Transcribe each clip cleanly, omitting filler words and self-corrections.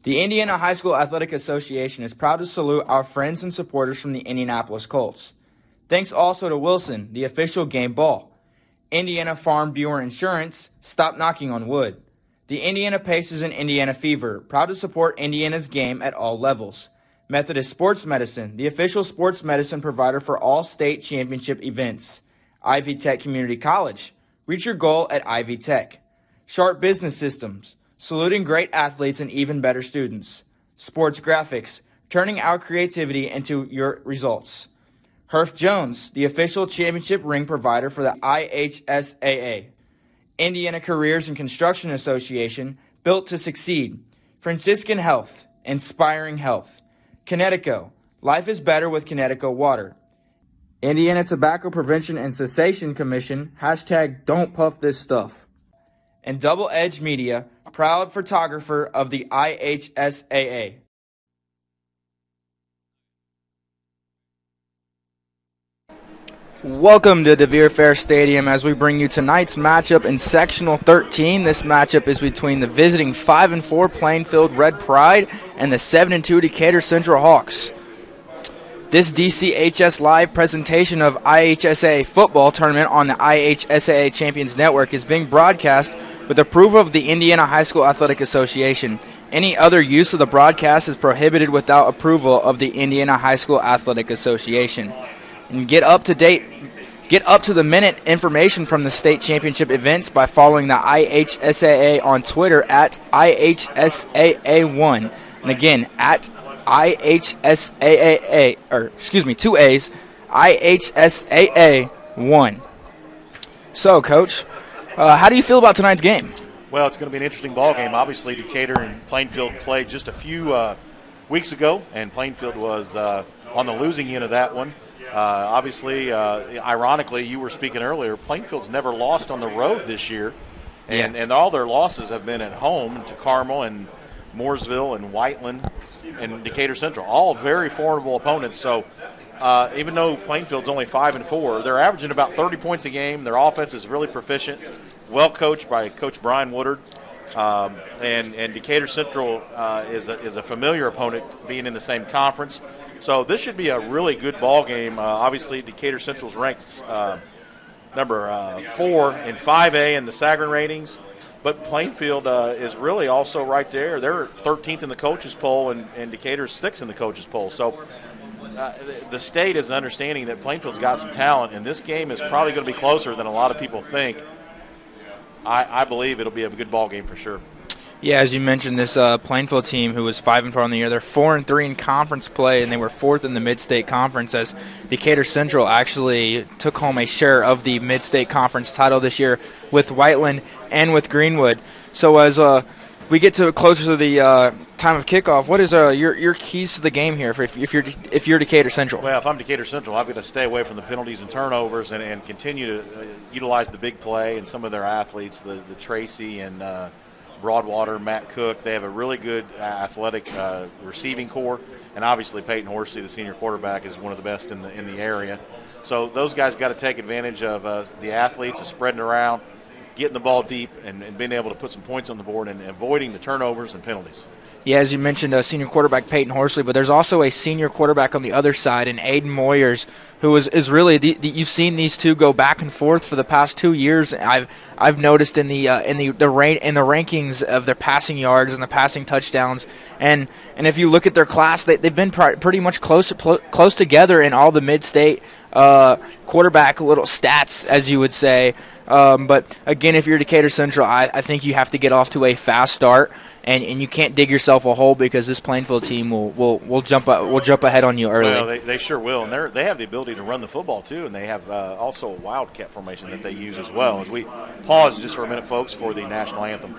The Indiana High School Athletic Association is proud to salute our friends and supporters from the Indianapolis Colts. Thanks also to Wilson, the official game ball. Indiana Farm Bureau Insurance, stop knocking on wood. The Indiana Pacers and Indiana Fever, proud to support Indiana's game at all levels. Methodist Sports Medicine, the official sports medicine provider for all state championship events. Ivy Tech Community College, reach your goal at Ivy Tech. Sharp Business Systems, saluting great athletes and even better students. Sports Graphics, turning our creativity into your results. Herff Jones, the official championship ring provider for the IHSAA. Indiana Careers and Construction Association, built to succeed. Franciscan Health, inspiring health. Connecticut, life is better with Connecticut water. Indiana Tobacco Prevention and Cessation Commission, hashtag don't puff this stuff. And Double Edge Media, proud photographer of the IHSAA. Welcome to DeVere Fair Stadium as we bring you tonight's matchup in Sectional 13. This matchup is between the visiting 5-4 Plainfield Red Pride and the 7-2 Decatur Central Hawks. This DCHS live presentation of IHSAA football tournament on the IHSAA Champions Network is being broadcast with approval of the Indiana High School Athletic Association. Any other use of the broadcast is prohibited without approval of the Indiana High School Athletic Association. And get up to the minute information from the state championship events by following the IHSAA on Twitter at IHSAA1. And again, at IHSAA, two A's, IHSAA1. So, Coach, how do you feel about tonight's game? Well, it's going to be an interesting ball game. Obviously, Decatur and Plainfield played just a few weeks ago, and Plainfield was on the losing end of that one. Obviously, ironically, you were speaking earlier, Plainfield's never lost on the road this year, and all their losses have been at home to Carmel and Mooresville and Whiteland and Decatur Central, all very formidable opponents. So even though Plainfield's only 5-4, they're averaging about 30 points a game. Their offense is really proficient, well coached by Coach Brian Woodard. And Decatur Central is a familiar opponent, being in the same conference. So this should be a really good ball game. Obviously, Decatur Central's ranked number 4 in 5A in the Sagarin ratings, but Plainfield is really also right there. They're 13th in the coaches poll, and Decatur's 6th in the coaches poll. So the state is understanding that Plainfield's got some talent, and this game is probably going to be closer than a lot of people think. I believe it'll be a good ball game for sure. Yeah, as you mentioned, this Plainfield team, who was 5-4 on the year, they're 4-3 in conference play, and they were 4th in the Mid-State Conference. As Decatur Central actually took home a share of the Mid-State Conference title this year with Whiteland and with Greenwood. So as we get closer to the time of kickoff, what is your keys to the game here if you're Decatur Central? Well, if I'm Decatur Central, I've got to stay away from the penalties and turnovers and continue to utilize the big play and some of their athletes, the Tracy and Broadwater, Matt Cook. They have a really good athletic receiving core, and obviously Peyton Horsey, the senior quarterback, is one of the best in the area. So those guys got to take advantage of the athletes and spreading around, getting the ball deep, and being able to put some points on the board and avoiding the turnovers and penalties. Yeah, as you mentioned, senior quarterback Peyton Horsley, but there's also a senior quarterback on the other side, and Aiden Moyers, who is really you've seen these two go back and forth for the past 2 years. I've noticed in the rankings of their passing yards and the passing touchdowns, and if you look at their class, they've been pretty much close together in all the mid-state quarterback little stats, as you would say. But again, if you're Decatur Central, I think you have to get off to a fast start, and you can't dig yourself a hole because this Plainfield team will jump ahead on you early. Well, they sure will, and they have the ability to run the football too, and they have also a wildcat formation that they use as well. As we pause just for a minute, folks, for the national anthem.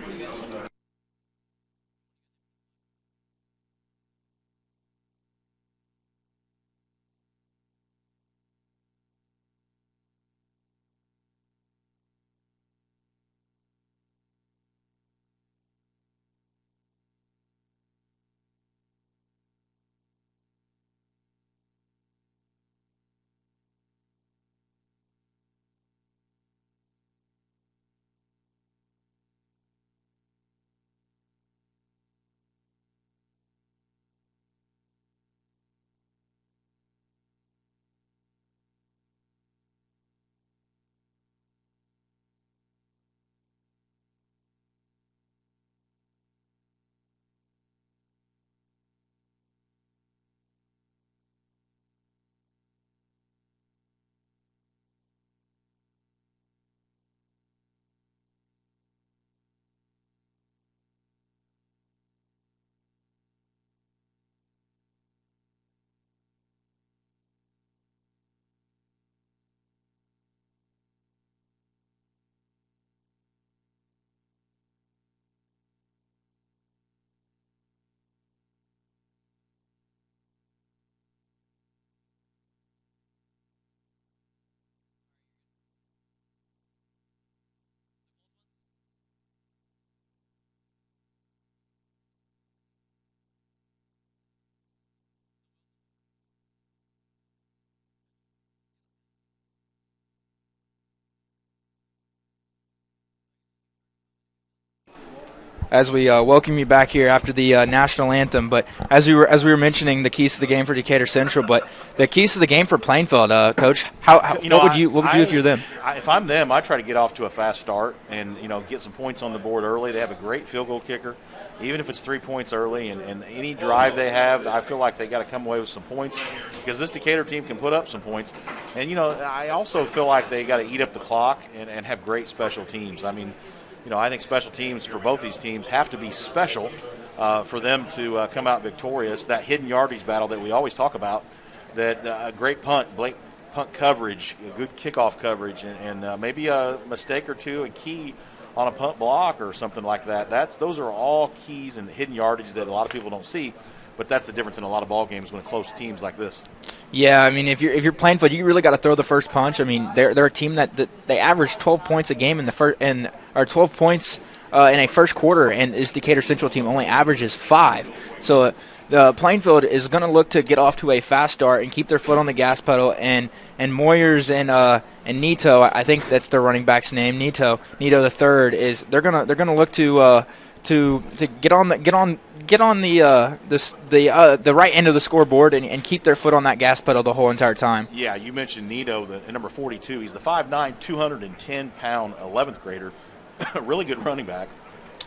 as we welcome you back here after the national anthem. But as we were mentioning the keys to the game for Decatur Central, but the keys to the game for Plainfield, Coach. What would you do if you're them? If I'm them, I try to get off to a fast start and get some points on the board early. They have a great field goal kicker, even if it's 3 points early. And any drive they have, I feel like they got to come away with some points because this Decatur team can put up some points. And I also feel like they got to eat up the clock and have great special teams. I mean, I think special teams for both these teams have to be special for them to come out victorious. That hidden yardage battle that we always talk about, that great punt coverage, good kickoff coverage, and maybe a mistake or two, a key on a punt block or something like that. Those are all keys and hidden yardage that a lot of people don't see. But that's the difference in a lot of ball games when close teams like this. Yeah, I mean, if you're playing foot, you really got to throw the first punch. I mean, they're a team that they average 12 points a game or 12 points in a first quarter, and this Decatur Central team only averages 5. So the Plainfield is going to look to get off to a fast start and keep their foot on the gas pedal. And Moyers and Nito, I think that's their running back's name, Nito the third, is they're gonna look to get on the right end of the scoreboard and keep their foot on that gas pedal the whole entire time. Yeah, you mentioned Nito, the number 42. He's the 5'9", 210-pound 11th grader. Really good running back.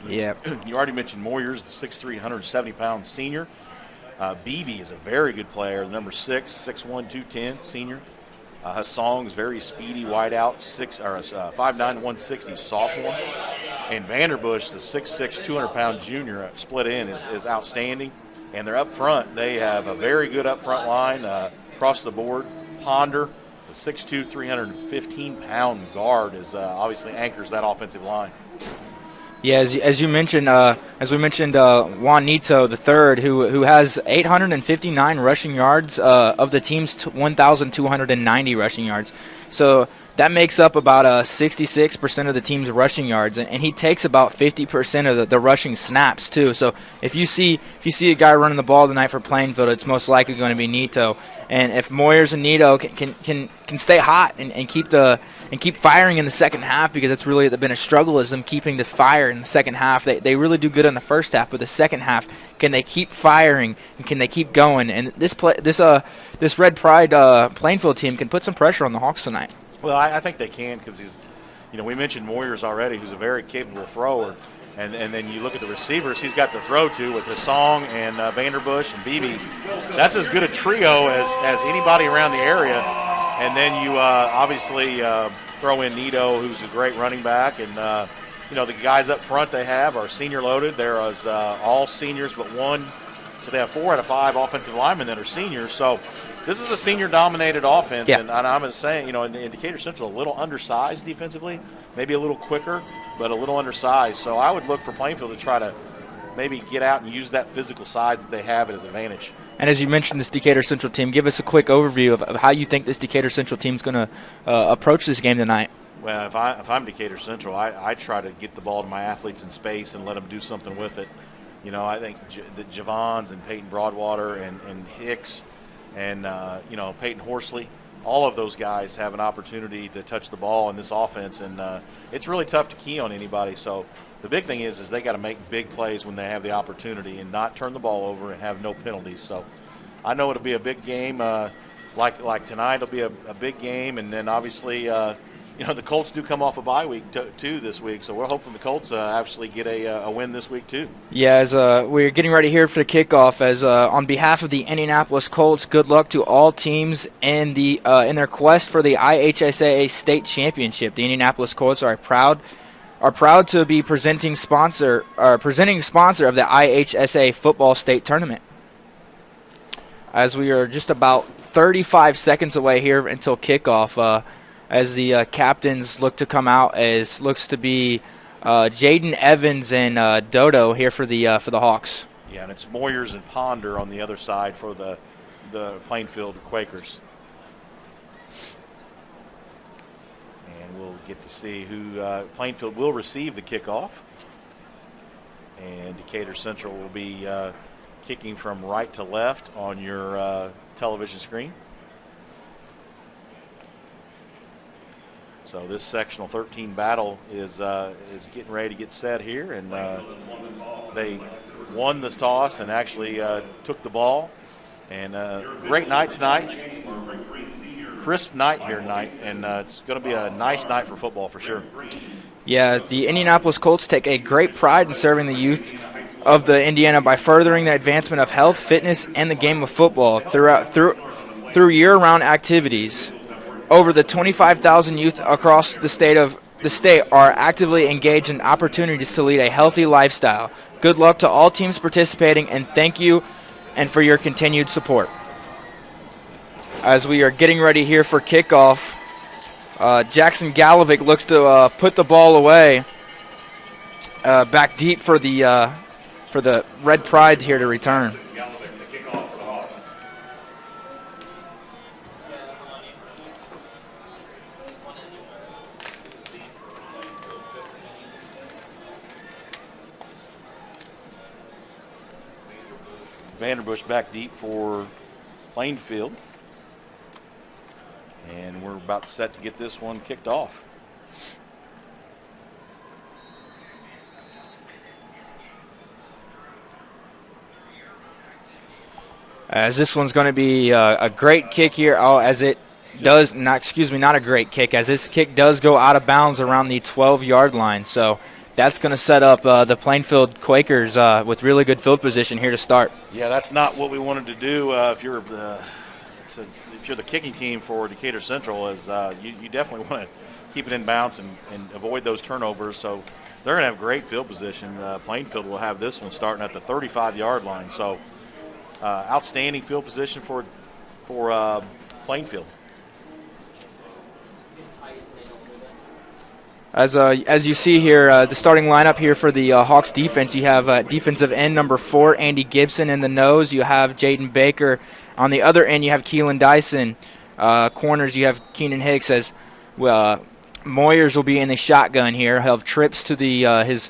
Yeah. You already mentioned Moyers, the 6'3", 170-pound senior. Beebe is a very good player, the number 6, 6'1", 210 senior. Hassong is very speedy wideout, 5'9", 160 sophomore. And Vanderbush, the 6'6", 200-pound junior, split in, is outstanding. And they're up front. They have a very good up front line across the board. Ponder, the 6'2", 315-pound guard, is obviously anchors that offensive line. Yeah, as you mentioned, Juan Nito the third, who has 859 rushing yards of the team's 1,290 rushing yards. So that makes up about 66% of the team's rushing yards, and he takes about 50% of the rushing snaps too. So if you see a guy running the ball tonight for Plainfield, it's most likely going to be Nito. And if Moyers and Nito can stay hot and keep firing in the second half, because it's really been a struggle is them keeping the fire in the second half. They really do good in the first half, but the second half, can they keep firing and can they keep going? And this Red Pride Plainfield team can put some pressure on the Hawks tonight. Well, I think they can because we mentioned Moyers already, who's a very capable thrower. And then you look at the receivers he's got to throw to with Hassong and Vanderbush and Beebe. That's as good a trio as anybody around the area. And then you obviously throw in Nito, who's a great running back. And, the guys up front they have are senior loaded. They're all seniors but one. So they have 4 out of 5 offensive linemen that are seniors. So this is a senior-dominated offense. Yeah. And I'm going to say, in Decatur Central, a little undersized defensively, maybe a little quicker, but a little undersized. So I would look for Plainfield to try to maybe get out and use that physical side that they have as an advantage. And as you mentioned, this Decatur Central team, give us a quick overview of how you think this Decatur Central team is going to approach this game tonight. Well, if I'm Decatur Central, I try to get the ball to my athletes in space and let them do something with it. I think the Javons and Peyton Broadwater and Hicks and, Peyton Horsley, all of those guys have an opportunity to touch the ball in this offense, and it's really tough to key on anybody. So the big thing is they got to make big plays when they have the opportunity and not turn the ball over and have no penalties. So I know it'll be a big game. Like tonight, it'll be a big game, and then obviously the Colts do come off a bye week too this week, so we're hoping the Colts actually get a win this week too. Yeah, as we're getting ready here for the kickoff, as on behalf of the Indianapolis Colts, good luck to all teams in their quest for the IHSAA state championship. The Indianapolis Colts are proud to be presenting sponsor of the IHSA football state tournament. As we are just about 35 seconds away here until kickoff. As the captains look to come out, as looks to be Jaden Evans and Dodo here for the Hawks. Yeah, and it's Moyers and Ponder on the other side for the Plainfield Quakers. And we'll get to see who Plainfield will receive the kickoff. And Decatur Central will be kicking from right to left on your television screen. So this sectional 13 battle is getting ready to get set here, and they won the toss and actually took the ball. And great night tonight, crisp night here tonight, and it's going to be a nice night for football for sure. Yeah, the Indianapolis Colts take a great pride in serving the youth of the Indiana by furthering the advancement of health, fitness, and the game of football through year-round activities. Over the 25,000 youth across the state are actively engaged in opportunities to lead a healthy lifestyle. Good luck to all teams participating, and thank you and for your continued support. As we are getting ready here for kickoff, Jackson Galovic looks to put the ball away back deep for the Red Pride here to return. Vanderbush back deep for Plainfield. And we're about set to get this one kicked off. As this one's going to be a great kick here. As it does, not a great kick, as this kick does go out of bounds around the 12-yard line. So that's going to set up the Plainfield Quakers with really good field position here to start. Yeah, that's not what we wanted to do if you're the kicking team for Decatur Central. You definitely want to keep it in bounds and avoid those turnovers. So they're going to have great field position. Plainfield will have this one starting at the 35-yard line. So outstanding field position for Plainfield. As you see here, the starting lineup here for the Hawks defense, you have defensive end number 4, Andy Gibson in the nose. You have Jaden Baker. On the other end, you have Keelan Dyson. Corners, you have Keenan Hicks. As Moyers will be in the shotgun here. He'll have trips to his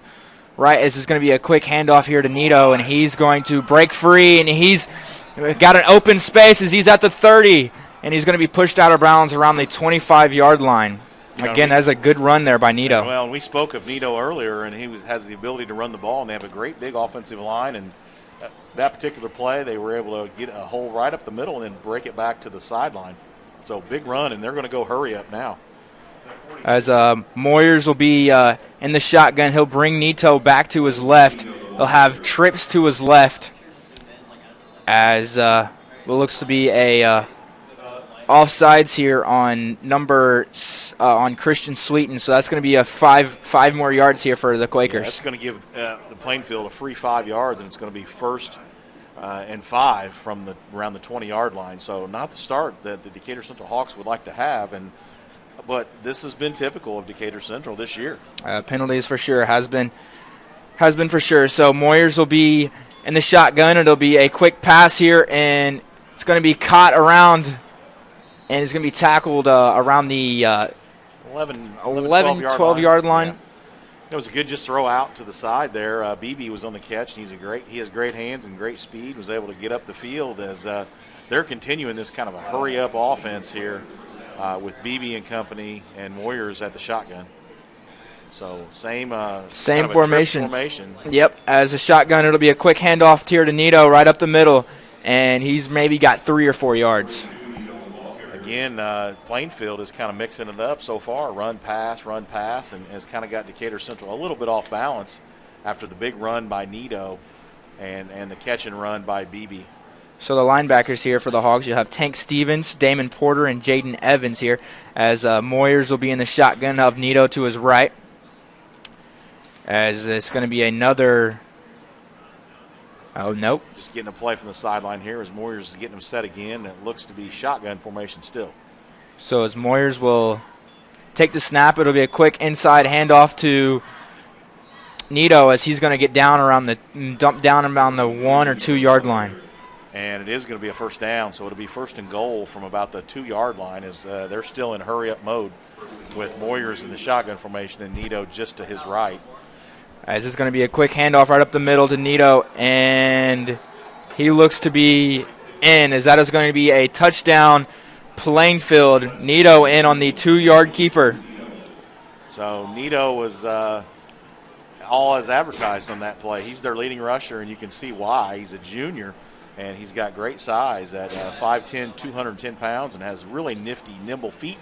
right. This is going to be a quick handoff here to Nito, and he's going to break free, and he's got an open space as he's at the 30, and he's going to be pushed out of bounds around the 25-yard line. Again, that's a good run there by Nito. Well, we spoke of Nito earlier, and he has the ability to run the ball, and they have a great big offensive line. And that particular play, they were able to get a hole right up the middle and then break it back to the sideline. So big run, and they're going to go hurry up now. As Moyers will be in the shotgun, he'll bring Nito back to his left. He'll have trips to his left as what looks to be a offsides here on on Christian Sweeten, so that's going to be a five more yards here for the Quakers. Yeah, that's going to give the Plainfield a free 5 yards, and it's going to be 1st and 5 from around the 20-yard line. So not the start that the Decatur Central Hawks would like to have, but this has been typical of Decatur Central this year. Penalties for sure has been for sure. So Moyers will be in the shotgun. It'll be a quick pass here, and it's going to be caught around. And it's going to be tackled around the 12-yard line. Yeah. It was a good just throw out to the side there. BB was on the catch, and he has great hands and great speed, was able to get up the field as they're continuing this kind of a hurry-up offense here with BB and company and Warriors at the shotgun. So same kind of formation. Yep, as a shotgun, it'll be a quick handoff here to Nito right up the middle, and he's maybe got 3 or 4 yards. Again, Plainfield is kind of mixing it up so far, run, pass, and has kind of got Decatur Central a little bit off balance after the big run by Nito and the catch and run by BB. So the linebackers here for the Hogs, you'll have Tank Stevens, Damon Porter, and Jaden Evans here, as Moyers will be in the shotgun of Nito to his right. As it's going to be another... Oh, nope. Just getting a play from the sideline here as Moyers is getting them set again. It looks to be shotgun formation still. So as Moyers will take the snap, it'll be a quick inside handoff to Nito as he's going to get down around the 1 or 2 yard line. And it is going to be a first down, so it'll be 1st and goal from about the 2 yard line as they're still in hurry-up mode with Moyers in the shotgun formation and Nito just to his right. As it's going to be a quick handoff right up the middle to Nito, and he looks to be in, as that is going to be a touchdown Plainfield. Nito in on the 2 yard keeper. So Nito was all as advertised on that play. He's their leading rusher, and you can see why. He's a junior, and he's got great size at 5'10", 210 pounds, and has really nifty, nimble feet,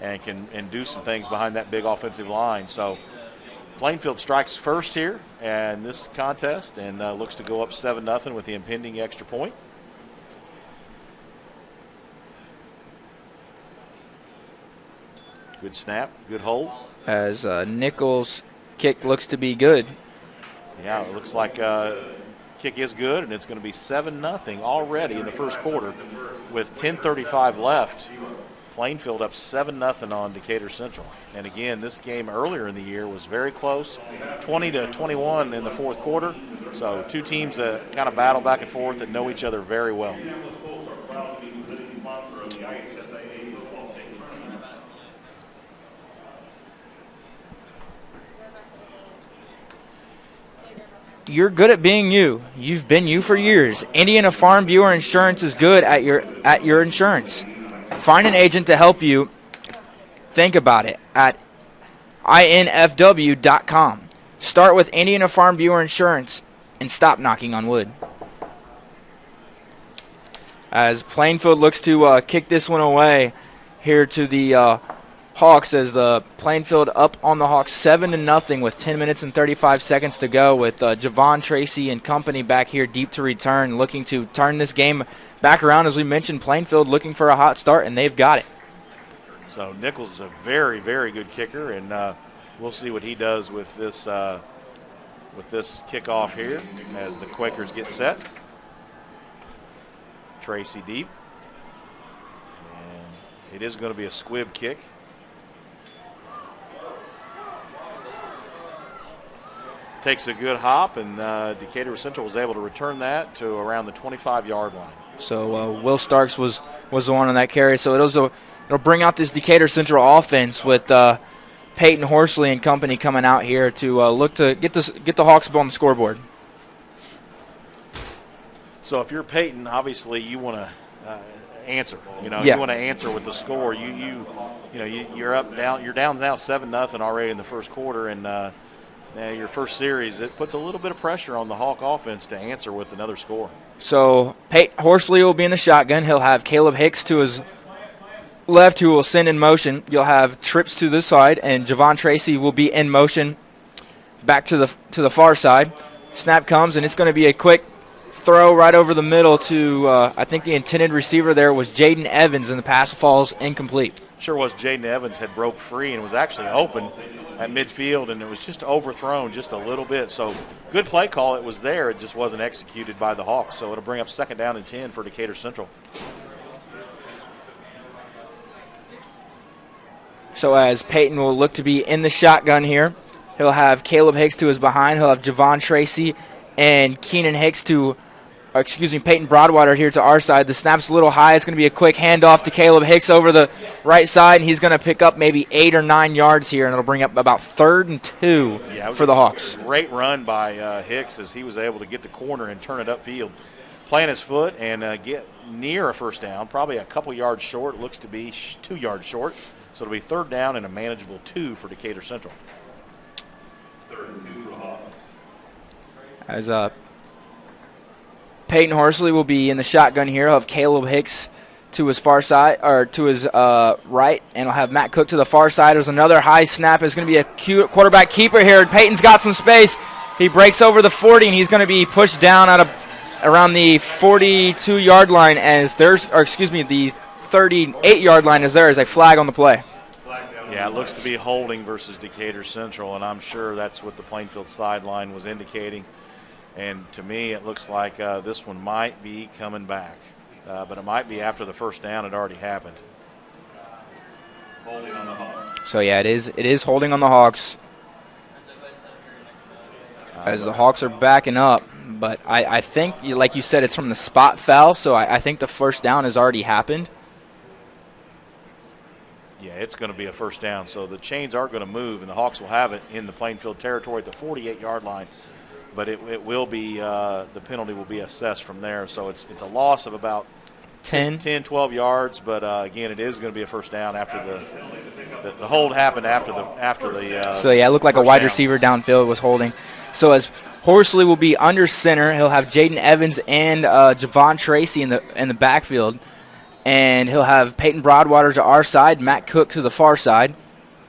and can do some things behind that big offensive line. So Plainfield strikes first here in this contest and looks to go up 7-0 with the impending extra point. Good snap, good hold. As Nichols' kick looks to be good. Yeah, it looks like kick is good, and it's going to be 7-0 already in the first quarter with 10:35 left. Plainfield up 7-0 on Decatur Central. And again, this game earlier in the year was very close, 20-21 in the fourth quarter. So two teams that kind of battle back and forth and know each other very well. You're good at being you. You've been you for years. Indiana Farm Bureau Insurance is good at your insurance. Find an agent to help you. Think about it at infw.com. Start with Indiana Farm Bureau Insurance and stop knocking on wood. As Plainfield looks to kick this one away here to the Hawks, as Plainfield up on the Hawks 7-0 with 10 minutes and 35 seconds to go, with Javon Tracy and company back here deep to return, looking to turn this game back around. As we mentioned, Plainfield looking for a hot start, and they've got it. So Nichols is a very, very good kicker, and we'll see what he does with this kickoff here as the Quakers get set. Tracy deep, and it is going to be a squib kick. Takes a good hop, and Decatur Central was able to return that to around the 25-yard line. So Will Starks was the one on that carry. So it'll bring out this Decatur Central offense with Peyton Horsley and company coming out here to look to get the Hawks on the scoreboard. So if you're Peyton, obviously you want to answer. You want to answer with the score. You're up down. You're down now 7-0 already in the first quarter, and your first series, it puts a little bit of pressure on the Hawk offense to answer with another score. So Peyton Horsley will be in the shotgun. He'll have Caleb Hicks to his left, who will send in motion. You'll have trips to the side, and Javon Tracy will be in motion back to the far side. Snap comes, and it's going to be a quick throw right over the middle to, I think the intended receiver there was Jaden Evans, and the pass falls incomplete. Sure was. Jaden Evans had broke free and was actually open at midfield, and it was just overthrown just a little bit. So good play call. It was there. It just wasn't executed by the Hawks. So it'll bring up 2nd down and 10 for Decatur Central. So as Peyton will look to be in the shotgun here, he'll have Caleb Hicks to his behind. He'll have Javon Tracy and Keenan Hicks Peyton Broadwater here to our side. The snap's a little high. It's going to be a quick handoff to Caleb Hicks over the right side, and he's going to pick up maybe 8 or 9 yards here, and it'll bring up about 3rd and 2 for the Hawks. Great run by Hicks as he was able to get the corner and turn it upfield, plant his foot, and get near a first down, probably a couple yards short. Looks to be 2 yards short. So it'll be 3rd down and a manageable 2 for Decatur Central. 3rd and 2 for the Hawks. As Peyton Horsley will be in the shotgun here. He'll have Caleb Hicks to his far side, or to his right, and he'll have Matt Cook to the far side. There's another high snap. It's going to be a cute quarterback keeper here. Peyton's got some space. He breaks over the 40, and he's going to be pushed down around the 42-yard line the 38-yard line, as there is a flag on the play. Yeah, it looks to be holding versus Decatur Central, and I'm sure that's what the Plainfield sideline was indicating. And to me, it looks like this one might be coming back. But it might be after the first down. It already happened. Holding on the Hawks. So, yeah, it is holding on the Hawks as the Hawks are backing up. But I think, like you said, it's from the spot foul, so I think the first down has already happened. Yeah, it's going to be a first down. So the chains are going to move, and the Hawks will have it in the Plainfield territory at the 48-yard line. But it will be the penalty will be assessed from there. So it's a loss of about 10, 12 yards. But, again, it is going to be a first down after the The hold happened after the. So yeah, it looked like a wide receiver downfield was holding. So as Horsley will be under center, he'll have Jaden Evans and Javon Tracy in the backfield, and he'll have Peyton Broadwater to our side, Matt Cook to the far side.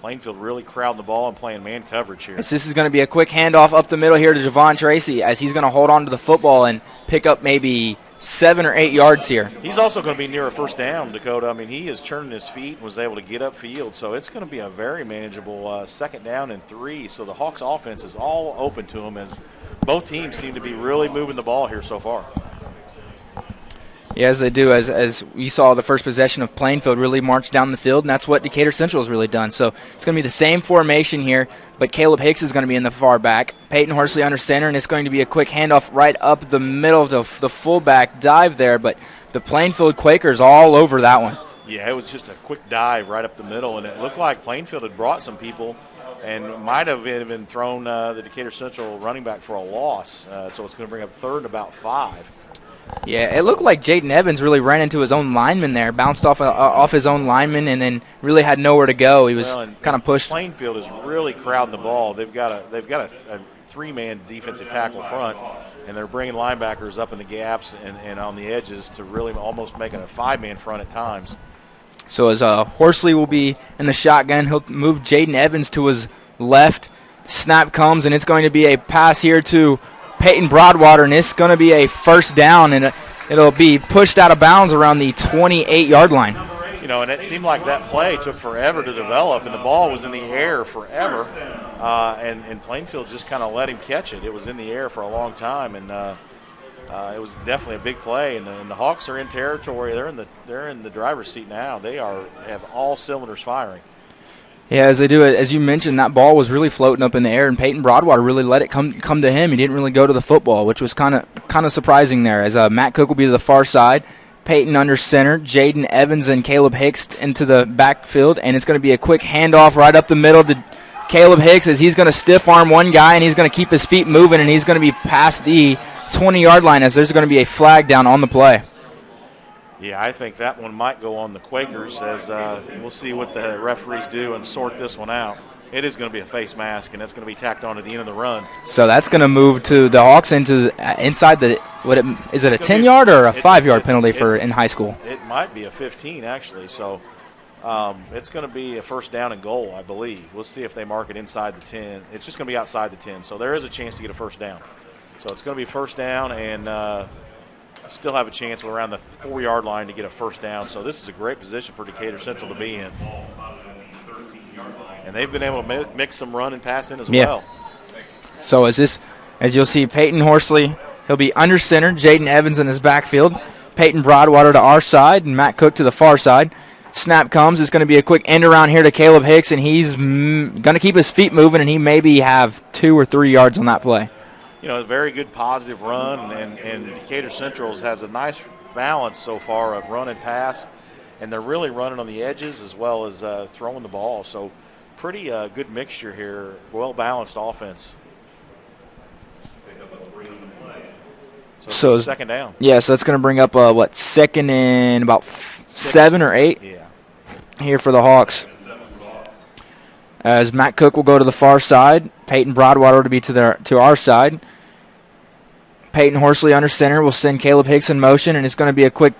Plainfield really crowding the ball and playing man coverage here. This is going to be a quick handoff up the middle here to Javon Tracy as he's going to hold on to the football and pick up maybe 7 or 8 yards here. He's also going to be near a first down, Dakota. I mean, he is turning his feet and was able to get upfield, so it's going to be a very manageable second down and 3. So the Hawks offense is all open to him as both teams seem to be really moving the ball here so far. Yeah, as they do. As we saw the first possession of Plainfield really march down the field, and that's what Decatur Central has really done. So it's going to be the same formation here, but Caleb Hicks is going to be in the far back. Peyton Horsley under center, and it's going to be a quick handoff right up the middle to the fullback dive there, but the Plainfield Quakers all over that one. Yeah, it was just a quick dive right up the middle, and it looked like Plainfield had brought some people and might have even thrown the Decatur Central running back for a loss. So it's going to bring up third and about 5. Yeah, it looked like Jaden Evans really ran into his own lineman there, bounced off his own lineman, and then really had nowhere to go. He was kind of pushed. Plainfield is really crowding the ball. They've got a 3-man defensive tackle front, and they're bringing linebackers up in the gaps and on the edges to really almost make it a 5-man front at times. So as Horsley will be in the shotgun, he'll move Jaden Evans to his left. Snap comes, and it's going to be a pass here to Peyton Broadwater, and it's going to be a first down, and it'll be pushed out of bounds around the 28-yard line. You know, and it seemed like that play took forever to develop, and the ball was in the air forever, and Plainfield just kind of let him catch it. It was in the air for a long time, and it was definitely a big play. And the Hawks are in territory. They're in the driver's seat now. They have all cylinders firing. Yeah, as they do it, as you mentioned, that ball was really floating up in the air, and Peyton Broadwater really let it come to him. He didn't really go to the football, which was kind of surprising there. As Matt Cook will be to the far side, Peyton under center, Jaden Evans and Caleb Hicks into the backfield, and it's going to be a quick handoff right up the middle to Caleb Hicks as he's going to stiff arm one guy, and he's going to keep his feet moving, and he's going to be past the 20-yard line as there's going to be a flag down on the play. Yeah, I think that one might go on the Quakers as we'll see what the referees do and sort this one out. It is going to be a face mask, and that's going to be tacked on at the end of the run. So that's going to move to the Hawks inside the is it a 10-yard or a 5-yard penalty for in high school? It might be a 15 actually. So it's going to be a first down and goal, I believe. We'll see if they mark it inside the 10. It's just going to be outside the 10. So there is a chance to get a first down. So it's going to be first down and. Still have a chance around the 4-yard line to get a first down. So this is a great position for Decatur Central to be in. And they've been able to mix some run and pass in as well. So as you'll see, Peyton Horsley, he'll be under center, Jaden Evans in his backfield, Peyton Broadwater to our side, and Matt Cook to the far side. Snap comes. It's going to be a quick end around here to Caleb Hicks, and he's going to keep his feet moving, and he maybe have 2 or 3 yards on that play. You know, a very good positive run, and Decatur Central has a nice balance so far of run and pass, and they're really running on the edges as well as throwing the ball. So pretty good mixture here, well-balanced offense. So it's second down. Yeah, so that's going to bring up, second and about 7 or 8 here for the Hawks. As Matt Cook will go to the far side, Peyton Broadwater to be to our side. Peyton Horsley under center will send Caleb Hicks in motion, and it's going to be a quick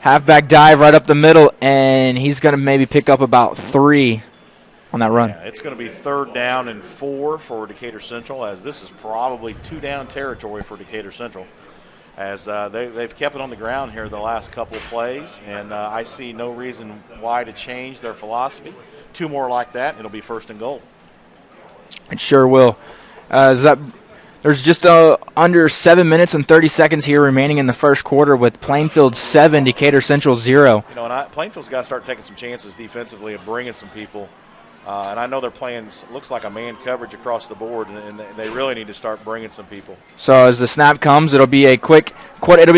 halfback dive right up the middle, and he's going to maybe pick up about 3 on that run. Yeah, it's going to be third down and 4 for Decatur Central, as this is probably 2-down territory for Decatur Central, as they've kept it on the ground here the last couple of plays, and I see no reason why to change their philosophy. 2 more like that, and it'll be first and goal. It sure will. There's just under 7 minutes and 30 seconds here remaining in the first quarter with Plainfield 7, Decatur Central 0. You know, and Plainfield's got to start taking some chances defensively and bringing some people. And I know they're playing, looks like a man coverage across the board, and they really need to start bringing some people. So as the snap comes, it'll be a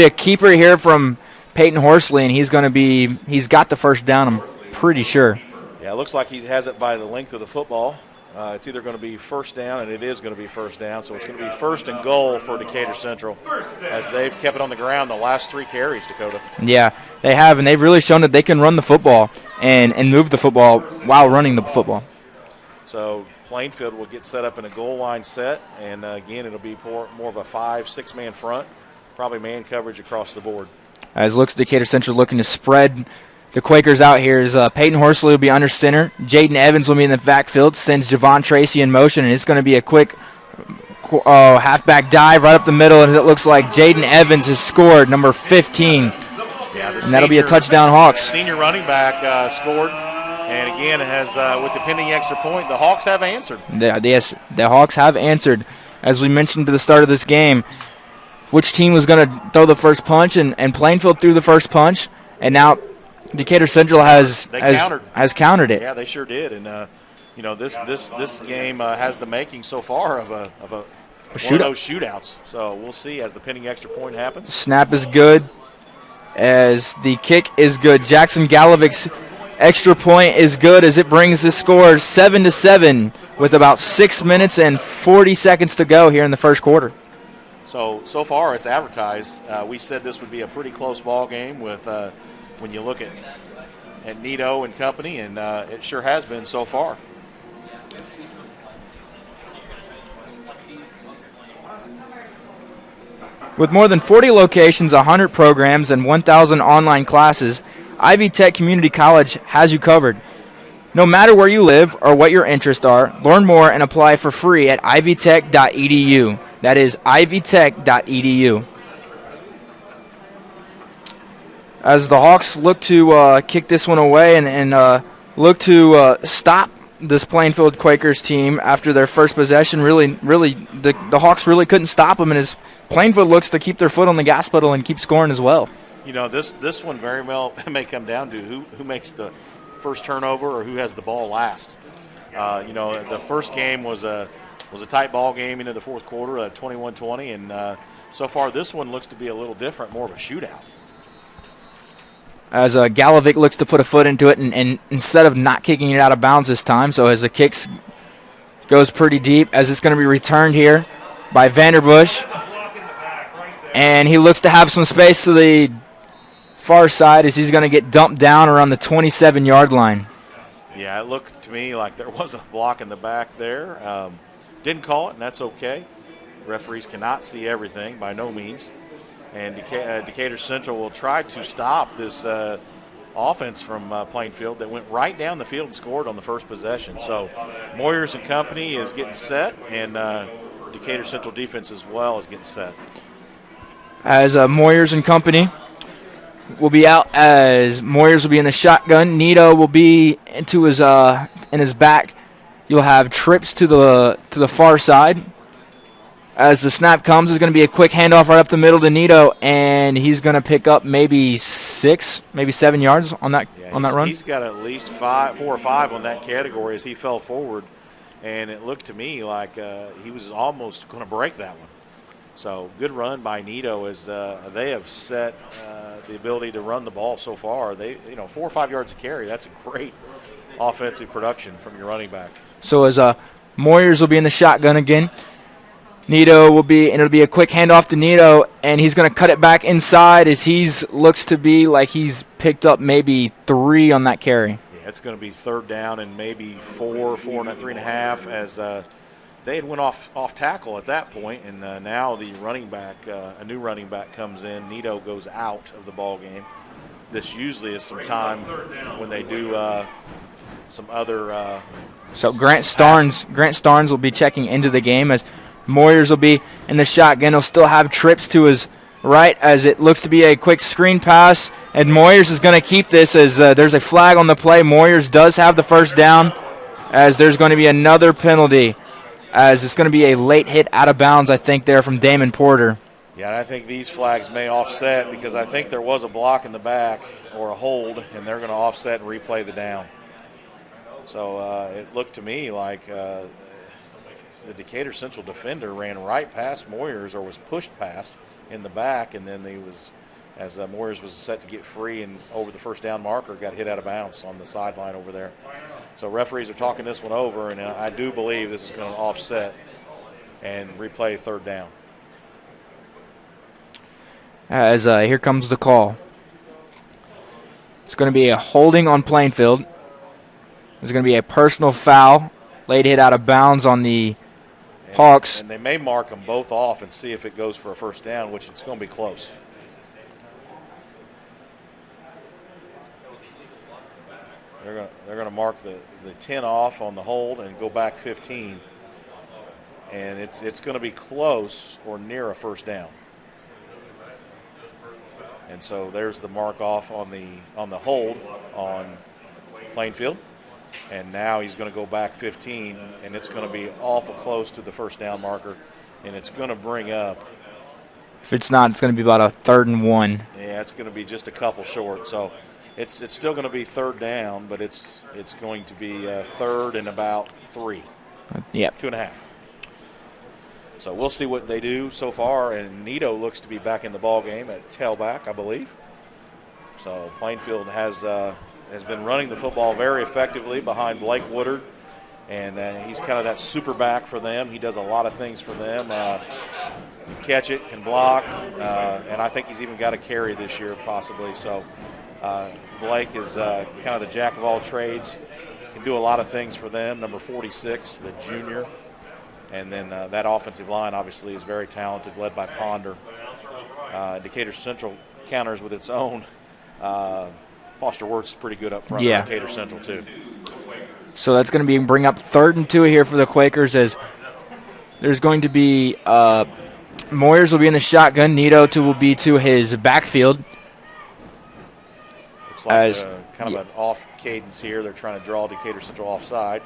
keeper here from Peyton Horsley, and he's got the first down, I'm pretty sure. Yeah, it looks like he has it by the length of the football. It's either going to be first down, and it is going to be first down. So it's going to be 1st and goal for Decatur Central as they've kept it on the ground the last 3 carries, Dakota. Yeah, they have, and they've really shown that they can run the football and move the football while running the football. So Plainfield will get set up in a goal line set, and again, it'll be more of a 5-6 man front, probably man coverage across the board. As looks Decatur Central looking to spread the Quakers out here is Peyton Horsley will be under center. Jaden Evans will be in the backfield, sends Javon Tracy in motion, and it's going to be a quick halfback dive right up the middle, and it looks like Jaden Evans has scored, number 15. Yeah, and that'll be a touchdown Hawks. Senior running back scored, and again, it has with the pending extra point, the Hawks have answered. Yes, the Hawks have answered. As we mentioned at the start of this game, which team was going to throw the first punch, and Plainfield threw the first punch, and now Decatur Central has countered it. Yeah, they sure did, and this game has the making so far of one of those shootouts. So we'll see as the pending extra point happens. Snap is good, as the kick is good. Jackson Galovic's extra point is good as it brings the score 7-7 with about 6 minutes and 40 seconds to go here in the first quarter. So far it's advertised. We said this would be a pretty close ball game with. When you look at Nito and company, and it sure has been so far. With more than 40 locations, 100 programs, and 1,000 online classes, Ivy Tech Community College has you covered. No matter where you live or what your interests are, learn more and apply for free at ivytech.edu. That is ivytech.edu. As the Hawks look to kick this one away and look to stop this Plainfield Quakers team after their first possession, really, the Hawks really couldn't stop them, and as Plainfield looks to keep their foot on the gas pedal and keep scoring as well. This one very well may come down to who makes the first turnover or who has the ball last. The first game was a tight ball game into the fourth quarter, 21-20, and so far this one looks to be a little different, more of a shootout. As Galovic looks to put a foot into it, and instead of not kicking it out of bounds this time, so as the kicks goes pretty deep, as it's going to be returned here by Vanderbush, and he looks to have some space to the far side as he's going to get dumped down around the 27-yard line. Yeah, it looked to me like there was a block in the back there. Didn't call it, and that's okay. Referees cannot see everything by no means. And Decatur Central will try to stop this offense from Plainfield that went right down the field and scored on the first possession. So Moyers and company is getting set, and Decatur Central defense as well is getting set. As Moyers and company will be out, as Moyers will be in the shotgun. Nito will be into his in his back. You'll have trips to the far side. As the snap comes, it's going to be a quick handoff right up the middle to Nito, and he's going to pick up maybe 6, maybe 7 yards on that run. He's got at least 4 or 5 on that category as he fell forward, and it looked to me like he was almost going to break that one. So good run by Nito as they have set the ability to run the ball so far. 4 or 5 yards a carry. That's a great offensive production from your running back. So as Moyers will be in the shotgun again. Nito will be, and it'll be a quick handoff to Nito, and he's going to cut it back inside as looks to be like he's picked up maybe 3 on that carry. Yeah, it's going to be third down and maybe 3.5 as they had went off tackle at that point, and now the running back, a new running back comes in. Nito goes out of the ball game. This usually is some time when they do some other. So Grant Starnes will be checking into the game as Moyers will be in the shotgun. He'll still have trips to his right as it looks to be a quick screen pass. And Moyers is going to keep this as there's a flag on the play. Moyers does have the first down as there's going to be another penalty as it's going to be a late hit out of bounds, I think, there from Damon Porter. Yeah, and I think these flags may offset because I think there was a block in the back or a hold, and they're going to offset and replay the down. So it looked to me like the Decatur Central defender ran right past Moyers or was pushed past in the back, and then Moyers was set to get free and over the first down marker got hit out of bounds on the sideline over there. So referees are talking this one over, and I do believe this is going to offset and replay third down. As here comes the call. It's going to be a holding on Plainfield. There's going to be a personal foul. Late hit out of bounds on the Hawks. And they may mark them both off and see if it goes for a first down, which it's going to be close. They're going to mark the 10 off on the hold and go back 15. And it's going to be close or near a first down. And so there's the mark off on the hold on Plainfield. And now he's going to go back 15, and it's going to be awful close to the first down marker, and it's going to bring up. If it's not, it's going to be about a 3rd and 1. Yeah, it's going to be just a couple short. So it's still going to be third down, but it's going to be third and about 3. Yep. 2.5. So we'll see what they do so far, and Nito looks to be back in the ball game at tailback, I believe. So Plainfield has been running the football very effectively behind Blake Woodard, and he's kind of that super back for them. He does a lot of things for them. Can catch it, can block, and I think he's even got a carry this year possibly. So Blake is kind of the jack of all trades, can do a lot of things for them. Number 46, the junior. And then that offensive line obviously is very talented, led by Ponder. Decatur Central counters with its own. Foster Worth's pretty good up front. Yeah. Decatur Central too. So that's going to bring up 3rd and 2 here for the Quakers, as there's going to be Moyers will be in the shotgun. Nito will be to his backfield. Looks like kind of an off cadence here. They're trying to draw Decatur Central offside.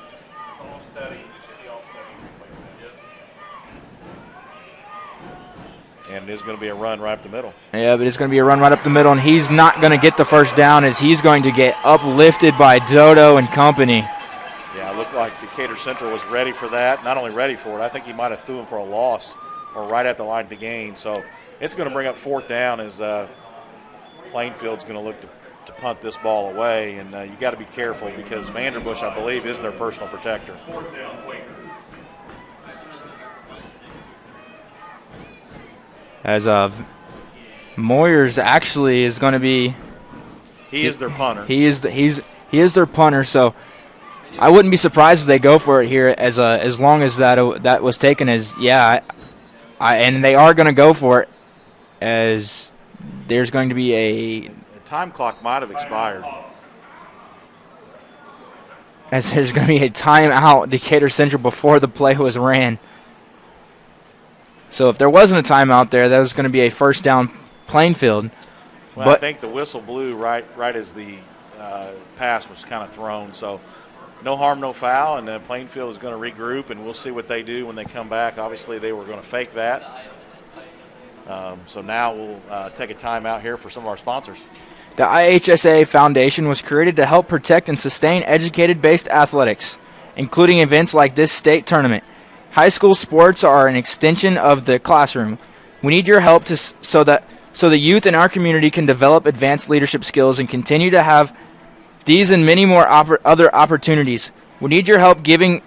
And it is going to be a run right up the middle. Yeah, but it's going to be a run right up the middle, and he's not going to get the first down, as he's going to get uplifted by Dodo and company. Yeah, it looked like Decatur Central was ready for that. Not only ready for it, I think he might have threw him for a loss or right at the line to gain. So it's going to bring up 4th down as Plainfield's going to look to punt this ball away. And you got to be careful because Vanderbush, I believe, is their personal protector. As Moyers actually is going to be. He is their punter. He is their punter. So I wouldn't be surprised if they go for it here, as long as that was taken as and they are going to go for it, as there's going to be the time clock might have expired. As there's going to be a timeout, Decatur Central, before the play was ran. So if there wasn't a timeout there, that was going to be a first down Plainfield. Well, I think the whistle blew right as the pass was kind of thrown. So no harm, no foul, and Plainfield is going to regroup, and we'll see what they do when they come back. Obviously, they were going to fake that. So now we'll take a timeout here for some of our sponsors. The IHSA Foundation was created to help protect and sustain educated-based athletics, including events like this state tournament. High school sports are an extension of the classroom. We need your help so the youth in our community can develop advanced leadership skills and continue to have these and many more other opportunities. We need your help giving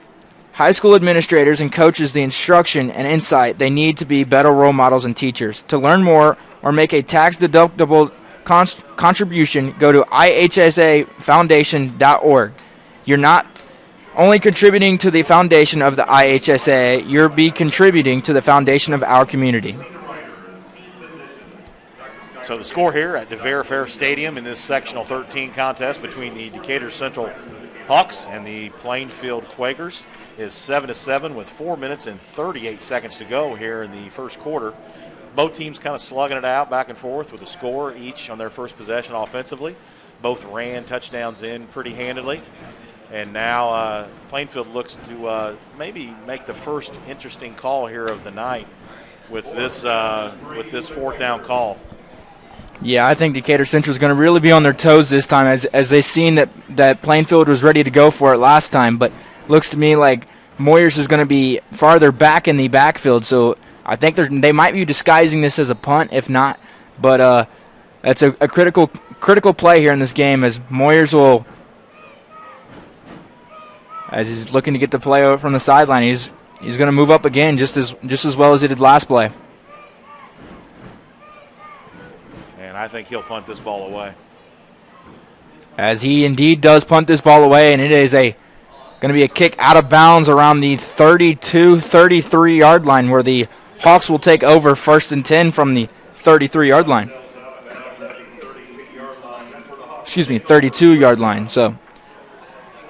high school administrators and coaches the instruction and insight they need to be better role models and teachers. To learn more or make a tax-deductible contribution, go to ihsafoundation.org. You're not only contributing to the foundation of the IHSA, you'll be contributing to the foundation of our community. So the score here at DeVere Fair Stadium in this sectional 13 contest between the Decatur Central Hawks and the Plainfield Quakers is 7-7 with 4 minutes and 38 seconds to go here in the first quarter. Both teams kind of slugging it out back and forth with a score each on their first possession offensively. Both ran touchdowns in pretty handedly. And now Plainfield looks to maybe make the first interesting call here of the night with this 4th down call. Yeah, I think Decatur Central is going to really be on their toes this time, as they seen that Plainfield was ready to go for it last time. But looks to me like Moyers is going to be farther back in the backfield, so I think they might be disguising this as a punt, if not. But that's a critical play here in this game, as Moyers will as he's looking to get the play over from the sideline. He's going to move up again just as well as he did last play. And I think he'll punt this ball away. As he indeed does punt this ball away, and it is going to be a kick out of bounds around the 33-yard line, where the Hawks will take over 1st and 10 from the 33-yard line. Excuse me, 32-yard line. So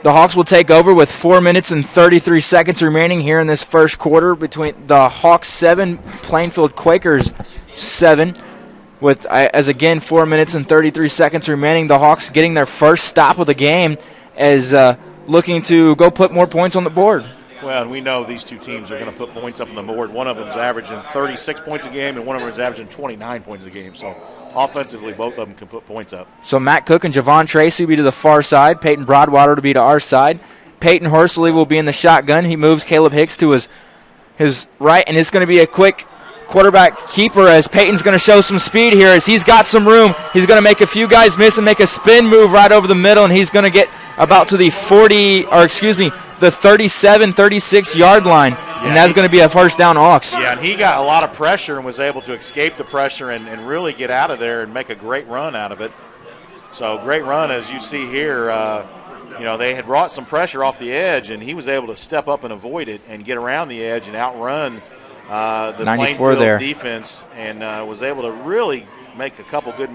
the Hawks will take over with 4 minutes and 33 seconds remaining here in this first quarter between the Hawks 7, Plainfield Quakers 7. With, as again, 4 minutes and 33 seconds remaining, the Hawks getting their first stop of the game as looking to go put more points on the board. Well, and we know these two teams are going to put points up on the board. One of them is averaging 36 points a game, and one of them is averaging 29 points a game. So offensively, both of them can put points up. So Matt Cook and Javon Tracy will be to the far side. Peyton Broadwater to be to our side. Peyton Horsley will be in the shotgun. He moves Caleb Hicks to his right, and it's going to be a quick quarterback keeper as Peyton's going to show some speed here as he's got some room. He's going to make a few guys miss and make a spin move right over the middle, and he's going to get about to the 37, 36-yard line, and that's going to be a first down Hawks. Yeah, and he got a lot of pressure and was able to escape the pressure and really get out of there and make a great run out of it. So great run, as you see here. They had brought some pressure off the edge, and he was able to step up and avoid it and get around the edge and outrun the Plainfield defense, and was able to really make a couple good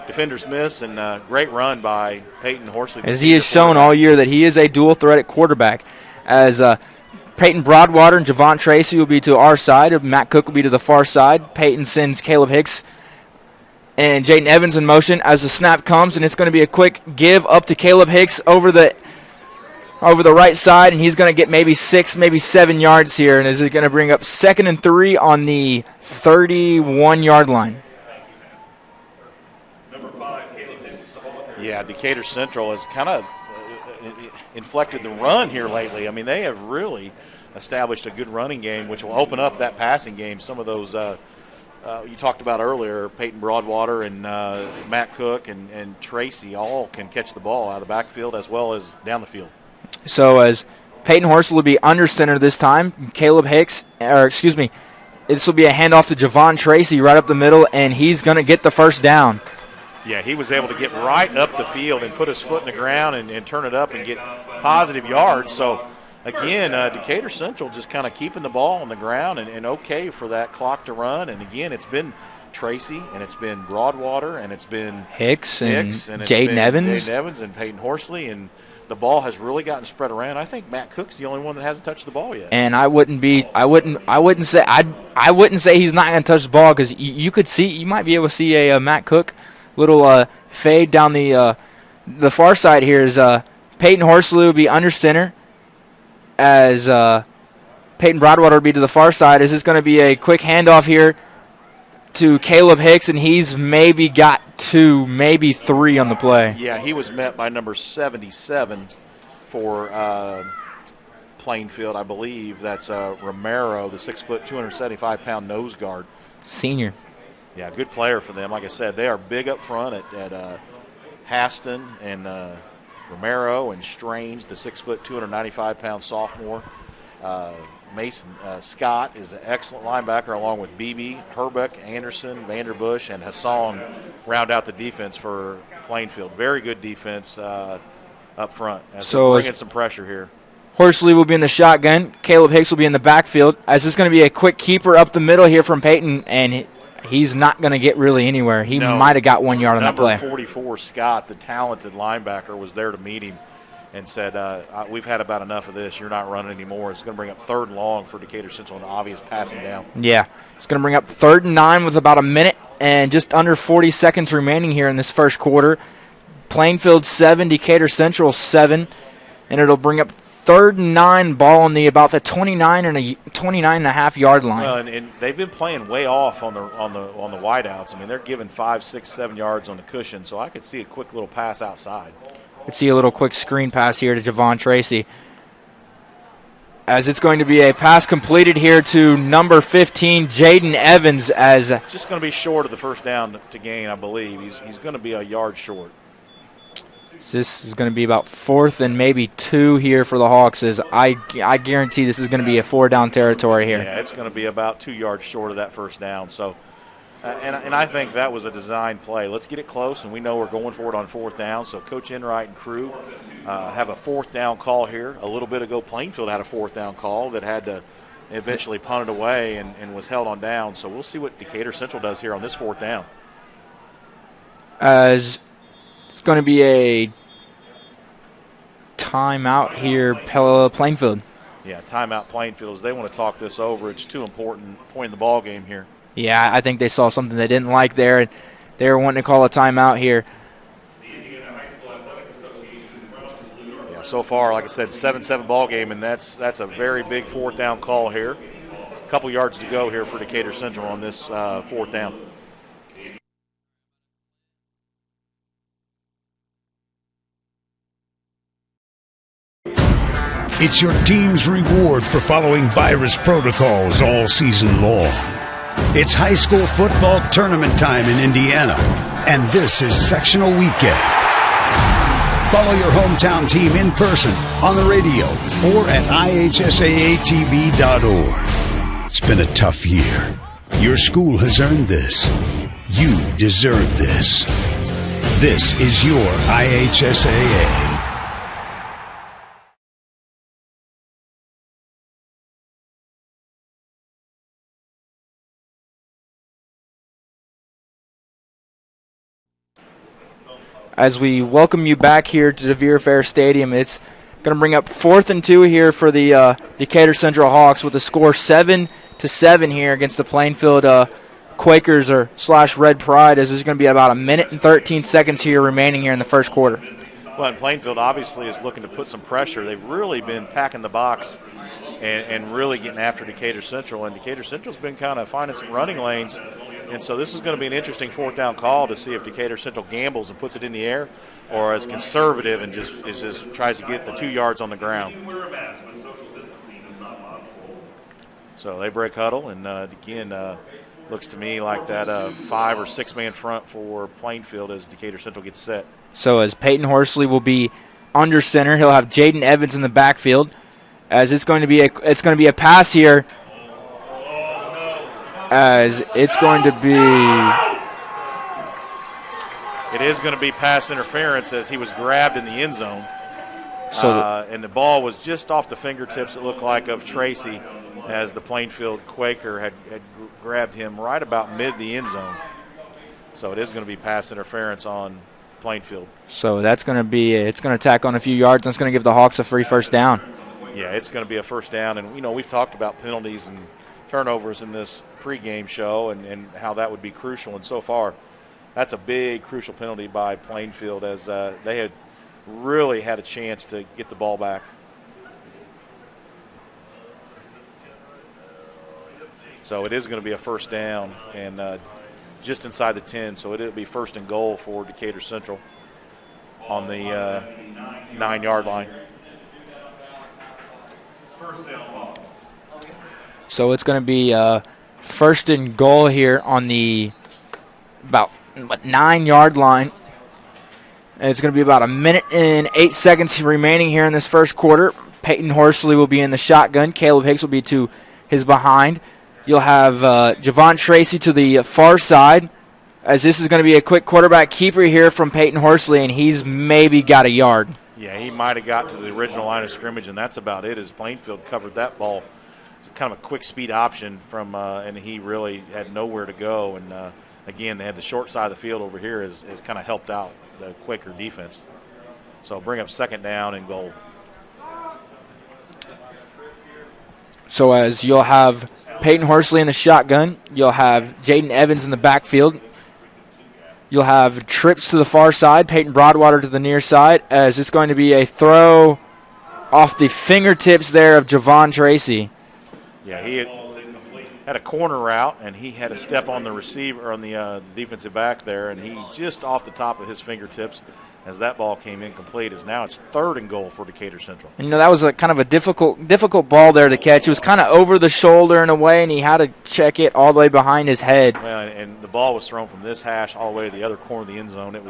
defenders miss, and great run by Peyton Horsley. As he has shown all year that he is a dual threat at quarterback. As Peyton Broadwater and Javon Tracy will be to our side. Matt Cook will be to the far side. Peyton sends Caleb Hicks and Jaden Evans in motion as the snap comes, and it's going to be a quick give up to Caleb Hicks over the right side, and he's going to get maybe 6, maybe 7 yards here, and this is going to bring up 2nd and 3 on the 31-yard line. Yeah, Decatur Central has kind of inflected the run here lately. I mean, they have really established a good running game, which will open up that passing game. Some of those you talked about earlier, Peyton Broadwater and Matt Cook and Tracy all can catch the ball out of the backfield as well as down the field. So as Peyton Horsley will be under center this time, this will be a handoff to Javon Tracy right up the middle, and he's going to get the first down. Yeah, he was able to get right up the field and put his foot in the ground and turn it up and get positive yards. So, again, Decatur Central just kind of keeping the ball on the ground and okay for that clock to run. And, again, it's been Tracy, and it's been Broadwater, and it's been Hicks and Jaden Evans. Jaden Evans and Peyton Horsley, and the ball has really gotten spread around. I think Matt Cook's the only one that hasn't touched the ball yet. And I wouldn't say he's not going to touch the ball, because you might be able to see a Matt Cook little fade down the far side here. Is Peyton Horsley will be under center as Peyton Broadwater will be to the far side. Is this going to be a quick handoff here to Caleb Hicks, and he's maybe got 2, maybe 3 on the play. Yeah, he was met by number 77 for Plainfield, I believe. That's Romero, the 6', 275-pound nose guard. Senior. Yeah, good player for them. Like I said, they are big up front at Haston and Romero and Strange, the 6', 295-pound sophomore. Mason Scott is an excellent linebacker, along with Beebe, Herbeck, Anderson, Vanderbush, and Hassan round out the defense for Plainfield. Very good defense up front. So bringing some pressure here. Horsley will be in the shotgun. Caleb Hicks will be in the backfield. As this is going to be a quick keeper up the middle here from Peyton, and he's not going to get really anywhere. He might have got 1 yard on that play. Number 44, Scott, the talented linebacker, was there to meet him and said, we've had about enough of this. You're not running anymore. It's going to bring up 3rd and long for Decatur Central, an obvious passing down. Yeah, it's going to bring up 3rd and 9 with about a minute and just under 40 seconds remaining here in this first quarter. Plainfield 7, Decatur Central 7, and it'll bring up 3rd and 9, ball on about the 29.5 yard line. Well, and they've been playing way off on the wideouts. I mean, they're giving 5, 6, 7 yards on the cushion, so I could see a quick little pass outside. Could see a little quick screen pass here to Javon Tracy. As it's going to be a pass completed here to number 15, Jaden Evans. As it's just going to be short of the first down to gain, I believe. He's going to be a yard short. So this is going to be about 4th and maybe 2 here for the Hawks. As I guarantee this is going to be a 4-down territory here. Yeah, it's going to be about 2 yards short of that first down. So, and I think that was a design play. Let's get it close, and we know we're going for it on 4th down. So Coach Enright and crew have a 4th down call here. A little bit ago, Plainfield had a 4th down call that had to eventually punt it away and was held on down. So we'll see what Decatur Central does here on this 4th down. As it's going to be a timeout here, Plainfield. Yeah, timeout Plainfield. As they want to talk this over. It's too important point in the ball game here. Yeah, I think they saw something they didn't like there, and they were wanting to call a timeout here. Yeah, so far, like I said, 7-7 ball game, and that's a very big 4th down call here. A couple yards to go here for Decatur Central on this 4th down. It's your team's reward for following virus protocols all season long. It's high school football tournament time in Indiana, and this is sectional weekend. Follow your hometown team in person, on the radio, or at ihsaatv.org. It's been a tough year. Your school has earned this. You deserve this. This is your IHSAA. As we welcome you back here to DeVere Fair Stadium, it's going to bring up 4th and 2 here for the Decatur Central Hawks with the score 7-7 here against the Plainfield Quakers or / Red Pride, as there's going to be about 1 minute and 13 seconds here remaining here in the first quarter. Well, and Plainfield obviously is looking to put some pressure. They've really been packing the box and really getting after Decatur Central, and Decatur Central's been kind of finding some running lanes. And so this is going to be an interesting 4th down call to see if Decatur Central gambles and puts it in the air, or is conservative and just tries to get the 2 yards on the ground. So they break huddle, and again, looks to me like that 5 or 6 man front for Plainfield as Decatur Central gets set. So as Peyton Horsley will be under center, he'll have Jaden Evans in the backfield. As it's going to be a pass here. As it's going to be. It is going to be pass interference as he was grabbed in the end zone. So and the ball was just off the fingertips, it looked like, of Tracy, as the Plainfield Quaker had grabbed him right about mid the end zone. So it is going to be pass interference on Plainfield. So that's going to be, it's going to tack on a few yards, and it's going to give the Hawks a free first down. Yeah, it's going to be a first down. And, we've talked about penalties and turnovers in this pregame show and how that would be crucial. And so far, that's a big, crucial penalty by Plainfield, as they had really had a chance to get the ball back. So it is going to be a first down and just inside the 10. So it'll be 1st and goal for Decatur Central on the 9-yard line. So it's going to be 1st and goal here on the about 9-yard line. And it's going to be about 1 minute and 8 seconds remaining here in this first quarter. Peyton Horsley will be in the shotgun. Caleb Hicks will be to his behind. You'll have Javon Tracy to the far side, as this is going to be a quick quarterback keeper here from Peyton Horsley, and he's maybe got a yard. Yeah, he might have got to the original line of scrimmage, and that's about it, as Plainfield covered that ball. It's kind of a quick speed option from, and he really had nowhere to go. And, again, they had the short side of the field over here has kind of helped out the Quaker defense. So bring up 2nd down and goal. So as you'll have Peyton Horsley in the shotgun, you'll have Jaden Evans in the backfield. You'll have trips to the far side, Peyton Broadwater to the near side, as it's going to be a throw off the fingertips there of Javon Tracy. Yeah, he had a corner route, and he had a step on the receiver, on the defensive back there, and he just off the top of his fingertips as that ball came incomplete. As now it's 3rd and goal for Decatur Central. And, that was a kind of a difficult ball there to catch. It was kind of over the shoulder in a way, and he had to check it all the way behind his head. Well, and the ball was thrown from this hash all the way to the other corner of the end zone. It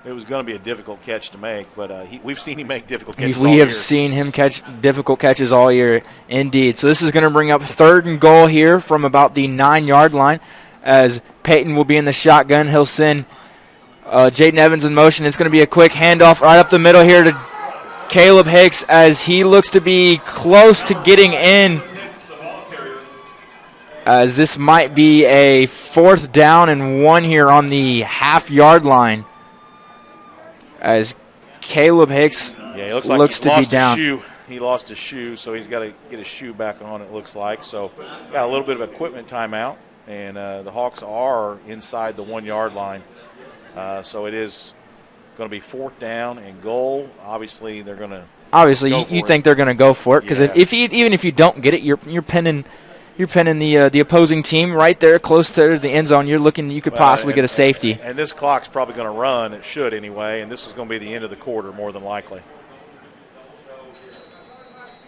it was going to be a difficult catch to make, but we've seen him make difficult catches all We have year. seen him catch difficult catches all year, indeed. So this is going to bring up 3rd and goal here from about the 9-yard line, as Peyton will be in the shotgun. He'll send Jaden Evans in motion. It's going to be a quick handoff right up the middle here to Caleb Hicks, as he looks to be close to getting in, as this might be a 4th down and 1 here on the half-yard line, as Caleb Hicks he looks like to be down. He lost his shoe, so he's got to get his shoe back on, it looks like. So got a little bit of equipment timeout, and the Hawks are inside the 1-yard line. So it is going to be 4th down and goal. Obviously, they're going to you think they're going to go for it, because even if you don't get it, you're pinning the opposing team right there close to the end zone. You could possibly get a safety. And this clock's probably going to run. It should anyway. And this is going to be the end of the quarter more than likely.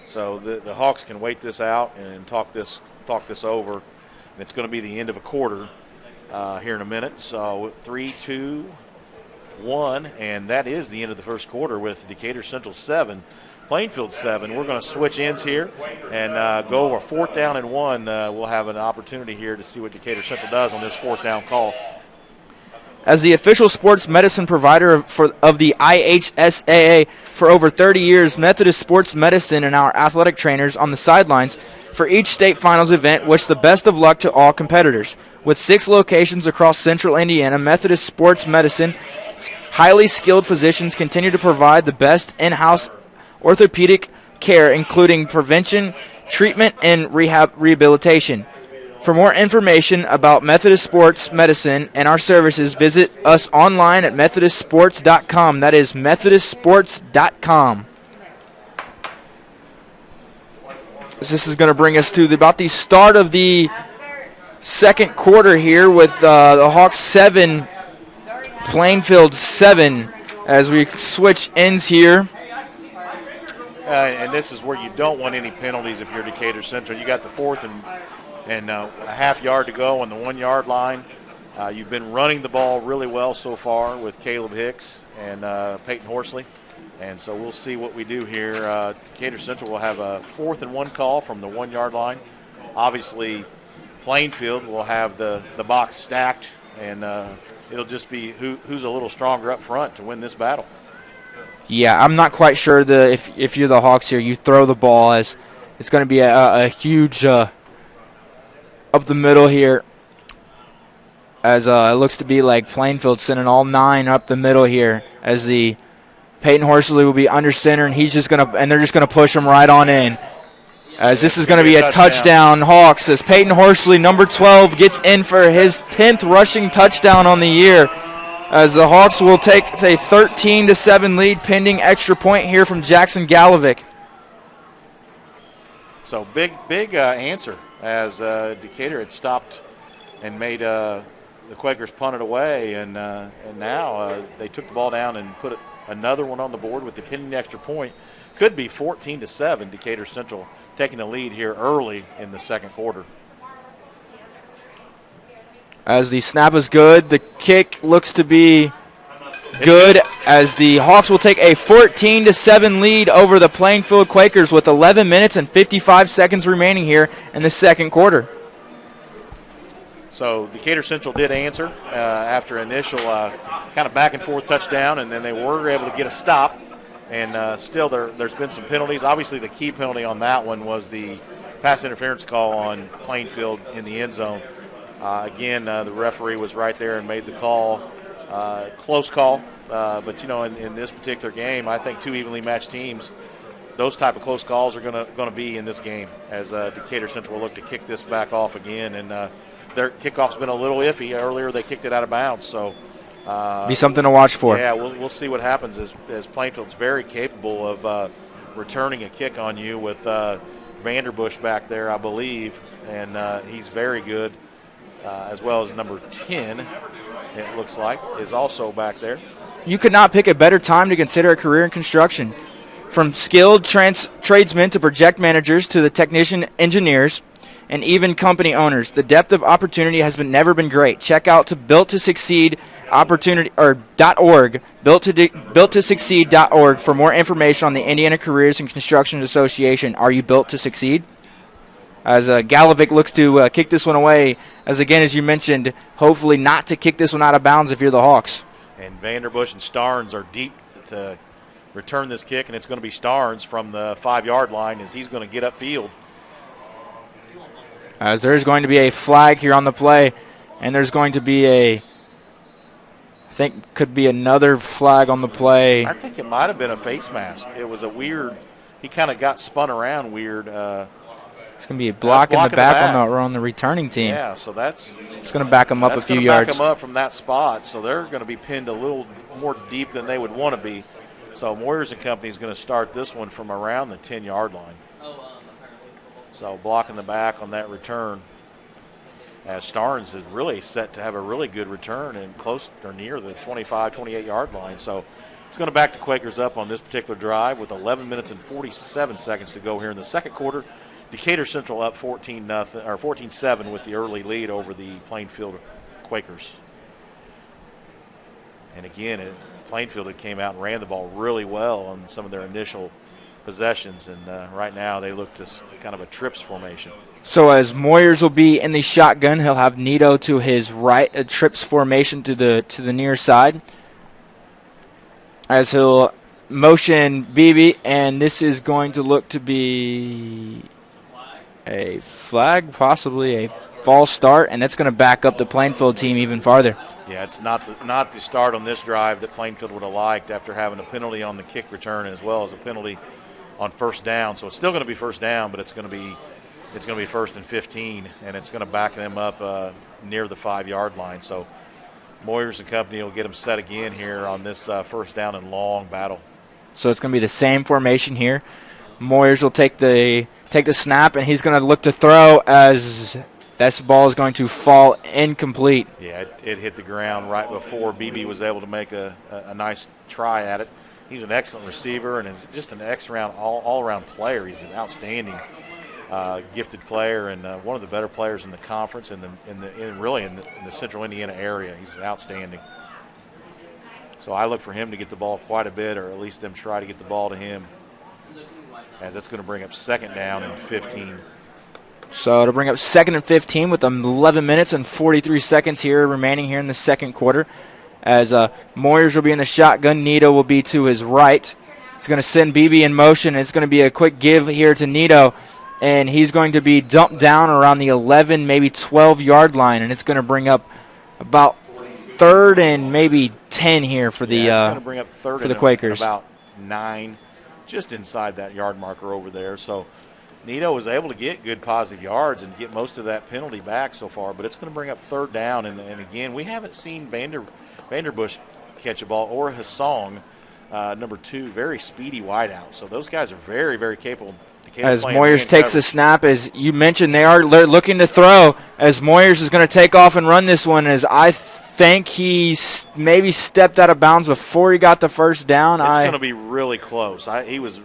So the Hawks can wait this out and talk this over. And it's going to be the end of a quarter here in a minute. So 3, 2, 1, and that is the end of the first quarter with Decatur Central 7. Plainfield 7. We're going to switch ends here and go over 4th down and 1. We'll have an opportunity here to see what Decatur Central does on this 4th down call. As the official sports medicine provider of the IHSAA for over 30 years, Methodist Sports Medicine and our athletic trainers on the sidelines for each state finals event wish the best of luck to all competitors. With 6 locations across central Indiana, Methodist Sports Medicine's highly skilled physicians continue to provide the best in-house orthopedic care, including prevention, treatment, and rehabilitation. For more information about Methodist Sports Medicine and our services, visit us online at methodistsports.com. That is methodistsports.com. This is going to bring us to about the start of the second quarter here with the Hawks 7, Plainfield 7, as we switch ends here. And this is where you don't want any penalties if you're Decatur Central. You got the 4th and a half yard to go on the 1-yard line. You've been running the ball really well so far with Caleb Hicks and Peyton Horsley. And so we'll see what we do here. Decatur Central will have a 4th and 1 call from the 1-yard line. Obviously, Plainfield will have the box stacked, and it'll just be who's a little stronger up front to win this battle. Yeah, I'm not quite sure if you're the Hawks here, you throw the ball, as it's going to be a huge up the middle here, as it looks to be like Plainfield sending all 9 up the middle here, as the Peyton Horsley will be under center, and they're just gonna push him right on in, as this is going to be a touchdown Hawks, as Peyton Horsley, number 12, gets in for his 10th rushing touchdown on the year, as the Hawks will take a 13-7 lead pending extra point here from Jackson Galovic. So big answer, as Decatur had stopped and made the Quakers punt it away, and now they took the ball down and put another one on the board with the pending extra point. Could be 14-7. Decatur Central taking the lead here early in the second quarter. As the snap is good, the kick looks to be good, as the Hawks will take a 14-7 lead over the Plainfield Quakers with 11 minutes and 55 seconds remaining here in the second quarter. So Decatur Central did answer after initial kind of back and forth touchdown, and then they were able to get a stop. And still there's been some penalties. Obviously the key penalty on that one was the pass interference call on Plainfield in the end zone. Again, the referee was right there and made the call. Close call, but in this particular game, I think 2 evenly matched teams, those type of close calls are going to be in this game, as Decatur Central will look to kick this back off again, and their kickoff's been a little iffy. Earlier they kicked it out of bounds, so be something to watch for. Yeah, we'll see what happens, as Plainfield's very capable of returning a kick on you with Vanderbush back there, I believe, and he's very good. As well as number 10, it looks like, is also back there. You could not pick a better time to consider a career in construction. From skilled tradesmen to project managers to the technician engineers, and even company owners. The depth of opportunity has never been great. Check out to Built to Succeed opportunity or .org, built-to-succeed.org for more information on the Indiana Careers and Construction Association. Are you built to succeed? As Galovic looks to kick this one away, as again, as you mentioned, hopefully not to kick this one out of bounds if you're the Hawks. And Vanderbush and Starnes are deep to return this kick, and it's going to be Starnes from the 5-yard line as he's going to get upfield. As there's going to be a flag here on the play, and there's going to be I think could be another flag on the play. I think it might have been a face mask. It was a weird, he kind of got spun around weird. It's going to be a block in the back on the returning team. Yeah, so it's going to back them up a few yards. Back them up from that spot, so they're going to be pinned a little more deep than they would want to be. So Moyers and Company is going to start this one from around the 10-yard line. So blocking the back on that return. As Starnes is really set to have a really good return and close or near the 25, 28-yard line. So it's going to back the Quakers up on this particular drive with 11 minutes and 47 seconds to go here in the second quarter. Decatur Central up 14-7 with the early lead over the Plainfield Quakers. And again, Plainfield had came out and ran the ball really well on some of their initial possessions, and right now they look to kind of a trips formation. So as Moyers will be in the shotgun, he'll have Nito to his right, a trips formation to the near side. As he'll motion BB, and this is going to look to be a flag, possibly a false start, and that's going to back up the Plainfield team even farther. Yeah, it's not the start on this drive that Plainfield would have liked after having a penalty on the kick return as well as a penalty on first down. So it's still going to be first down, but it's going to be first and 15, and it's going to back them up near the 5-yard line. So Moyers and Company will get them set again here on this first down and long battle. So it's going to be the same formation here. Moyers will take the snap, and he's going to look to throw as that ball is going to fall incomplete. Yeah, it hit the ground right before BB was able to make a nice try at it. He's an excellent receiver and is just an all-around player. He's an outstanding gifted player and one of the better players in the conference and in the Central Indiana area. He's outstanding. So I look for him to get the ball quite a bit, or at least them try to get the ball to him, as that's going to bring up second down and 15. So it'll bring up second and 15 with 11 minutes and 43 seconds here remaining here in the second quarter. As Moyers will be in the shotgun, Nito will be to his right. He's going to send BB in motion. It's going to be a quick give here to Nito, and he's going to be dumped down around the 11, maybe 12-yard line, and it's going to bring up about third and maybe 10 here for the it's going to bring up third for the Quakers. About 9, just inside that yard marker over there. So Nito was able to get good positive yards and get most of that penalty back so far, but it's going to bring up third down. And again, we haven't seen Vanderbush catch a ball or Hassong, number 2, very speedy wideout. So those guys are very, very capable. As Moyers takes the snap, as you mentioned, they're looking to throw. As Moyers is going to take off and run this one, as I think he maybe stepped out of bounds before he got the first down. It's going to be really close. He was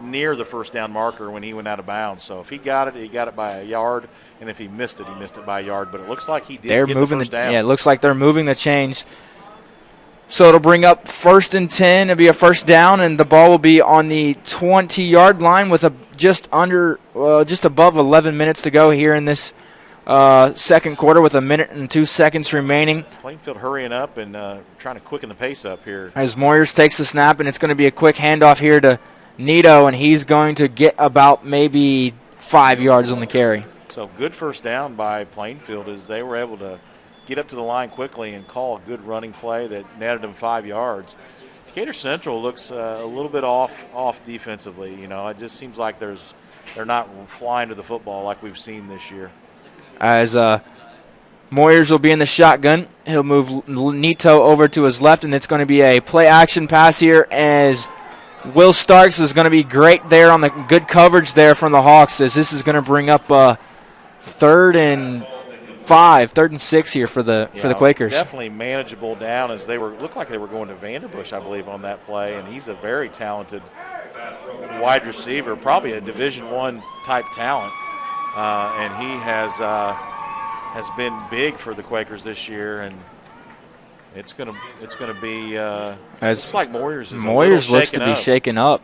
near the first down marker when he went out of bounds. So if he got it, he got it by a yard, and if he missed it by a yard. But it looks like he did get the first down. Yeah, it looks like they're moving the chains. So it'll bring up first and 10. It'll be a first down, and the ball will be on the 20-yard line with just above 11 minutes to go here in this second quarter with 1 minute and 2 seconds remaining. Plainfield hurrying up and trying to quicken the pace up here. As Moyers takes the snap, and it's going to be a quick handoff here to Nito, and he's going to get about maybe 5 yards on the carry. So good first down by Plainfield as they were able to get up to the line quickly and call a good running play that netted them 5 yards. Decatur Central looks a little bit off defensively. You know, it just seems like they're not flying to the football like we've seen this year. As Moyers will be in the shotgun, he'll move Nito over to his left, and it's going to be a play-action pass here as Will Starks is going to be great there on the good coverage there from the Hawks, as this is going to bring up third and 6 here for the Quakers. Definitely manageable down as looked like they were going to Vanderbush, I believe, on that play, and he's a very talented wide receiver, probably a Division I type talent. and he has been big for the Quakers this year, and it's gonna be. Looks like Moyers looks to be shaken up.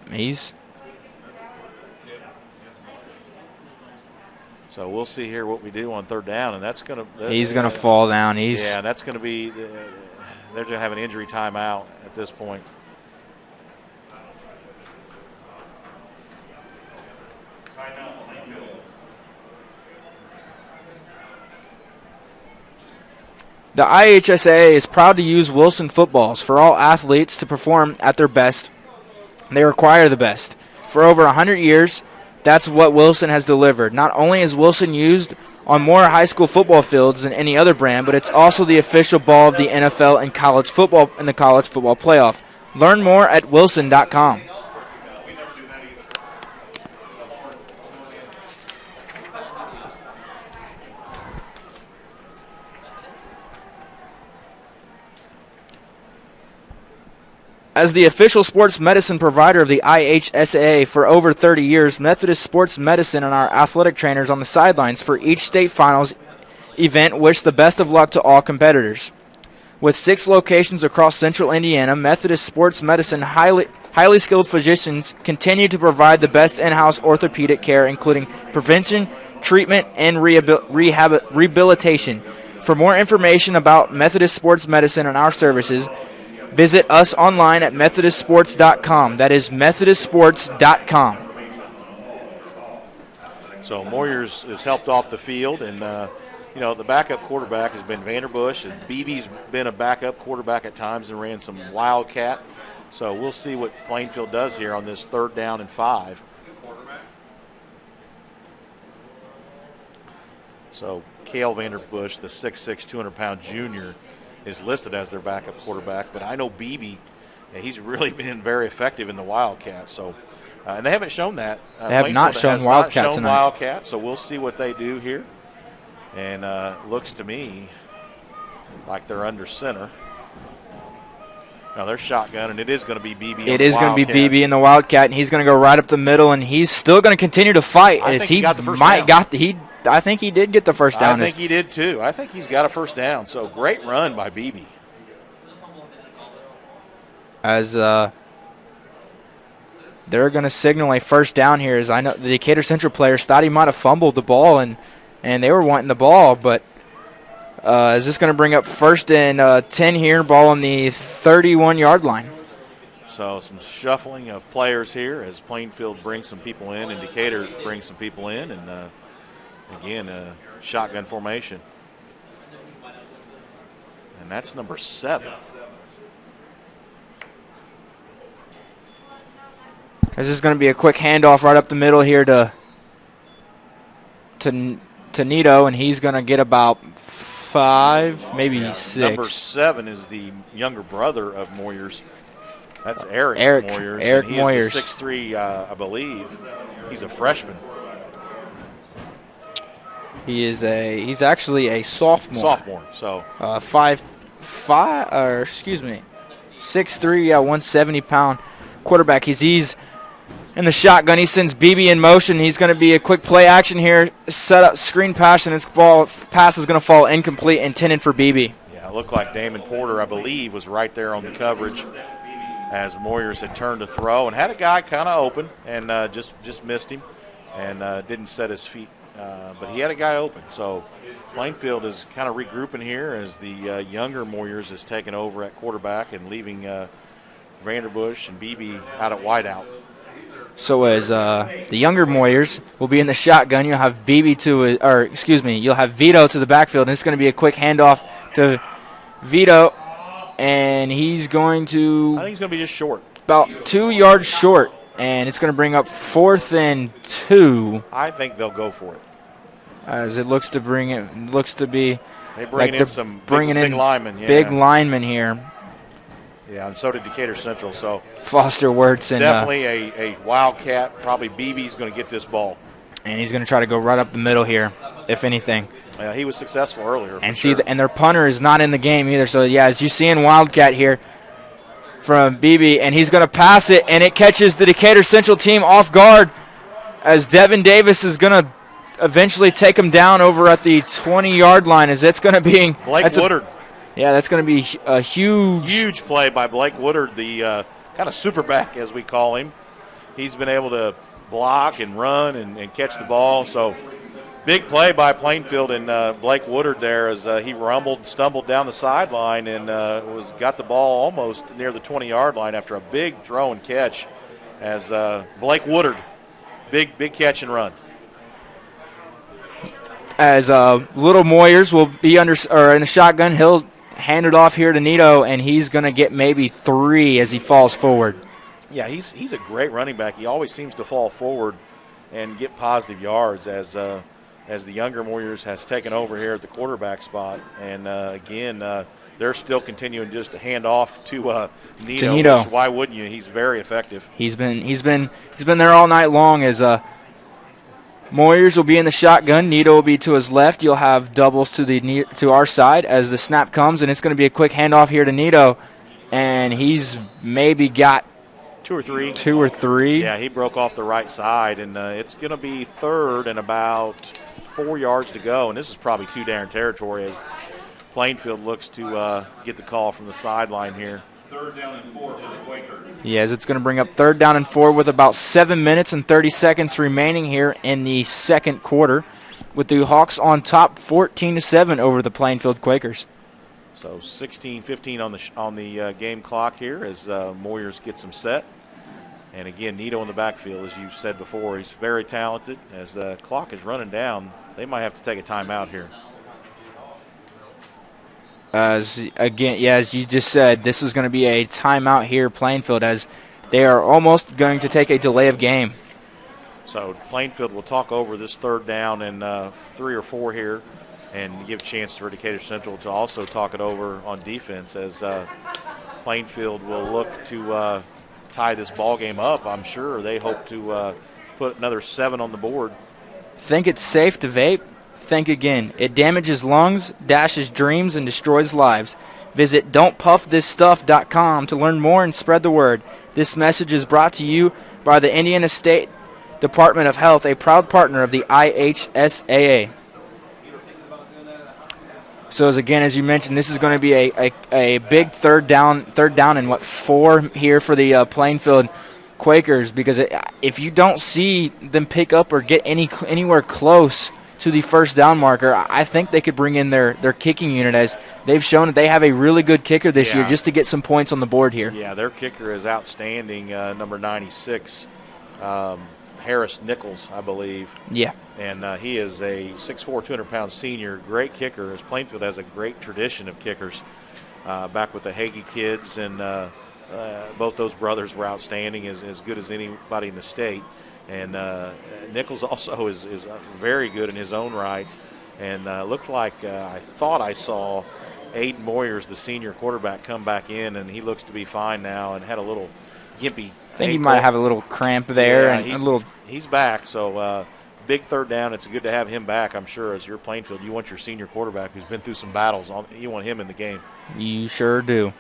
So we'll see here what we do on third down, and that's gonna. He's gonna fall down. Yeah, that's gonna be. They're gonna have an injury timeout at this point. The IHSAA is proud to use Wilson footballs for all athletes to perform at their best. They require the best. For over 100 years, that's what Wilson has delivered. Not only is Wilson used on more high school football fields than any other brand, but it's also the official ball of the NFL and college football in the college football playoff. Learn more at wilson.com. As the official sports medicine provider of the IHSAA for over 30 years, Methodist Sports Medicine and our athletic trainers on the sidelines for each state finals event wish the best of luck to all competitors. With 6 locations across central Indiana, Methodist Sports Medicine highly skilled physicians continue to provide the best in-house orthopedic care, including prevention, treatment, and rehabilitation. For more information about Methodist Sports Medicine and our services, visit us online at methodistsports.com. That is methodistsports.com. So Moyers is helped off the field, and the backup quarterback has been Vanderbush, and Beebe's been a backup quarterback at times and ran some wildcat. So we'll see what Plainfield does here on this 3rd down and 5. So Cale Vanderbush, the 6'6", 200-pound junior, is listed as their backup quarterback, but I know Beebe, he's really been very effective in the Wildcat. So, and they haven't shown that. They have not shown Wildcat tonight. Wildcat, so we'll see what they do here. And looks to me like they're under center. Now they're shotgun, and it is going to be Beebe. It is going to be Beebe in the Wildcat, and he's going to go right up the middle, and he's still going to continue to fight. I think he got the first down. I think he did get the first down. I think he did too. I think he's got a first down. So great run by Beebe. As they're going to signal a first down here, as I know the Decatur Central players thought he might have fumbled the ball, and they were wanting the ball, but is this going to bring up 1st and 10 here, ball on the 31-yard line. So some shuffling of players here as Plainfield brings some people in and Decatur brings some people in, and again, shotgun formation. And that's number 7. This is going to be a quick handoff right up the middle here to Nito, and he's going to get about 5, maybe 6. Number 7 is the younger brother of Moyers. That's Eric Moyers. Eric Moyers. He is 6'3", I believe. He's a freshman. He's actually a sophomore. So 6'3", 170-pound quarterback. He's in the shotgun. He sends Beebe in motion. He's going to be a quick play action here. Set up screen pass, and his pass is going to fall incomplete, intended for Beebe. Yeah, it looked like Damon Porter, I believe, was right there on the coverage as Moyers had turned to throw and had a guy kind of open and just missed him and didn't set his feet. But he had a guy open. So Plainfield is kind of regrouping here as the younger Moyers is taking over at quarterback and leaving Vanderbush and Beebe out at wideout. So as the younger Moyers will be in the shotgun, you'll have you'll have Vito to the backfield, and it's going to be a quick handoff to Vito, and he's going to. I think he's going to be just short. About 2 yards short, and it's going to bring up 4th and 2. I think they'll go for it. As it looks to be. They bring in some big linemen. Yeah. Big linemen here. Yeah, and so did Decatur Central. So Foster Wirtz and definitely a wildcat. Probably Beebe's going to get this ball, and he's going to try to go right up the middle here, if anything. Yeah, he was successful earlier. And and their punter is not in the game either. So yeah, as you see in wildcat here from Beebe, and he's going to pass it, and it catches the Decatur Central team off guard, as Devin Davis is going to eventually take him down over at the 20-yard line. As it's going to be Blake Woodard. That's going to be a huge play by Blake Woodard, the kind of super back as we call him. He's been able to block and run and catch the ball. So big play by Plainfield and Blake Woodard there as he stumbled down the sideline and got the ball almost near the 20-yard line after a big throw and catch as Blake Woodard, big catch and run. As Little Moyers will be in the shotgun, he'll hand it off here to Nito, and he's going to get maybe 3 as he falls forward. Yeah, he's a great running back. He always seems to fall forward and get positive yards as the younger Warriors has taken over here at the quarterback spot. And again, they're still continuing just to hand off to Nito. Which, why wouldn't you? He's very effective. He's been there all night long. As Moyers will be in the shotgun, Nito will be to his left. You'll have doubles to our side as the snap comes, and it's going to be a quick handoff here to Nito, and he's maybe got 2 or 3. Yeah, he broke off the right side, and it's going to be third and about 4 yards to go, and this is probably too darn territory as Plainfield looks to get the call from the sideline here. 3rd down and 4 for the Quakers. Yes, it's going to bring up 3rd down and 4 with about 7 minutes and 30 seconds remaining here in the second quarter, with the Hawks on top 14-7 over the Plainfield Quakers. So 16-15 on the game clock here as Moyers gets them set. And again, Nito in the backfield, as you said before, he's very talented. As the clock is running down, they might have to take a timeout here. As you just said, this is going to be a timeout here, Plainfield, as they are almost going to take a delay of game. So Plainfield will talk over this 3rd down and 3 or 4 here and give a chance for Decatur Central to also talk it over on defense as Plainfield will look to tie this ball game up. I'm sure they hope to put another 7 on the board. Think it's safe to vape? Think again. It damages lungs, dashes dreams, and destroys lives. Visit don'tpuffthisstuff.com to learn more and spread the word. This message is brought to you by the Indiana State Department of Health, a proud partner of the IHSAA. So as you mentioned, this is going to be a big third down and 4 here for the Plainfield Quakers, because if you don't see them pick up or get anywhere close to the first down marker, I think they could bring in their kicking unit, as they've shown that they have a really good kicker this year, just to get some points on the board here. Yeah, their kicker is outstanding, number 96, Harris Nichols, I believe. Yeah. And he is a 6'4", 200-pound senior, great kicker, as Plainfield has a great tradition of kickers. Back with the Hagee kids, and both those brothers were outstanding, as good as anybody in the state. And Nichols also is very good in his own right. And looked like I thought I saw Aiden Moyers, the senior quarterback, come back in, and he looks to be fine now and had a little gimpy. I think he might have a little cramp there. Yeah, and he's back, so big 3rd down. It's good to have him back, I'm sure, as you're Plainfield. You want your senior quarterback who's been through some battles. You want him in the game. You sure do.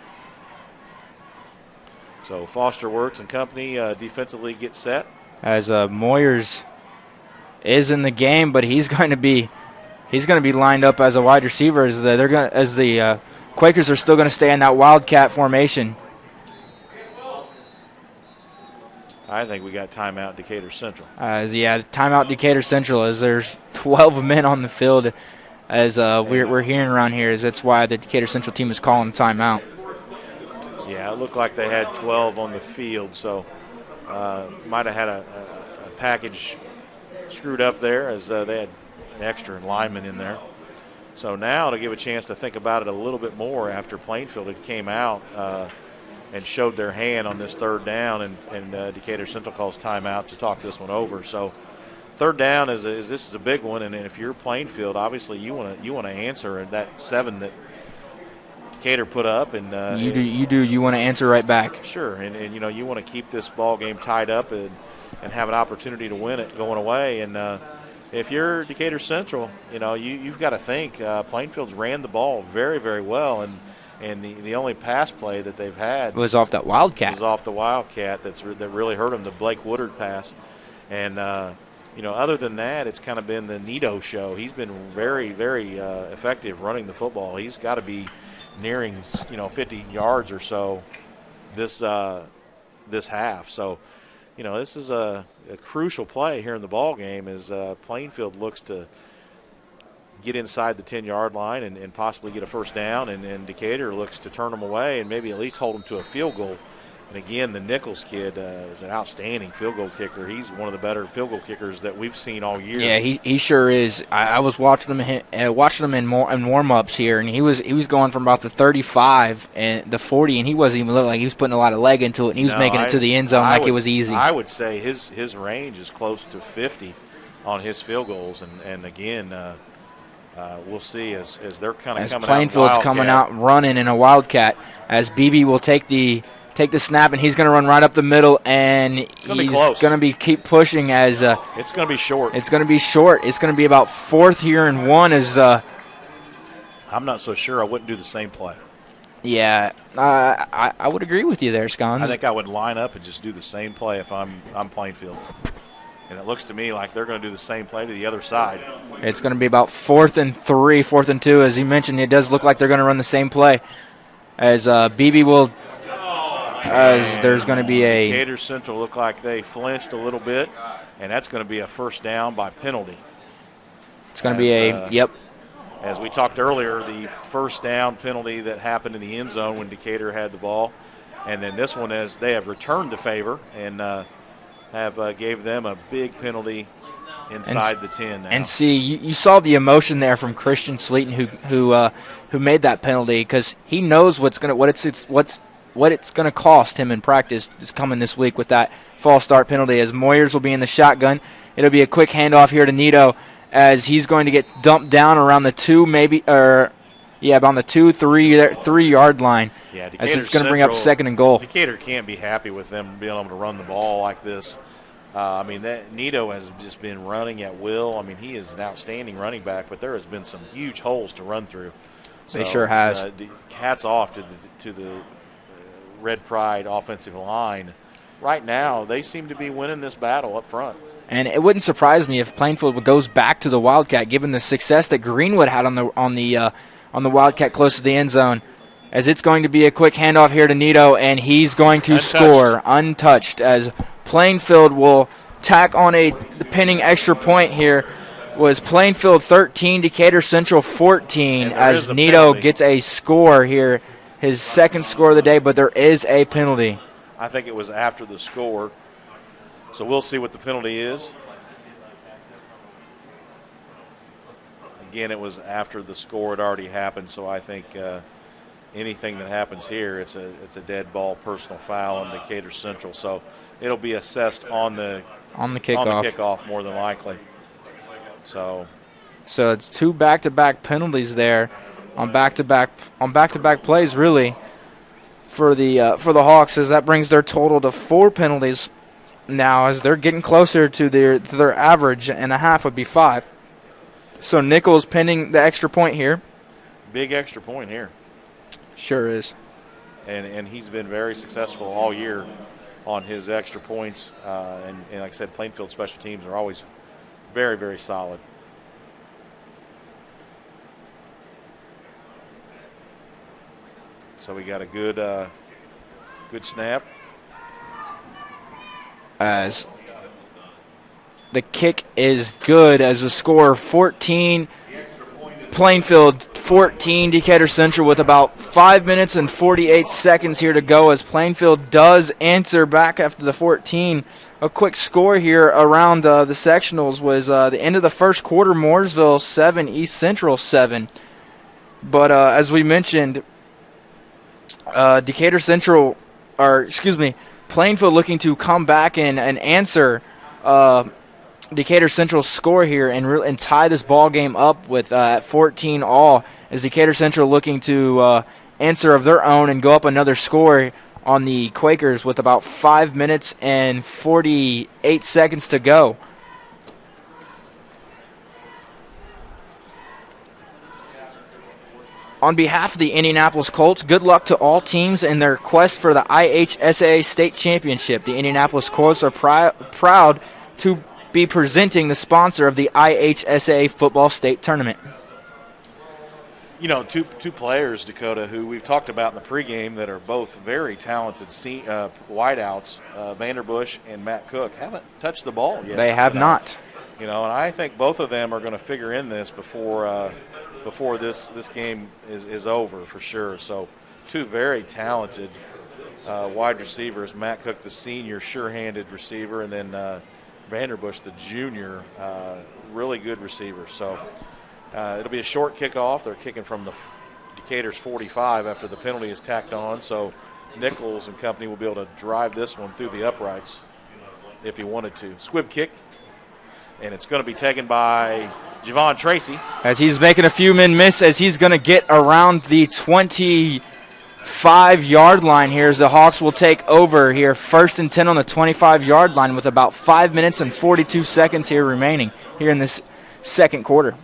So Foster Works and company defensively get set. As Moyers is in the game, but he's going to be lined up as a wide receiver, as the Quakers are still going to stay in that Wildcat formation. I think we got timeout Decatur Central. Timeout Decatur Central, as there's 12 men on the field, as we're hearing around here, is that's why the Decatur Central team is calling timeout. Yeah, it looked like they had 12 on the field, so might have had a package screwed up there, as they had an extra lineman in there. So now to give a chance to think about it a little bit more after Plainfield had came out and showed their hand on this 3rd down, and Decatur Central calls timeout to talk this one over. So 3rd down this is a big one, and if you're Plainfield, obviously you want to answer that 7 that Decatur put up, and you want to answer right back. Sure, and you want to keep this ball game tied up and have an opportunity to win it going away. And if you're Decatur Central, you've got to think Plainfield's ran the ball very, very well, and the only pass play that they've had was off that Wildcat. Was off the Wildcat that really hurt them, the Blake Woodard pass. And other than that, it's kind of been the Nito show. He's been very, very effective running the football. He's got to be nearing 50 yards or so this half. So, this is a crucial play here in the ball game as Plainfield looks to get inside the 10-yard line and possibly get a first down, and Decatur looks to turn them away and maybe at least hold them to a field goal. And again, the Nichols kid is an outstanding field goal kicker. He's one of the better field goal kickers that we've seen all year. Yeah, he sure is. I was watching him in warm-ups here, and he was going from about the 35 and the 40, and he wasn't even looking like he was putting a lot of leg into it, and he was making it to the end zone like it was easy. I would say his range is close to 50 on his field goals, and again, we'll see as they're kind of coming Plainfield's out. coming out running in a Wildcat, as BB will take the snap, and he's going to run right up the middle, and he's going to keep pushing as it's going to be short. It's going to be short. It's going to be about 4th here and 1 as the. I'm not so sure. I wouldn't do the same play. Yeah, I would agree with you there, Scons. I think I would line up and just do the same play if I'm Plainfield. And it looks to me like they're going to do the same play to the other side. It's going to be about 4th and 3, 4th and 2. As you mentioned, it does look like they're going to run the same play as BB will. As there's going to be a Decatur Central look like they flinched a little bit, and that's going to be a first down by penalty. It's going to be yep. As we talked earlier, the first down penalty that happened in the end zone when Decatur had the ball, and then this one as they have returned the favor and have gave them a big penalty inside the 10 now. And see, you saw the emotion there from Christian Sleeton who made that penalty, because he knows what it's going to cost him in practice coming this week with that false start penalty, as Moyers will be in the shotgun. It'll be a quick handoff here to Nito as he's going to get dumped down around the 2 about the 3 yard line. Yeah, as it's going to bring up 2nd and goal. Decatur can't be happy with them being able to run the ball like this. Nito has just been running at will. He is an outstanding running back, but there has been some huge holes to run through. They sure has. Hats off to the Red Pride offensive line. Right now, they seem to be winning this battle up front. And it wouldn't surprise me if Plainfield goes back to the Wildcat, given the success that Greenwood had on the Wildcat close to the end zone. As it's going to be a quick handoff here to Nito, and he's going to score untouched. As Plainfield will tack on the pinning extra point here. Was Plainfield 13, Decatur Central 14, as Nito gets a score here. His 2nd score of the day, but there is a penalty. I think it was after the score. So we'll see what the penalty is. Again, it was after the score had already happened, so I think anything that happens here, it's a dead ball personal foul on Decatur Central. So it'll be assessed on the kickoff more than likely. So it's 2 back-to-back penalties there. On back-to-back plays, really, for the Hawks, as that brings their total to 4 penalties now, as they're getting closer to their average, and a half would be 5. So Nichols pinning the extra point here. Big extra point here. Sure is. And he's been very successful all year on his extra points. And like I said, Plainfield special teams are always very, very solid. So we got a good snap. As the kick is good, as the score 14, Plainfield 14, Decatur Central, with about 5 minutes and 48 seconds here to go, as Plainfield does answer back after the 14. A quick score here around the sectionals was the end of the first quarter, Mooresville 7, East Central 7. But as we mentioned, Plainfield looking to come back and answer Decatur Central's score here and tie this ball game up with 14 all, as Decatur Central looking to answer of their own and go up another score on the Quakers with about 5 minutes and 48 seconds to go. On behalf of the Indianapolis Colts, good luck to all teams in their quest for the IHSAA State Championship. The Indianapolis Colts are proud to be presenting the sponsor of the IHSA football state tournament. You know, two players, Dakota, who we've talked about in the pregame that are both very talented wideouts, Vanderbush and Matt Cook, haven't touched the ball yet. They have not. You know, and I think both of them are going to figure in this before this game is over for sure. So two very talented wide receivers. Matt Cook, the senior, sure-handed receiver, and then Vanderbush, the junior, really good receiver. So it'll be a short kickoff. They're kicking from the Decatur's 45 after the penalty is tacked on. So Nichols and company will be able to drive this one through the uprights if he wanted to. Squib kick. And it's going to be taken by Javon Tracy. As he's making a few men miss, as he's going to get around the 25-yard line here, as the Hawks will take over here. 1st and 10 on the 25-yard line with about 5 minutes and 42 seconds here remaining here in this second quarter.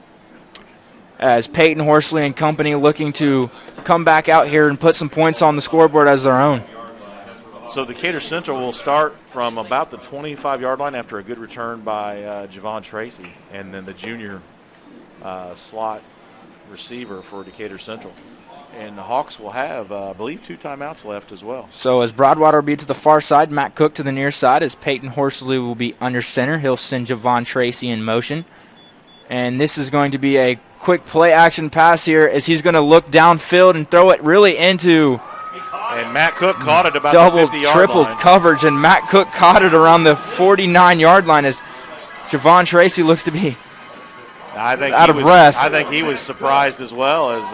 As Peyton Horsley and company looking to come back out here and put some points on the scoreboard as their own. So Decatur Central will start from about the 25-yard line after a good return by Javon Tracy, and then the junior slot receiver for Decatur Central. And the Hawks will have, I believe, 2 timeouts left as well. So as Broadwater will be to the far side, Matt Cook to the near side, as Peyton Horsley will be under center. He'll send Javon Tracy in motion. And this is going to be a quick play-action pass here as he's going to look downfield and throw it really into – and Matt Cook caught it about double, the 50-yard triple line. coverage, and Matt Cook caught it around the 49-yard line as Javon Tracy looks to be out of breath. I think he was surprised as well as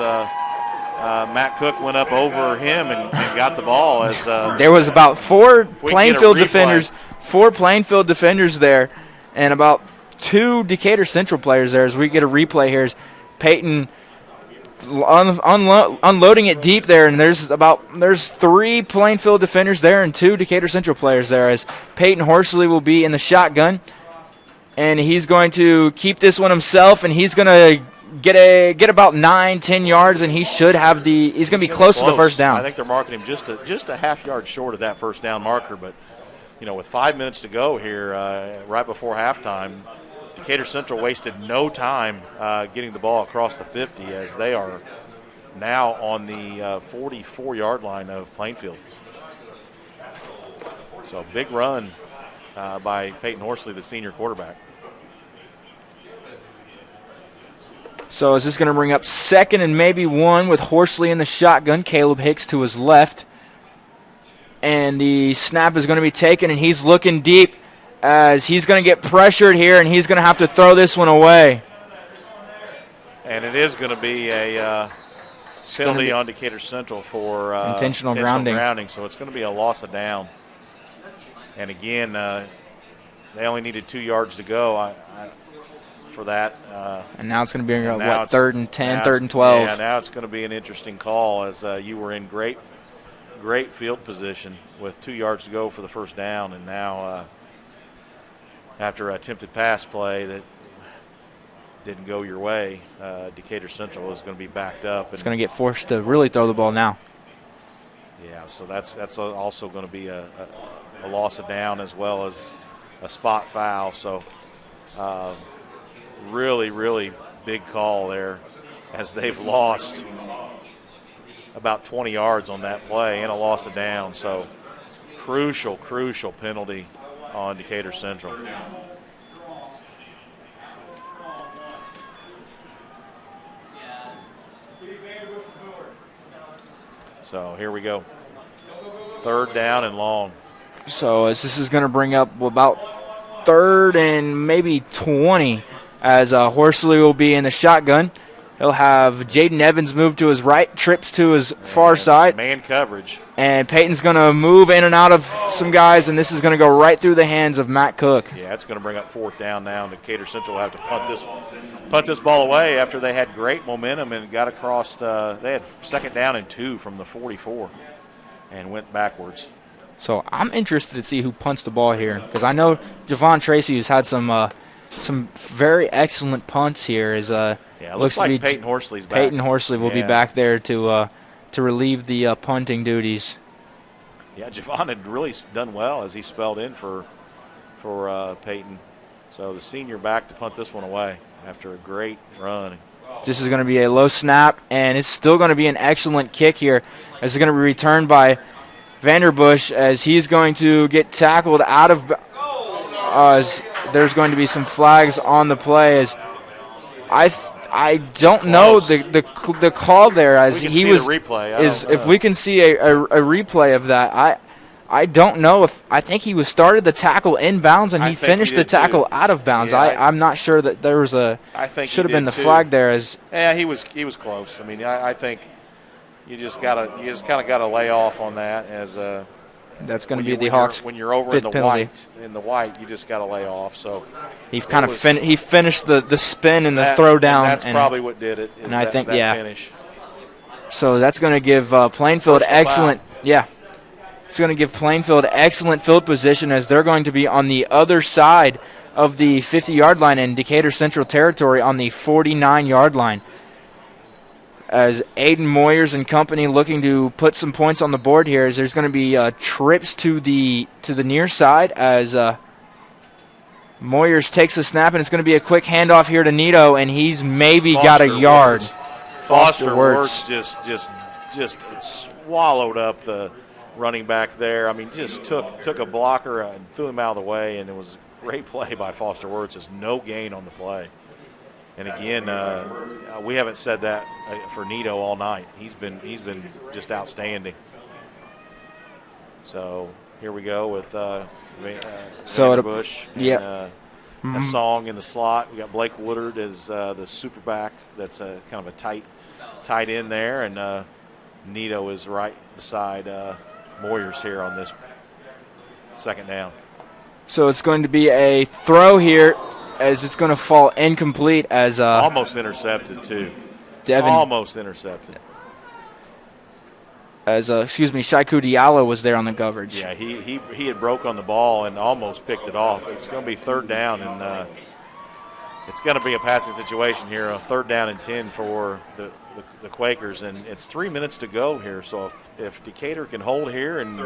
Matt Cook went up over him and got the ball. As there was about 4 Plainfield defenders there, and about 2 Decatur Central players there. As we get a replay here, as Peyton unloading it deep there, and there's 3 Plainfield defenders there and 2 Decatur Central players there, as Peyton Horsley will be in the shotgun, and he's going to keep this one himself, and he's going to get about 9-10 yards, and he's going to be close to the first down. I think they're marking him just a half yard short of that first down marker, but you know, with 5 minutes to go here, right before halftime, Decatur Central wasted no time getting the ball across the 50, as they are now on the 44-yard line of Plainfield. So big run by Peyton Horsley, the senior quarterback. So is this going to bring up 2nd and maybe 1 with Horsley in the shotgun, Caleb Hicks to his left. And the snap is going to be taken, and he's looking deep, as he's going to get pressured here, and he's going to have to throw this one away. And it is going to be a penalty on Decatur Central for intentional grounding. So it's going to be a loss of down. And again, they only needed 2 yards to go for that. And now it's going to be 3rd and 10, 3rd and 12. Yeah, now it's going to be an interesting call, as you were in great field position with 2 yards to go for the first down, and now after an attempted pass play that didn't go your way, Decatur Central is going to be backed up. It's going to get forced to really throw the ball now. Yeah, so that's also going to be a loss of down as well as a spot foul. So really, really big call there, as they've lost about 20 yards on that play and a loss of down. So crucial penalty on Decatur Central. So here we go. 3rd down and long. So as this is going to bring up about 3rd and maybe 20, as Horsley will be in the shotgun. He'll have Jaden Evans move to his right, trips to his far side. Man coverage. And Peyton's going to move in and out of some guys, and this is going to go right through the hands of Matt Cook. Yeah, it's going to bring up 4th down now. Decatur Central will have to punt this ball away after they had great momentum and got across. They had 2nd down and 2 from the 44 and went backwards. So I'm interested to see who punts the ball here, because I know Javon Tracy has had some very excellent punts here. Yeah, it looks like to be Peyton Horsley's back. Peyton Horsley will be back there to relieve the punting duties. Yeah, Javon had really done well as he spelled in for Peyton. So the senior back to punt this one away after a great run. This is going to be a low snap, and it's still going to be an excellent kick here. As it's going to be returned by Vanderbush as he's going to get tackled out of as there's going to be some flags on the play. As I don't know the call there as we can he see was the replay. if we can see a replay of that. I don't know if I think he was started the tackle inbounds and he finished the tackle out of bounds. Yeah, I'm not sure that there was a should have been the flag there as he was close. I mean, I think you just kind of gotta lay off on that as that's going to be the Hawks when you're over in the white you just gotta lay off. So he kind of he finished the spin and the throw down. And that's probably what did it. And I think that finish. So that's going to give Plainfield excellent. Yeah. It's going to give Plainfield excellent field position as they're going to be on the other side of the 50-yard line in Decatur Central Territory on the 49-yard line. As Aiden Moyers and company looking to put some points on the board here, as there's going to be trips to the near side as Moyers takes a snap, and it's going to be a quick handoff here to Nito, and he's maybe got a yard. Foster Wirtz just swallowed up the running back there. I mean, just took a blocker and threw him out of the way, and it was a great play by Foster Wirtz. There's no gain on the play. And again, we haven't said that for Nito all night. He's been just outstanding. So here we go with Vanderbush. And, a song in the slot. We got Blake Woodard as the super back. That's kind of a tight end there, and Nito is right beside Moyers here on this second down. So it's going to be a throw here as it's going to fall incomplete as almost intercepted too. Devin almost intercepted. As Shaiku Diallo was there on the coverage. Yeah, he had broke on the ball and almost picked it off. It's going to be third down, and it's going to be a passing situation here, a third down and 10 for the Quakers, and it's 3 minutes to go here. So if Decatur can hold here and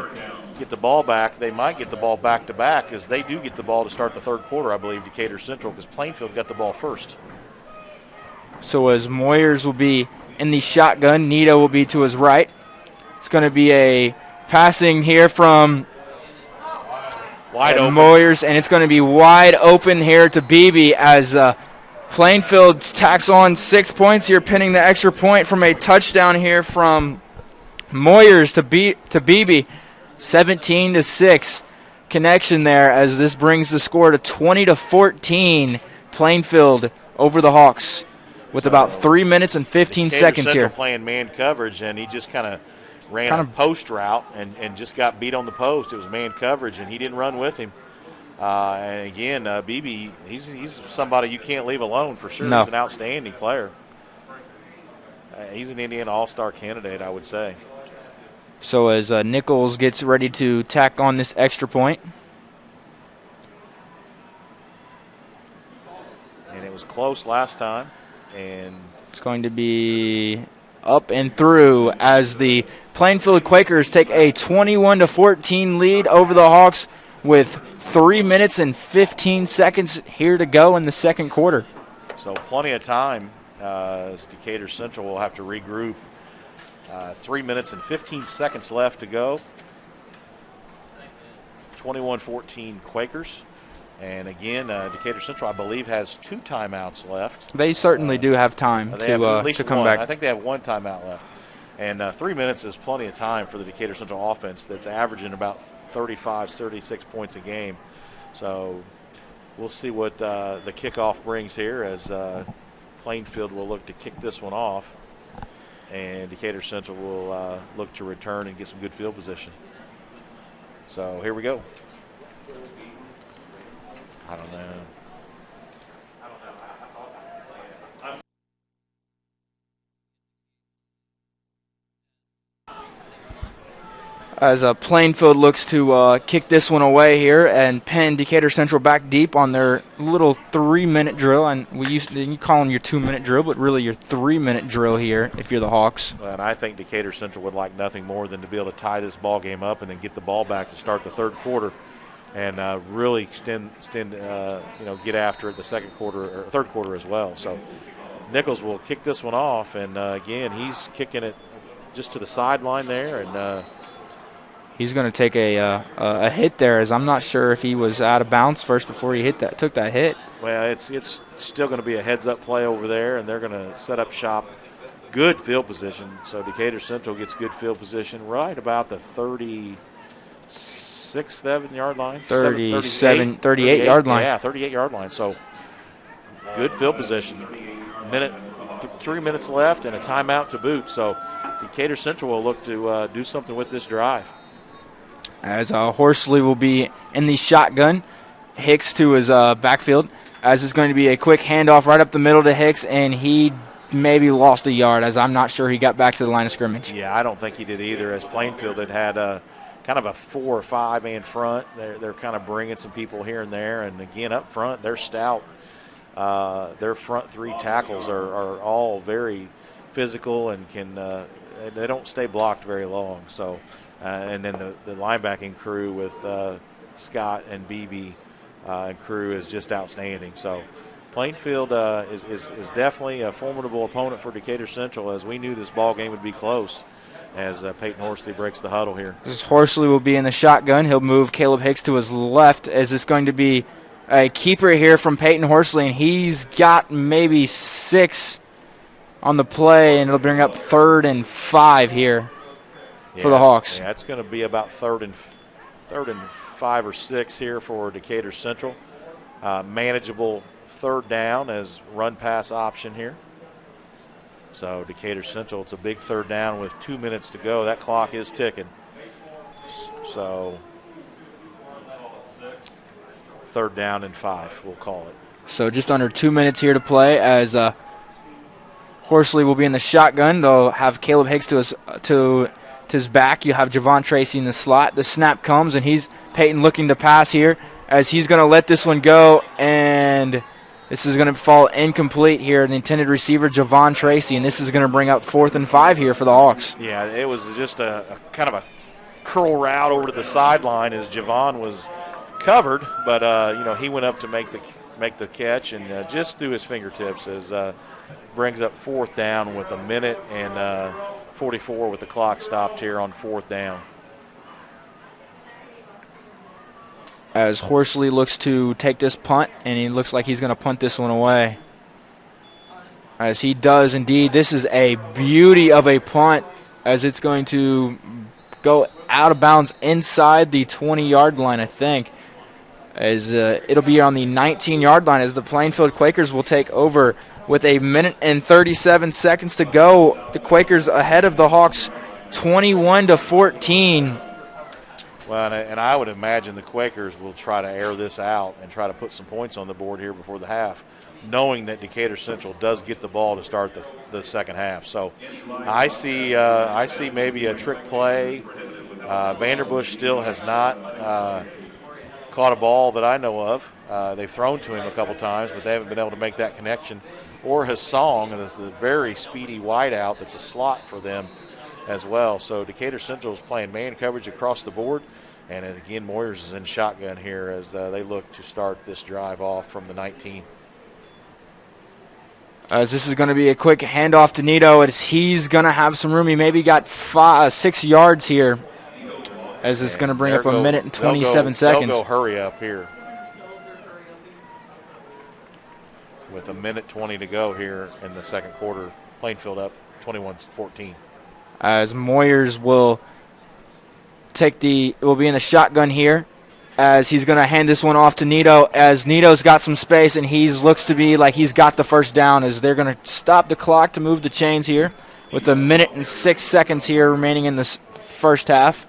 get the ball back, they might get the ball back to back, as they do get the ball to start the third quarter, I believe, Decatur Central, because Plainfield got the ball first. So as Moyers will be in the shotgun, Nito will be to his right. It's going to be a passing here from wide open Moyers, and it's going to be wide open here to Beebe as Plainfield tacks on 6 points here, pinning the extra point from a touchdown here from Moyers to Beebe. 17-6 connection there as this brings the score to 20-14. Plainfield over the Hawks with about 3 minutes and 15 seconds Central here. Playing man coverage, and he just kind of ran a post route and just got beat on the post. It was man coverage, and he didn't run with him. And again, Beebe, he's somebody you can't leave alone for sure. No. He's an outstanding player. He's an Indiana All-Star candidate, I would say. So as Nichols gets ready to tack on this extra point. And it was close last time. And it's going to be up and through as the Plainfield Quakers take a 21-14 lead over the Hawks with 3 minutes and 15 seconds here to go in the second quarter. So plenty of time as Decatur Central will have to regroup. 3 minutes and 15 seconds left to go. 21-14 Quakers. And again, Decatur Central, I believe, has 2 timeouts left. They certainly do have time to come back. I think they have 1 timeout left. And 3 minutes is plenty of time for the Decatur Central offense that's averaging about 35, 36 points a game. So we'll see what the kickoff brings here as Plainfield will look to kick this one off. And Decatur Central will look to return and get some good field position. So here we go. I don't know. As Plainfield looks to kick this one away here and pin Decatur Central back deep on their little 3-minute drill. And you call them your 2-minute drill, but really your 3-minute drill here if you're the Hawks. And I think Decatur Central would like nothing more than to be able to tie this ball game up and then get the ball back to start the third quarter. and really get after it the second quarter or third quarter as well. So Nichols will kick this one off, and again, he's kicking it just to the sideline there, and he's going to take a hit there, as I'm not sure if he was out of bounds first before he took that hit. Well, it's still going to be a heads-up play over there, and they're going to set up shop. Good field position. So Decatur Central gets good field position right about the 38-yard line. 38-yard line. Yeah, 38-yard line. So good field position. 3 minutes left and a timeout to boot. So Decatur Central will look to do something with this drive. As Horsley will be in the shotgun. Hicks to his backfield. As it's going to be a quick handoff right up the middle to Hicks, and he maybe lost a yard, as I'm not sure he got back to the line of scrimmage. Yeah, I don't think he did either, as Plainfield had kind of a 4 or 5 man front. They're kind of bringing some people here and there, and again up front they're stout. Their front 3 tackles are all very physical and they don't stay blocked very long. So, and then the linebacking crew with Scott and Beebe and crew is just outstanding. So Plainfield is definitely a formidable opponent for Decatur Central, as we knew this ball game would be close as Peyton Horsley breaks the huddle here. This Horsley will be in the shotgun. He'll move Caleb Hicks to his left, as it's going to be a keeper here from Peyton Horsley, and he's got maybe 6 on the play, and it'll bring up 3rd and 5 here for the Hawks. Yeah, it's going to be about third and 5 or 6 here for Decatur Central. Manageable 3rd down as run-pass option here. So Decatur Central, it's a big 3rd down with 2 minutes to go. That clock is ticking. So 3rd down and 5, we'll call it. So just under 2 minutes here to play, as Horsley will be in the shotgun. They'll have Caleb Hicks to his back. You have Javon Tracy in the slot. The snap comes, and Peyton looking to pass here, as he's going to let this one go, and this is going to fall incomplete here. The intended receiver, Javon Tracy, and this is going to bring up 4th and 5 here for the Hawks. Yeah, it was just a kind of a curl route over to the sideline as Javon was covered, but he went up to make the catch, and just through his fingertips as brings up 4th down with 1 minute and 44 with the clock stopped here on 4th down. As Horsley looks to take this punt, and he looks like he's going to punt this one away. As he does indeed. This is a beauty of a punt, as it's going to go out of bounds inside the 20-yard line, I think. As it'll be on the 19-yard line, as the Plainfield Quakers will take over with 1 minute and 37 seconds to go. The Quakers ahead of the Hawks 21-14. Well, and I would imagine the Quakers will try to air this out and try to put some points on the board here before the half, knowing that Decatur Central does get the ball to start the second half. So I see maybe a trick play. Vanderbush still has not caught a ball that I know of. They've thrown to him a couple times, but they haven't been able to make that connection. Or Hassong, the very speedy wideout that's a slot for them as well. So Decatur Central is playing man coverage across the board. And again, Moyers is in shotgun here as they look to start this drive off from the 19. As this is going to be a quick handoff to Nito, as he's going to have some room. He maybe got 6 yards here, as it's going to bring up 1 minute and 27 seconds. They'll go hurry up here with 1 minute 20 to go here in the second quarter. Plainfield up 21-14. As Moyers will be in the shotgun here, as he's going to hand this one off to Nito, as Nito's got some space, and he looks to be like he's got the first down, as they're going to stop the clock to move the chains here with 1 minute and 6 seconds here remaining in this first half.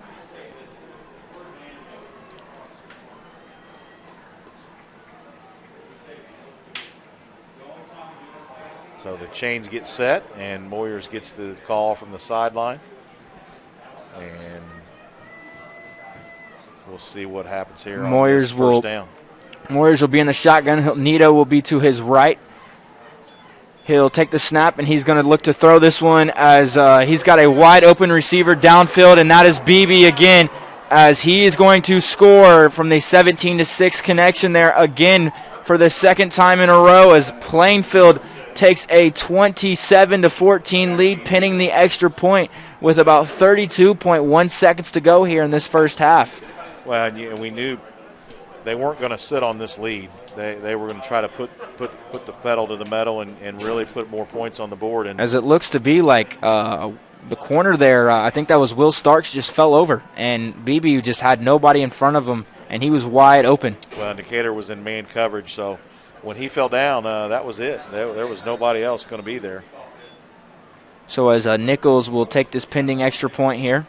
So the chains get set, and Moyers gets the call from the sideline. And we'll see what happens here on this first down. Moyers will be in the shotgun. Nito will be to his right. He'll take the snap, and he's going to look to throw this one as he's got a wide-open receiver downfield, and that is Beebe again. as he is going to score from the 17-6 connection there again for the second time in a row as Plainfield takes a 27-14 lead, pinning the extra point with about 32.1 seconds to go here in this first half. Well, and we knew they weren't going to sit on this lead. They were going to try to put the pedal to the metal and really put more points on the board. And as it looks to be like the corner there, I think that was Will Starks, just fell over, and BB just had nobody in front of him, and he was wide open. Well, Decatur was in man coverage, so when he fell down, that was it. There was nobody else going to be there. So as Nichols will take this pending extra point here.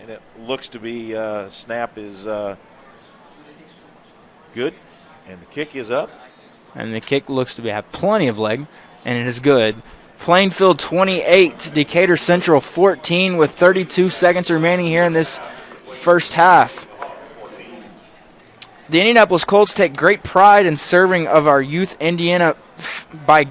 And it looks to be snap is good, and the kick is up. And the kick looks to have plenty of leg, and it is good. Plainfield 28, Decatur Central 14 with 32 seconds remaining here in this first half. The Indianapolis Colts take great pride in serving of our youth Indiana by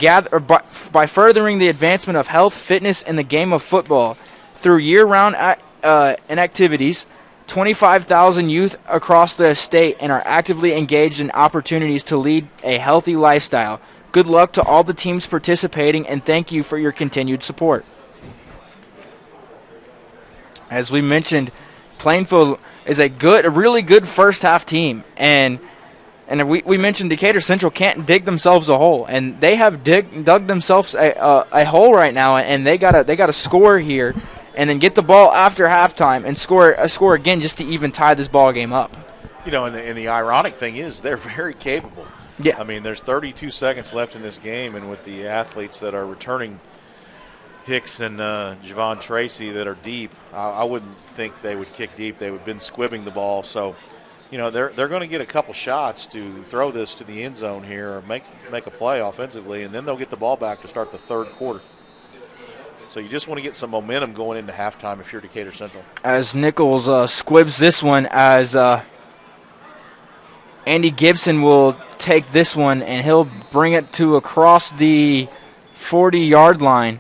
furthering the advancement of health, fitness, and the game of football through year-round activities. 25,000 youth across the state and are actively engaged in opportunities to lead a healthy lifestyle. Good luck to all the teams participating, and thank you for your continued support. As we mentioned, Plainfield is a really good first-half team, and we mentioned Decatur Central can't dig themselves a hole, and they have dug themselves a hole right now, and they gotta score here, and then get the ball after halftime and score again just to even tie this ball game up. You know, and the ironic thing is they're very capable. Yeah. I mean, there's 32 seconds left in this game, and with the athletes that are returning, Hicks and Javon Tracy, that are deep, I wouldn't think they would kick deep. They would have been squibbing the ball. So, you know, they're going to get a couple shots to throw this to the end zone here or make a play offensively, and then they'll get the ball back to start the third quarter. So you just want to get some momentum going into halftime if you're Decatur Central. As Nichols squibs this one, as Andy Gibson will take this one, and he'll bring it to across the 40-yard line.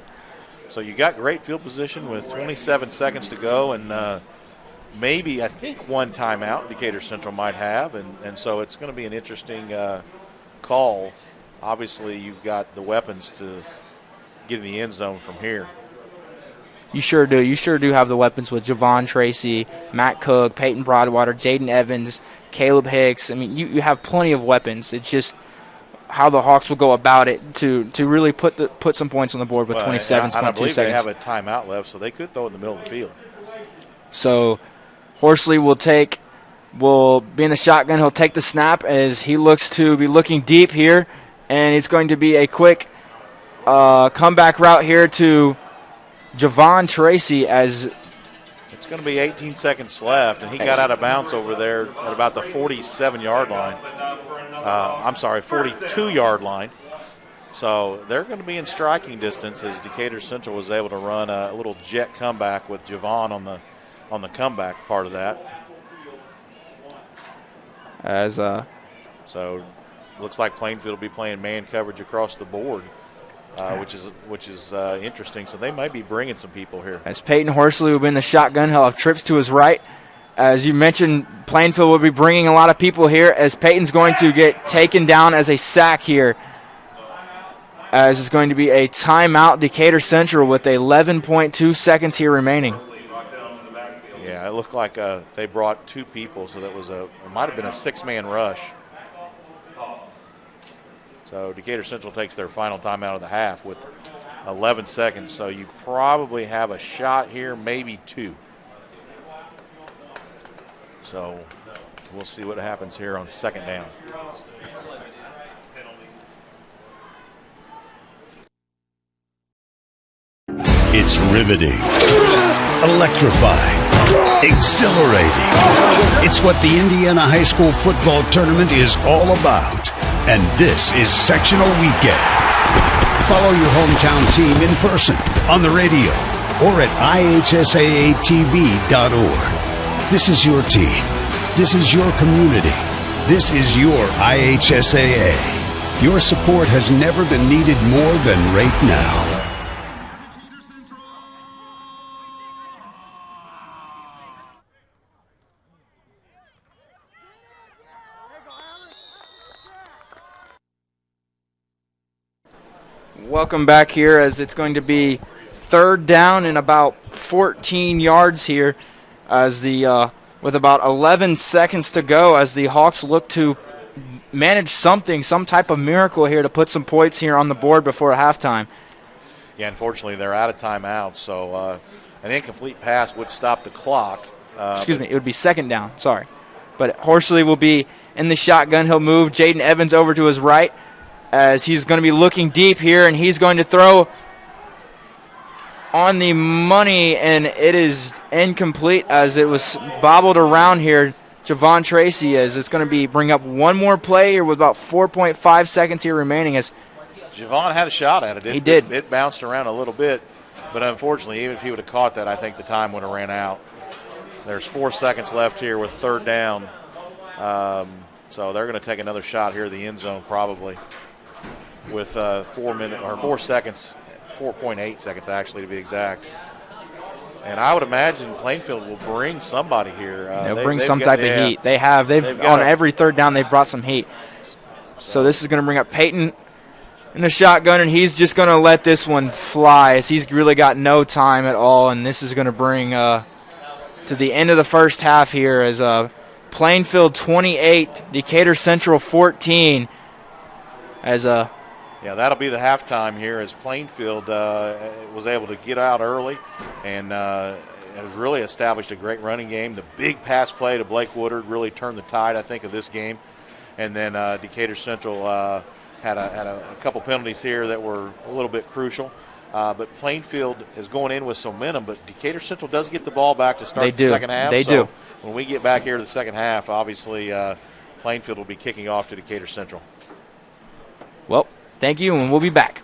So you got great field position with 27 seconds to go, and maybe, I think, one timeout Decatur Central might have, and so it's going to be an interesting call. Obviously, you've got the weapons to get in the end zone from here. You sure do. You sure do have the weapons with Javon Tracy, Matt Cook, Peyton Broadwater, Jaden Evans, Caleb Hicks. I mean, you have plenty of weapons. It's just how the Hawks will go about it to really put some points on the board with 27.2 seconds. I believe they have a timeout left, so they could throw it in the middle of the field. So Horsley will be in the shotgun. He'll take the snap as he looks to be looking deep here, and it's going to be a quick comeback route here to Javon Tracy as it's going to be 18 seconds left, and he got out of bounds over there at about the 47-yard line. 42-yard line. So they're going to be in striking distance as Decatur Central was able to run a little jet comeback with Javon on the comeback part of that. So looks like Plainfield will be playing man coverage across the board. Which is interesting. So they might be bringing some people here. As Peyton Horsley will be in the shotgun, he'll have trips to his right. As you mentioned, Plainfield will be bringing a lot of people here as Peyton's going to get taken down as a sack here. As it's going to be a timeout, Decatur Central with 11.2 seconds here remaining. Yeah, it looked like they brought two people, so it might have been a six-man rush. So Decatur Central takes their final timeout of the half with 11 seconds. So you probably have a shot here, maybe two. So we'll see what happens here on second down. It's riveting, electrifying, exhilarating. It's what the Indiana High School football tournament is all about. And this is Sectional Weekend. Follow your hometown team in person, on the radio, or at ihsaatv.org. This is your team. This is your community. This is your IHSAA. Your support has never been needed more than right now. Welcome back here as it's going to be third down and about 14 yards here as the with about 11 seconds to go as the Hawks look to manage some type of miracle here to put some points here on the board before halftime. Yeah, unfortunately, they're out of timeout, so an incomplete pass would stop the clock. Excuse me, it would be second down, sorry. But Horsley will be in the shotgun. He'll move Jaden Evans over to his right as he's going to be looking deep here, and he's going to throw on the money, and it is incomplete as it was bobbled around here. Javon Tracy as it's going to be bring up one more play here with about 4.5 seconds here remaining. As Javon had a shot at it. He did. It bounced around a little bit, but unfortunately, even if he would have caught that, I think the time would have ran out. There's 4 seconds left here with third down. So they're going to take another shot here at the end zone probably with 4 seconds, 4.8 seconds actually to be exact. And I would imagine Plainfield will bring somebody here. They'll bring some type of heat. They've on every third down they've brought some heat. So this is going to bring up Peyton in the shotgun, and he's just going to let this one fly as he's really got no time at all. And this is going to bring to the end of the first half here as Plainfield 28, Decatur Central 14. Yeah, that'll be the halftime here as Plainfield was able to get out early and has really established a great running game. The big pass play to Blake Woodard really turned the tide, I think, of this game. And then Decatur Central had a couple penalties here that were a little bit crucial. But Plainfield is going in with some momentum, but Decatur Central does get the ball back to start the second half. They do. When we get back here to the second half, obviously Plainfield will be kicking off to Decatur Central. Well, thank you, and we'll be back.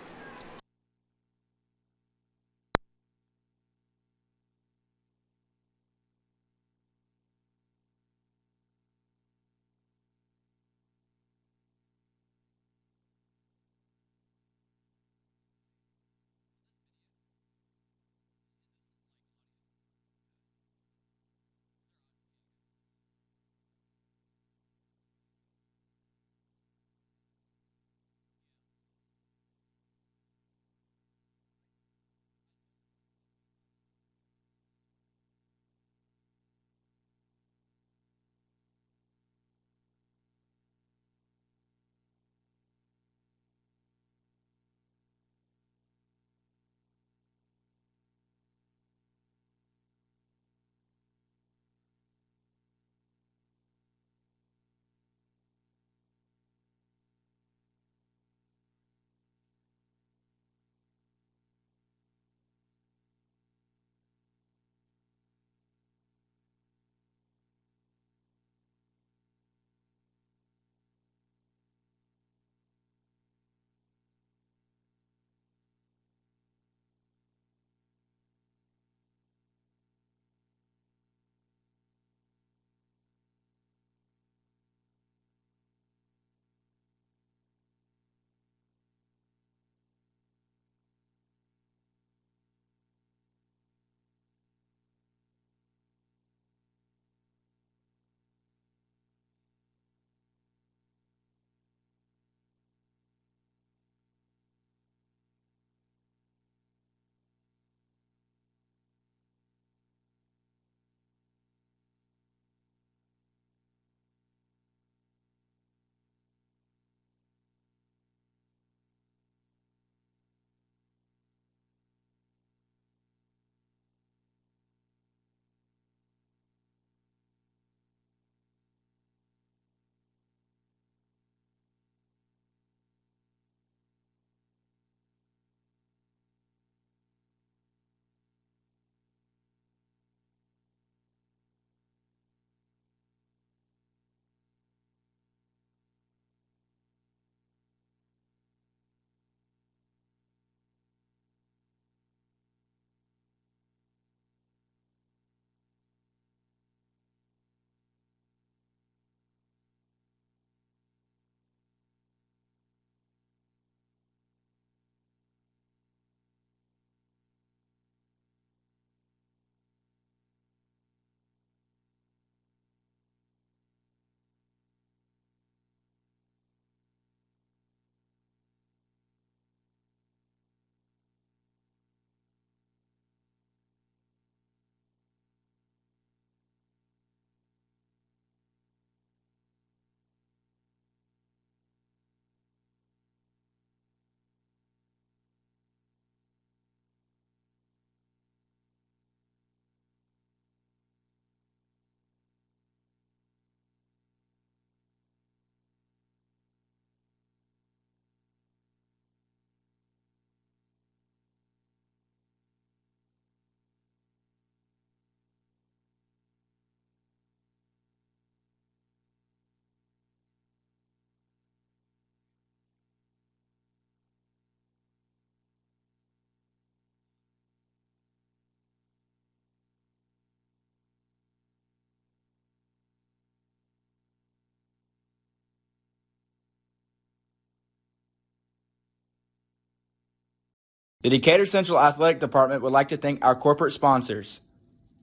The Decatur Central Athletic Department would like to thank our corporate sponsors: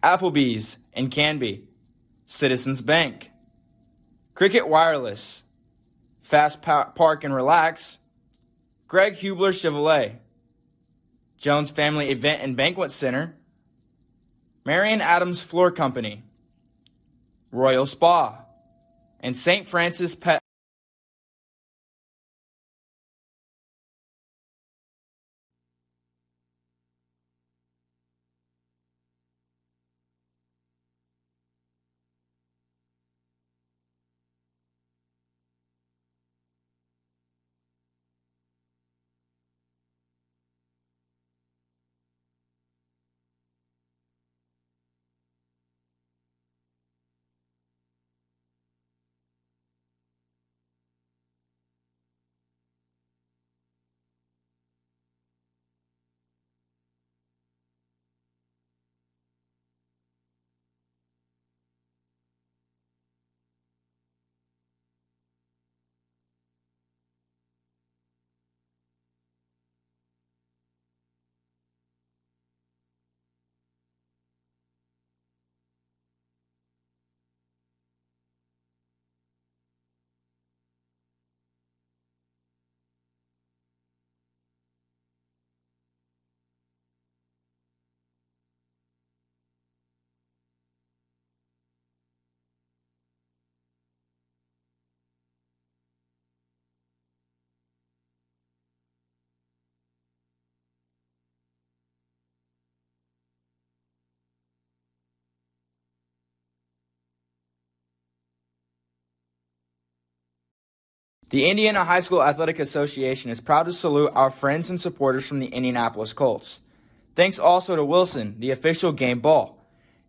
Applebee's and Canby, Citizens Bank, Cricket Wireless, Park and Relax, Greg Hubler Chevrolet, Jones Family Event and Banquet Center, Marion Adams Floor Company, Royal Spa, and St. Francis Pet. The Indiana High School Athletic Association is proud to salute our friends and supporters from the Indianapolis Colts. Thanks also to Wilson, the official game ball,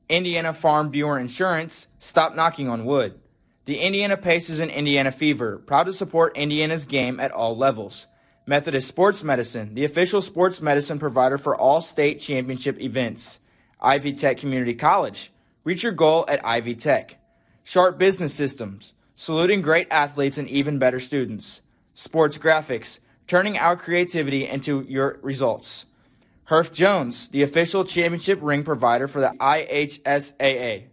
Indiana Farm Bureau Insurance, Stop Knocking on Wood, the Indiana Pacers and Indiana Fever, proud to support Indiana's game at all levels, Methodist Sports Medicine, the official sports medicine provider for all state championship events, Ivy Tech Community College, reach your goal at Ivy Tech, Sharp Business Systems, saluting great athletes and even better students, Sports Graphics, turning our creativity into your results, Herff Jones, the official championship ring provider for the IHSAA,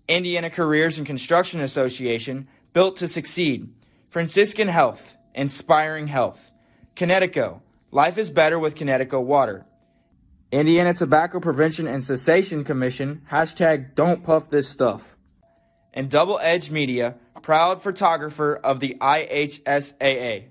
Indiana Careers and Construction Association, built to succeed, Franciscan Health, inspiring health, Connecticut, life is better with Connecticut water, Indiana Tobacco Prevention and Cessation Commission, hashtag don't puff this stuff, and Double Edge Media, proud photographer of the IHSAA.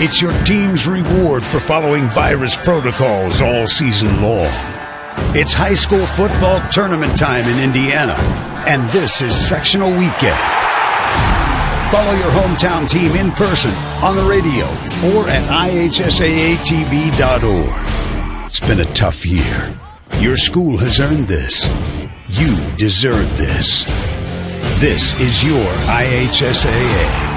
It's your team's reward for following virus protocols all season long. It's high school football tournament time in Indiana, and this is sectional weekend. Follow your hometown team in person, on the radio, or at ihsaatv.org. It's been a tough year. Your school has earned this. You deserve this. This is your IHSAA.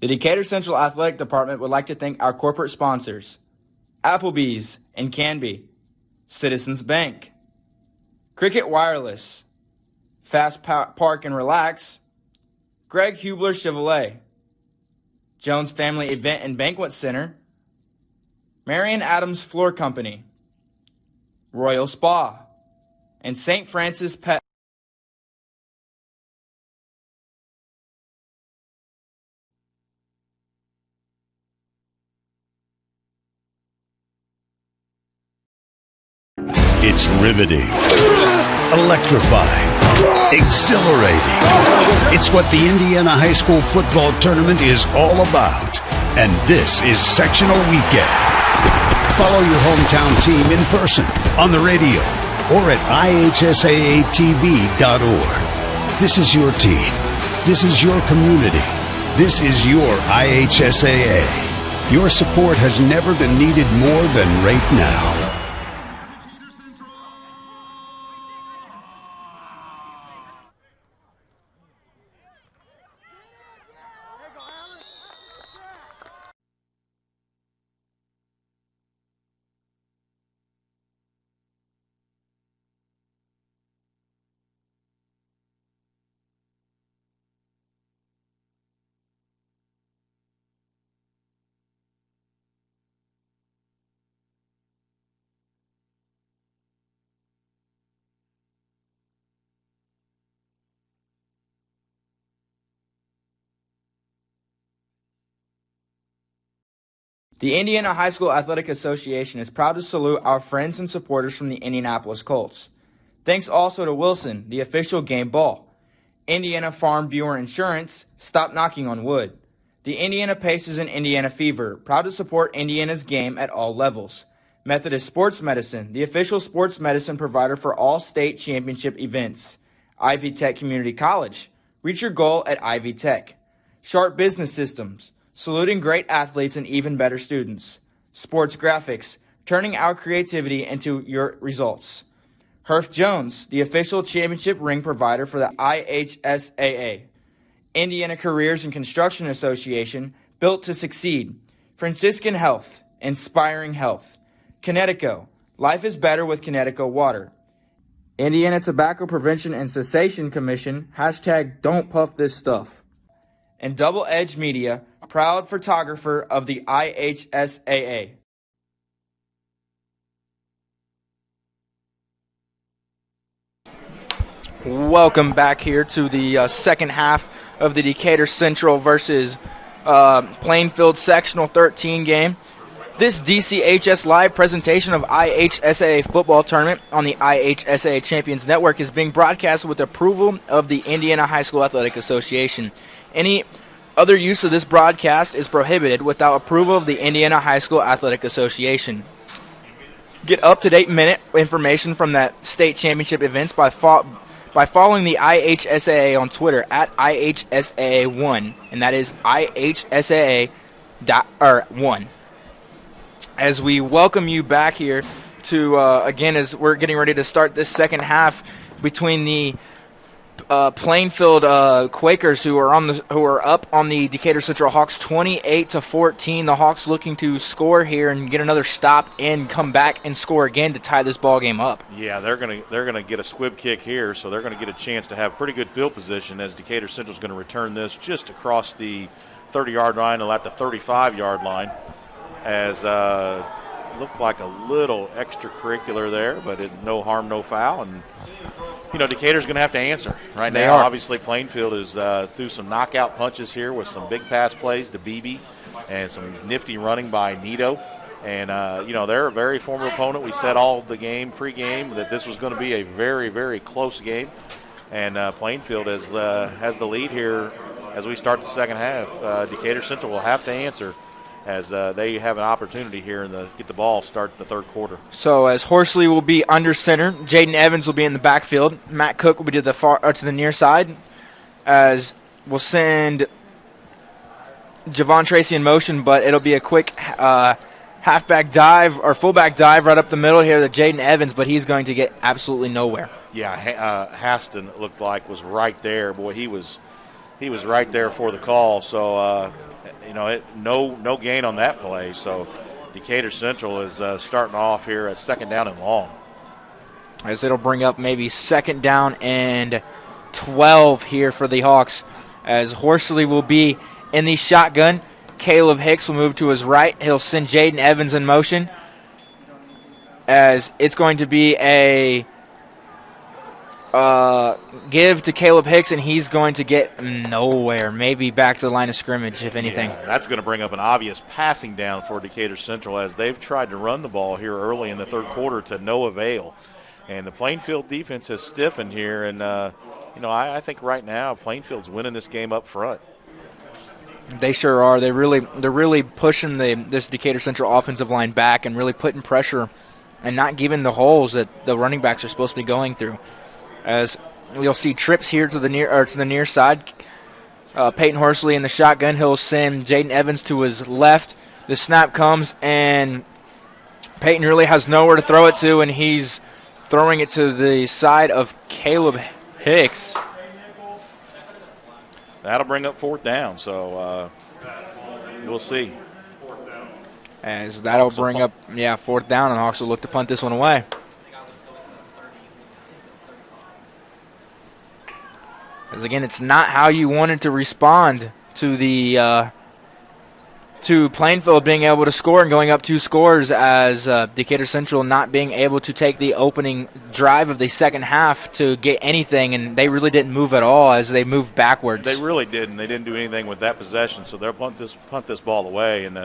The Decatur Central Athletic Department would like to thank our corporate sponsors, Applebee's and Canby, Citizens Bank, Cricket Wireless, Fast Park and Relax, Greg Hubler Chevrolet, Jones Family Event and Banquet Center, Marion Adams Floor Company, Royal Spa, and St. Francis Pet. It's riveting, electrifying, exhilarating. It's what the Indiana High School Football Tournament is all about. And this is sectional weekend. Follow your hometown team in person, on the radio, or at ihsaatv.org. This is your team. This is your community. This is your IHSAA. Your support has never been needed more than right now. The Indiana High School Athletic Association is proud to salute our friends and supporters from the Indianapolis Colts. Thanks also to Wilson, the official game ball. Indiana Farm Bureau Insurance, stop knocking on wood. The Indiana Pacers and Indiana Fever, proud to support Indiana's game at all levels. Methodist Sports Medicine, the official sports medicine provider for all state championship events. Ivy Tech Community College, reach your goal at Ivy Tech. Sharp Business Systems, saluting great athletes and even better students. Sports Graphics, turning our creativity into your results. Herff Jones, the official championship ring provider for the IHSAA. Indiana Careers and Construction Association, built to succeed. Franciscan Health, inspiring health. Connecticut, life is better with Connecticut water. Indiana Tobacco Prevention and Cessation Commission, hashtag don't puff this stuff. And Double Edge Media, proud photographer of the IHSAA. Welcome back here to the second half of the Decatur Central versus Plainfield Sectional 13 game. This DCHS live presentation of IHSAA football tournament on the IHSAA Champions Network is being broadcast with approval of the Indiana High School Athletic Association. Any other use of this broadcast is prohibited without approval of the Indiana High School Athletic Association. Get up-to-date minute information from that state championship events by following the IHSAA on Twitter at IHSAA1, and that is IHSAA.1. As we welcome you back here to, again, as we're getting ready to start this second half between the Plainfield Quakers, who are up on the Decatur Central Hawks 28-14. The Hawks looking to score here and get another stop and come back and score again to tie this ball game up. Yeah, they're gonna get a squib kick here, so they're gonna get a chance to have pretty good field position as Decatur Central's going to return this just across the 30-yard line and at the 35-yard line. As looked like a little extracurricular there, but no harm, no foul, and Decatur's going to have to answer right They now. are. Obviously, Plainfield is through some knockout punches here with some big pass plays to BB and some nifty running by Nito. And, they're a very formidable opponent. We said all the game, pregame, that this was going to be a very, very close game. And Plainfield has the lead here as we start the second half. Decatur Central will have to answer as they have an opportunity here get the ball start the third quarter. So as Horsley will be under center, Jaden Evans will be in the backfield. Matt Cook will be to the near side, as we'll send Javon Tracy in motion, but it'll be a quick halfback dive or fullback dive right up the middle here to Jaden Evans, but he's going to get absolutely nowhere. Yeah, Haston looked like was right there. Boy, he was right there for the call. So no gain on that play. So Decatur Central is starting off here at second down and long. As it'll bring up maybe second down and 12 here for the Hawks, as Horsley will be in the shotgun. Caleb Hicks will move to his right. He'll send Jaden Evans in motion, as it's going to be a give to Caleb Hicks, and he's going to get nowhere. Maybe back to the line of scrimmage, if anything. Yeah, that's going to bring up an obvious passing down for Decatur Central, as they've tried to run the ball here early in the third quarter to no avail. And the Plainfield defense has stiffened here, and I think right now Plainfield's winning this game up front. They sure are. They're really pushing this Decatur Central offensive line back and really putting pressure and not giving the holes that the running backs are supposed to be going through. As you'll see trips here to the near side. Peyton Horsley in the shotgun. He'll send Jaden Evans to his left. The snap comes, and Peyton really has nowhere to throw it to, and he's throwing it to the side of Caleb Hicks. That'll bring up fourth down, so we'll see. As that'll bring up, fourth down, and Hawks will look to punt this one away. As again, it's not how you wanted to respond to the to Plainfield being able to score and going up 2 scores, as Decatur Central not being able to take the opening drive of the second half to get anything, and they really didn't move at all as they moved backwards. They really didn't. They didn't do anything with that possession, so they'll punt this ball away, and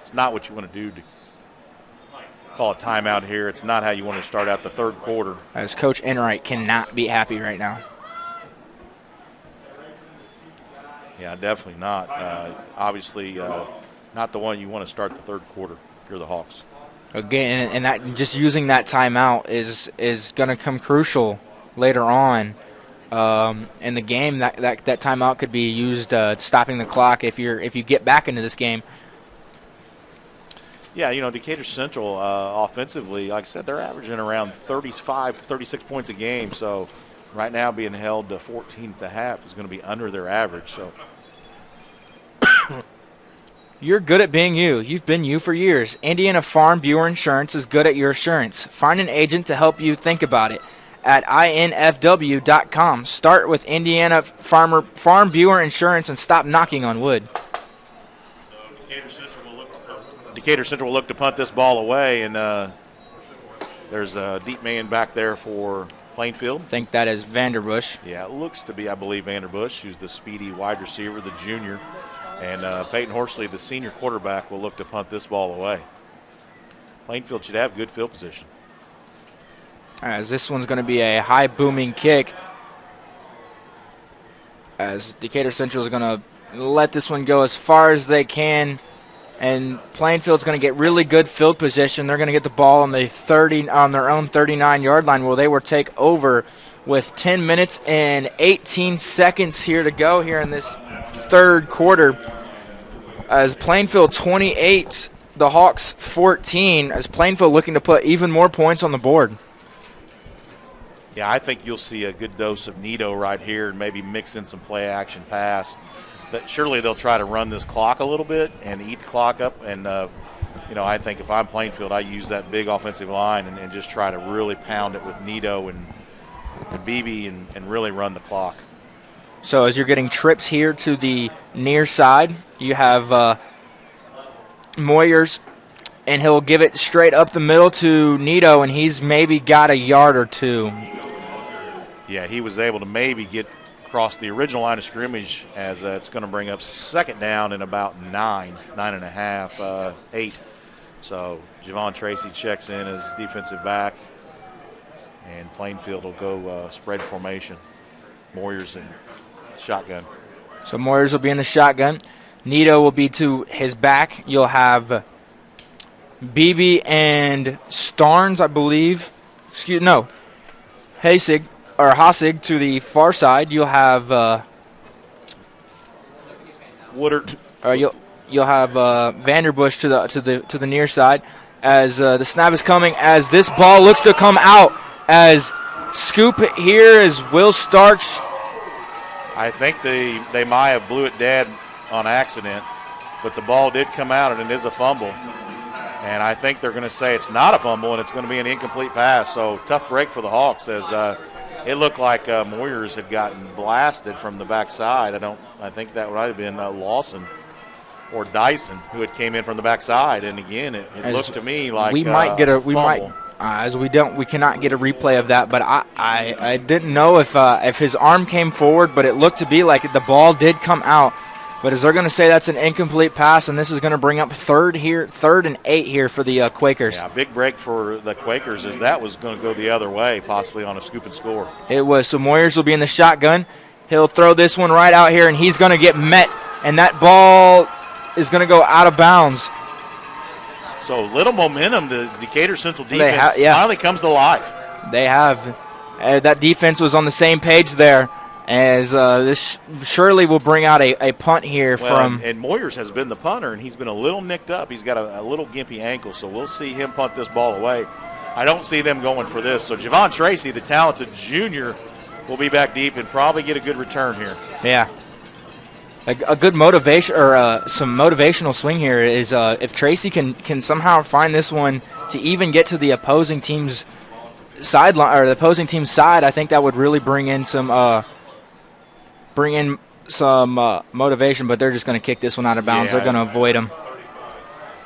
it's not what you want to do to call a timeout here. It's not how you want to start out the third quarter. As Coach Enright cannot be happy right now. Yeah, definitely not. Obviously, not the one you want to start the third quarter if you're the Hawks. Again, and that just using that timeout is going to come crucial later on in the game. That timeout could be used stopping the clock if you get back into this game. Yeah, Decatur Central offensively, like I said, they're averaging around 35, 36 points a game. So right now being held to 14 at the half is going to be under their average. So you're good at being you. You've been you for years. Indiana Farm Bureau Insurance is good at your assurance. Find an agent to help you think about it at infw.com. Start with Indiana Farm Bureau Insurance and stop knocking on wood. Decatur Central will look to punt this ball away, and there's a deep man back there for Plainfield. I think that is Vanderbush. Yeah, it looks to be, I believe, Vanderbush, who's the speedy wide receiver, the junior. And Peyton Horsley, the senior quarterback, will look to punt this ball away. Plainfield should have good field position. As this one's going to be a high booming kick, as Decatur Central is going to let this one go as far as they can, and Plainfield's going to get really good field position. They're going to get the ball on their own 39-yard line, where they will take over with 10 minutes and 18 seconds here to go here in this third quarter. As Plainfield 28, the Hawks 14, as Plainfield looking to put even more points on the board. Yeah, I think you'll see a good dose of Nito right here and maybe mix in some play-action pass. But surely they'll try to run this clock a little bit and eat the clock up. And, I think if I'm Plainfield, I use that big offensive line and just try to really pound it with Nito and BB and really run the clock. So as you're getting trips here to the near side, you have Moyers, and he'll give it straight up the middle to Nito, and he's maybe got a yard or two. Yeah, he was able to maybe get across the original line of scrimmage as it's going to bring up second down in about 9.5, 8. So Javon Tracy checks in as defensive back, and Plainfield will go spread formation. Moyers in shotgun. So Moyers will be in the shotgun. Nito will be to his back. You'll have Beebe and Starnes, I believe. Hassig to the far side. You'll have Woodard. You'll have Vanderbush to the near side as the snap is coming. As this ball looks to come out, as scoop here is Will Starks. I think they might have blew it dead on accident, but the ball did come out, and it is a fumble. And I think they're going to say it's not a fumble, and it's going to be an incomplete pass. So tough break for the Hawks as it looked like Moyers had gotten blasted from the backside. I think that might have been Lawson or Dyson who had came in from the backside. And again, it looked to me like we cannot get a replay of that. But I didn't know if his arm came forward, but it looked to be like the ball did come out. But as they're going to say, that's an incomplete pass, and this is going to bring up third and 8 here for the Quakers. Yeah, big break for the Quakers as that was going to go the other way, possibly on a scoop and score. It was. So Moyers will be in the shotgun. He'll throw this one right out here, and he's going to get met, and that ball is going to go out of bounds. So little momentum. The Decatur Central defense finally comes to life. They have. That defense was on the same page there. As this surely will bring out a punt here from. And Moyers has been the punter, and he's been a little nicked up. He's got a little gimpy ankle, so we'll see him punt this ball away. I don't see them going for this. So Javon Tracy, the talented junior, will be back deep and probably get a good return here. Yeah. A good motivation or some motivational swing here is if Tracy can somehow find this one to even get to the opposing team's sideline or the opposing team's side, I think that would really bring in some motivation, but they're just going to kick this one out of bounds. They're going to avoid them.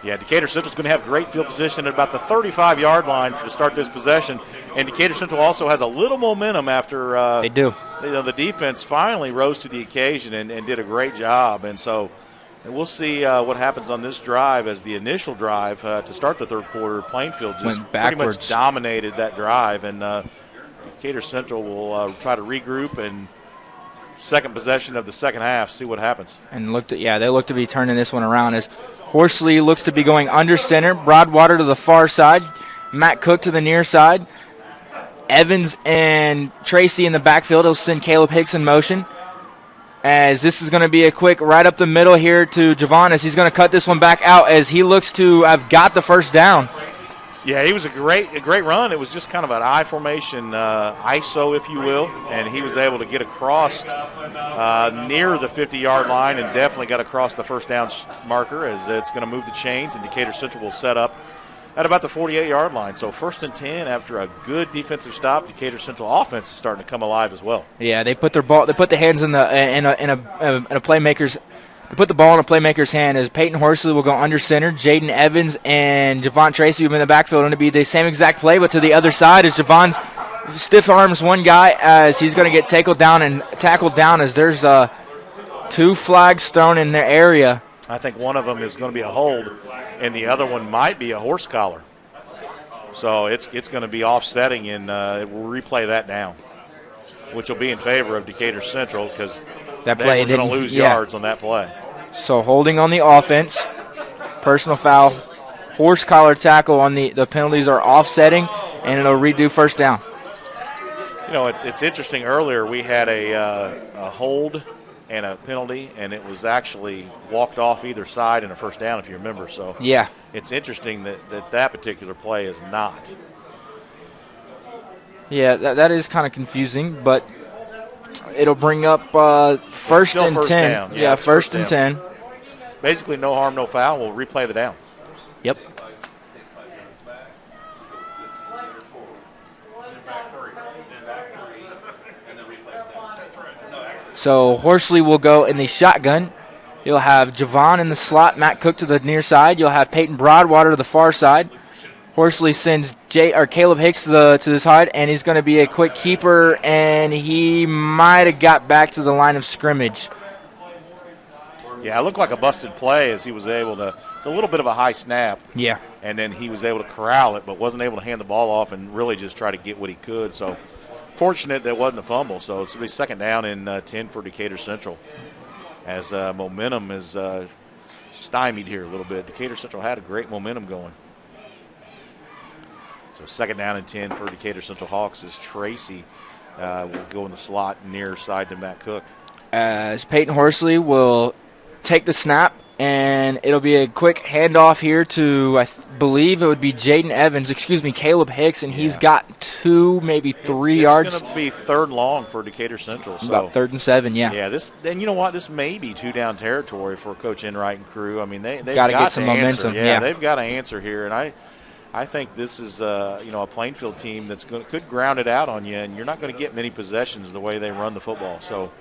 Yeah, Decatur Central's going to have great field position at about the 35-yard line to start this possession. And Decatur Central also has a little momentum after they do. The defense finally rose to the occasion and did a great job. And so we'll see what happens on this drive as the initial drive to start the third quarter. Plainfield just pretty much dominated that drive. And Decatur Central will try to regroup and second possession of the second half, see what happens. And they look to be turning this one around as Horsley looks to be going under center, Broadwater to the far side, Matt Cook to the near side, Evans and Tracy in the backfield. He'll send Caleb Hicks in motion. As this is going to be a quick right up the middle here to Javon as he's going to cut this one back out as he looks to have got the first down. Yeah, he was a great run. It was just kind of an I formation, ISO, if you will, and he was able to get across near the 50-yard line and definitely got across the first down marker as it's going to move the chains, and Decatur Central will set up at about the 48-yard line. So 1st and 10 after a good defensive stop. Decatur Central offense is starting to come alive as well. Yeah, they put the hands in a playmaker's. To put the ball in a playmaker's hand as Peyton Horsley will go under center. Jaden Evans and Javon Tracy will be in the backfield. Going to be the same exact play, but to the other side as Javon's stiff arms one guy as he's going to get tackled down as there's 2 flags thrown in their area. I think one of them is going to be a hold, and the other one might be a horse collar. So it's going to be offsetting, and we'll replay that down, which will be in favor of Decatur Central because that play they're going to lose yards on that play. So holding on the offense, personal foul, horse collar tackle on the penalties are offsetting, and it'll redo first down. You know, it's interesting. Earlier we had a hold and a penalty, and it was actually walked off either side and a first down, if you remember. So yeah, it's interesting that particular play is not. Yeah, that is kind of confusing, but it'll bring up first and 10. Down. Yeah, first and 10. Basically, no harm, no foul. We'll replay the down. Yep. So Horsley will go in the shotgun. You'll have Javon in the slot, Matt Cook to the near side. You'll have Peyton Broadwater to the far side. Horsley sends Caleb Hicks to the side, and he's going to be a quick keeper, and he might have got back to the line of scrimmage. Yeah, it looked like a busted play as he was able to. It's a little bit of a high snap. Yeah. And then he was able to corral it, but wasn't able to hand the ball off and really just try to get what he could. So fortunate that it wasn't a fumble. So it's going to be second down and 10 for Decatur Central, as momentum is stymied here a little bit. Decatur Central had a great momentum going. So second down and 10 for Decatur Central Hawks as Tracy will go in the slot near side to Matt Cook. As Peyton Horsley will take the snap, and it'll be a quick handoff here to, I believe it would be Caleb Hicks, and he's got 2, maybe 3 yards. It's going to be third long for Decatur Central. So. About 3rd and 7, yeah. Yeah, then you know what? This may be 2-down territory for Coach Enright and crew. I mean, they've got to get some answer. momentum. Yeah, they've got to answer here, and I think this is a Plainfield team that's could ground it out on you, and you're not going to get many possessions the way they run the football. So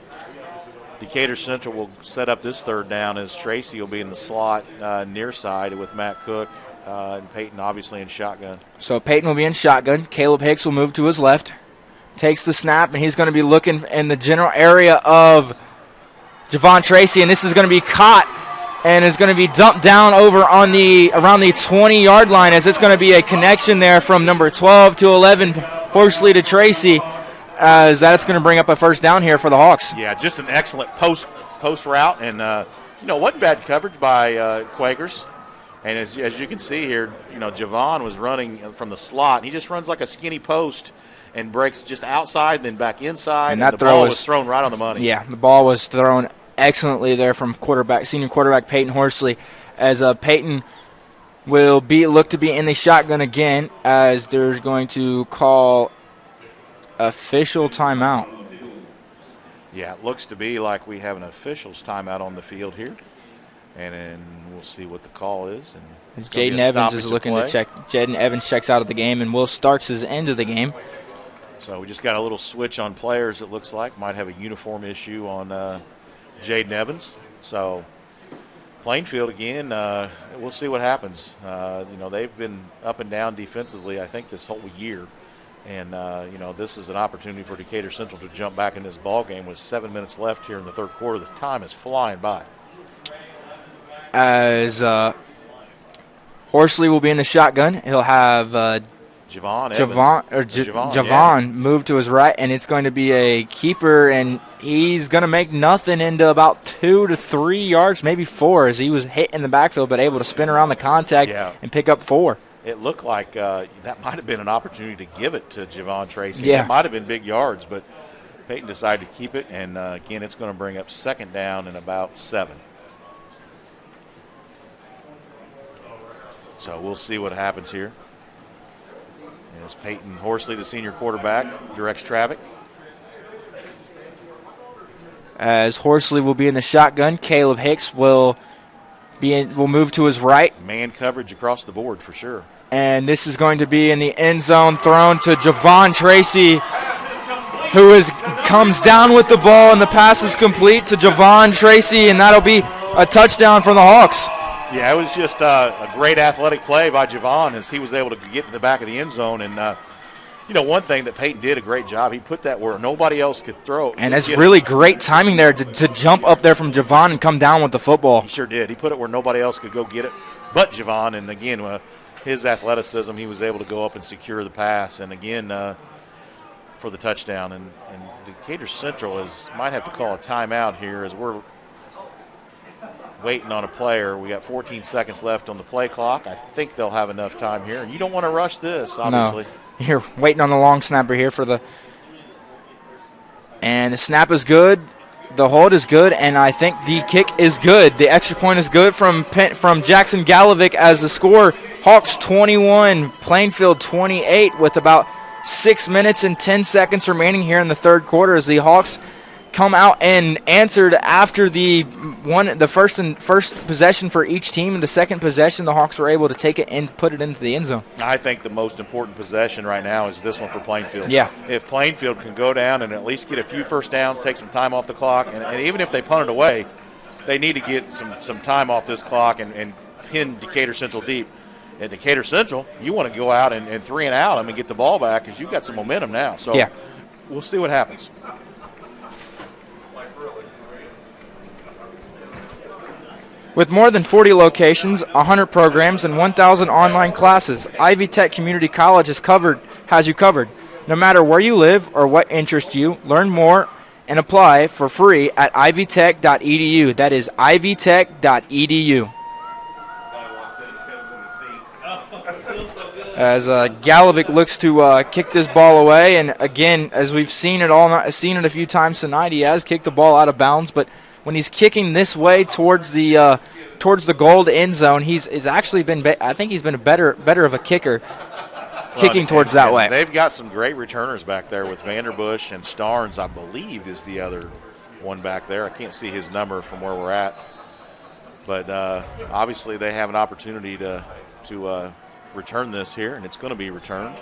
Decatur Central will set up this third down as Tracy will be in the slot near side with Matt Cook and Peyton obviously in shotgun. So Peyton will be in shotgun. Caleb Hicks will move to his left, takes the snap, and he's going to be looking in the general area of Javon Tracy, and this is going to be caught and is going to be dumped down over around the 20-yard line, as it's going to be a connection there from number 12 to 11, Horsley to Tracy, as that's going to bring up a first down here for the Hawks. Yeah, just an excellent post route, and wasn't bad coverage by Quakers. And as you can see here, Javon was running from the slot, and he just runs like a skinny post and breaks just outside, then back inside, and the ball was thrown right on the money. Yeah, the ball was thrown excellently there from senior quarterback Peyton Horsley, as Peyton will look to be in the shotgun again, as they're going to call official timeout. Yeah, it looks to be like we have an official's timeout on the field here, and then we'll see what the call is. And Jaden Evans is looking to check. Jaden Evans checks out of the game, and Will Starks is into the game. So we just got a little switch on players, it looks like. Might have a uniform issue on Jaden Evans. So Plainfield again, we'll see what happens. They've been up and down defensively, I think, this whole year. And, this is an opportunity for Decatur Central to jump back in this ball game with 7 minutes left here in the third quarter. The time is flying by. As Horsley will be in the shotgun, he'll have Javon move to his right, and it's going to be a keeper, and he's going to make nothing into about 2 to 3 yards, maybe 4, as he was hit in the backfield but able to spin around the contact and pick up 4. It looked like that might have been an opportunity to give it to Javon Tracy. Yeah. It might have been big yards, but Peyton decided to keep it, and, again, it's going to bring up second down and about 7. So we'll see what happens here. As Peyton Horsley, the senior quarterback, directs traffic. As Horsley will be in the shotgun, Caleb Hicks will move to his right. Man coverage across the board for sure. And this is going to be in the end zone, thrown to Javon Tracy, who comes down with the ball, and the pass is complete to Javon Tracy, and that'll be a touchdown for the Hawks. Yeah, it was just a great athletic play by Javon as he was able to get in the back of the end zone. And, one thing that Peyton did a great job, he put that where nobody else could throw. And that's really great timing there to jump up there from Javon and come down with the football. He sure did. He put it where nobody else could go get it but Javon. And, again, his athleticism, he was able to go up and secure the pass. And, again, for the touchdown. And Decatur Central might have to call a timeout here as we're waiting on a player. We got 14 seconds left on the play clock. I think they'll have enough time here. And you don't want to rush this, obviously. No. You're waiting on the long snapper here and the snap is good. The hold is good, and I think the kick is good. The extra point is good from Jackson Galovic as the score, Hawks 21, Plainfield 28, with about 6 minutes and 10 seconds remaining here in the third quarter as the Hawks come out and answered after the first possession for each team. In the second possession, the Hawks were able to take it and put it into the end zone. I think the most important possession right now is this one for Plainfield. Yeah. If Plainfield can go down and at least get a few first downs, take some time off the clock, and even if they punt it away, they need to get some time off this clock and pin Decatur Central deep. at Decatur Central, you want to go out and 3 and out. I mean, get the ball back because you've got some momentum now. So yeah. We'll see what happens. With more than 40 locations, 100 programs, and 1,000 online classes, Ivy Tech Community College has you covered. No matter where you live or what interests you, learn more and apply for free at ivytech.edu. That is ivytech.edu. As Galovic looks to kick this ball away, and again, as we've seen it a few times tonight, he has kicked the ball out of bounds. But when he's kicking this way towards the goal end zone, he's actually been. I think he's been a better of a kicker, kicking towards that way. They've got some great returners back there with Vanderbush and Starnes, I believe, is the other one back there. I can't see his number from where we're at, but obviously they have an opportunity to return this here, and it's going to be returned.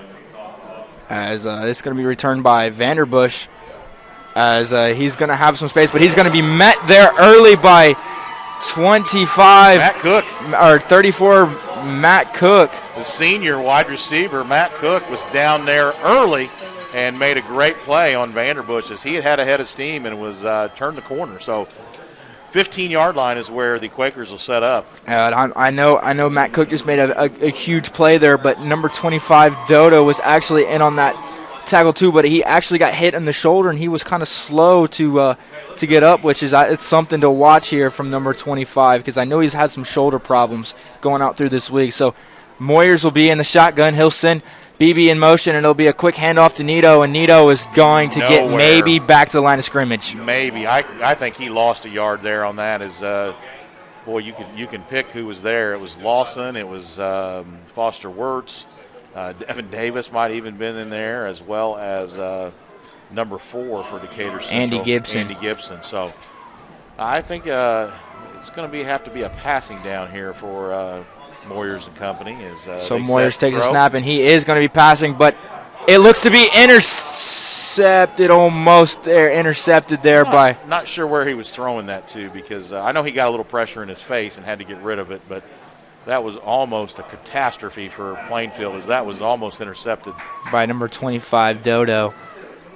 As it's going to be returned by Vanderbush, as he's going to have some space, but he's going to be met there early by 25. Matt Cook. Or 34, Matt Cook. The senior wide receiver, Matt Cook, was down there early and made a great play on Vanderbush as he had a head of steam and was turned the corner. So 15-yard line is where the Quakers will set up. I know Matt Cook just made a huge play there, but number 25, Dodo, was actually in on that tackle too, but he actually got hit in the shoulder, and he was kind of slow to get up, which is it's something to watch here from number 25, because I know he's had some shoulder problems going out through this week. So Moyers will be in the shotgun. He'll send BB in motion, and it'll be a quick handoff to Nito, and Nito is going to get maybe back to the line of scrimmage. Maybe. I think he lost a yard there on that. Boy, you can pick who was there. It was Lawson. It was Foster Wirtz. Devin Davis might have even been in there, as well as number 4 for Decatur Central, Andy Gibson. So I think it's going to have to be a passing down here for Moyers and company. So Moyers takes a snap, and he is going to be passing, but it looks to be intercepted almost there. Intercepted there by. Not sure where he was throwing that to, because I know he got a little pressure in his face and had to get rid of it, but that was almost a catastrophe for Plainfield, as that was almost intercepted by number 25, Dodo.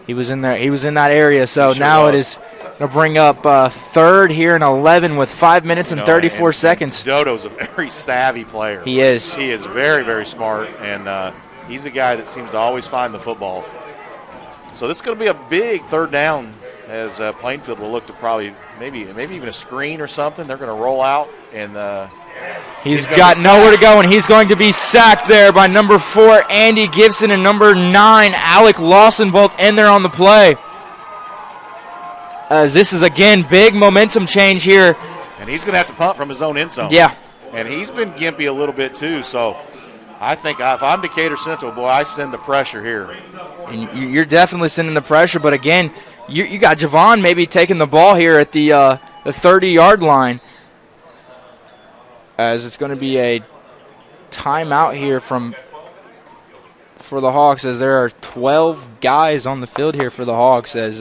He was in there. He was in that area. So now it is going to bring up third here and 11 with 5 minutes and 34 seconds. Dodo's a very savvy player. He is. He is very, very smart, and he's a guy that seems to always find the football. So this is going to be a big third down, as Plainfield will look to probably maybe even a screen or something. They're going to roll out, and he's got nowhere to go, and he's going to be sacked there by number 4, Andy Gibson, and number 9, Alec Lawson, both in there on the play. As this is, again, big momentum change here. And he's going to have to punt from his own end zone. Yeah. And he's been gimpy a little bit too, so I think if I'm Decatur Central, boy, I send the pressure here. And you're definitely sending the pressure, but again, you got Javon maybe taking the ball here at the 30-yard line, as it's going to be a timeout here for the Hawks, as there are 12 guys on the field here for the Hawks, as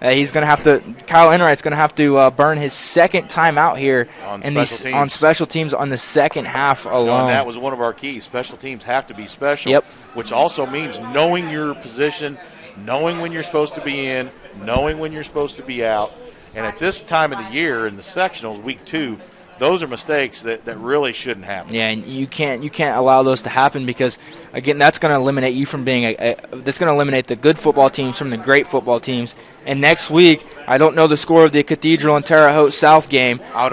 he's going to have to – Kyle Enright's going to have to burn his second timeout here on special teams on the second half alone. And that was one of our keys. Special teams have to be special, yep, which also means knowing your position, knowing when you're supposed to be in, knowing when you're supposed to be out. And at this time of the year in the sectionals, week 2, those are mistakes that really shouldn't happen. Yeah, and you can't allow those to happen, because again, that's going to eliminate you from being that's going to eliminate the good football teams from the great football teams. And next week, I don't know the score of the Cathedral and Terre Haute South game. I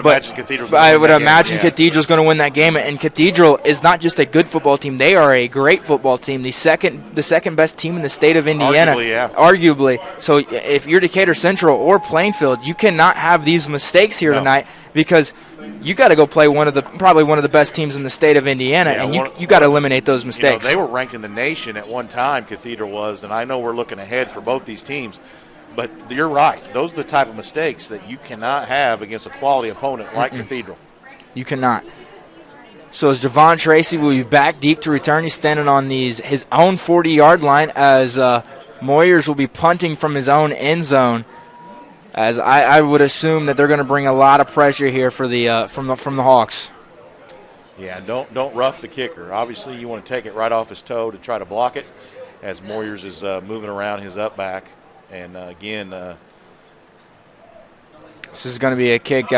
would imagine Cathedral's going to win that game. And Cathedral is not just a good football team; they are a great football team, the second best team in the state of Indiana, arguably. So if you're Decatur Central or Plainfield, you cannot have these mistakes here tonight, because you got to go play probably one of the best teams in the state of Indiana, and you got to eliminate those mistakes. They were ranked in the nation at one time, Cathedral was, and I know we're looking ahead for both these teams. But you're right. Those are the type of mistakes that you cannot have against a quality opponent like Cathedral. You cannot. So as Javon Tracy will be back deep to return, he's standing on his own 40-yard line, as Moyers will be punting from his own end zone. As I would assume that they're going to bring a lot of pressure here for the from the Hawks. Yeah, don't rough the kicker. Obviously, you want to take it right off his toe to try to block it as Moyers is moving around his up back. And, again, this is going to be a kick.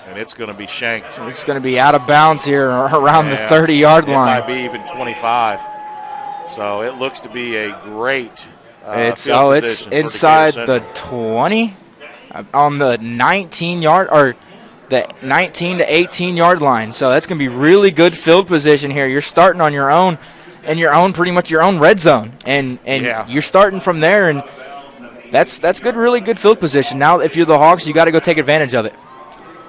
and it's going to be shanked. It's going to be out of bounds here around the 30-yard line. It might be even 25. So it looks to be a great It's position for inside Decatur the 20 on the 19-yard or the 19 to 18-yard line. So that's going to be really good field position here. You're starting on your own and pretty much your own red zone, and you're starting from there, and that's good, really good field position. Now, if you're the Hawks, you got to go take advantage of it.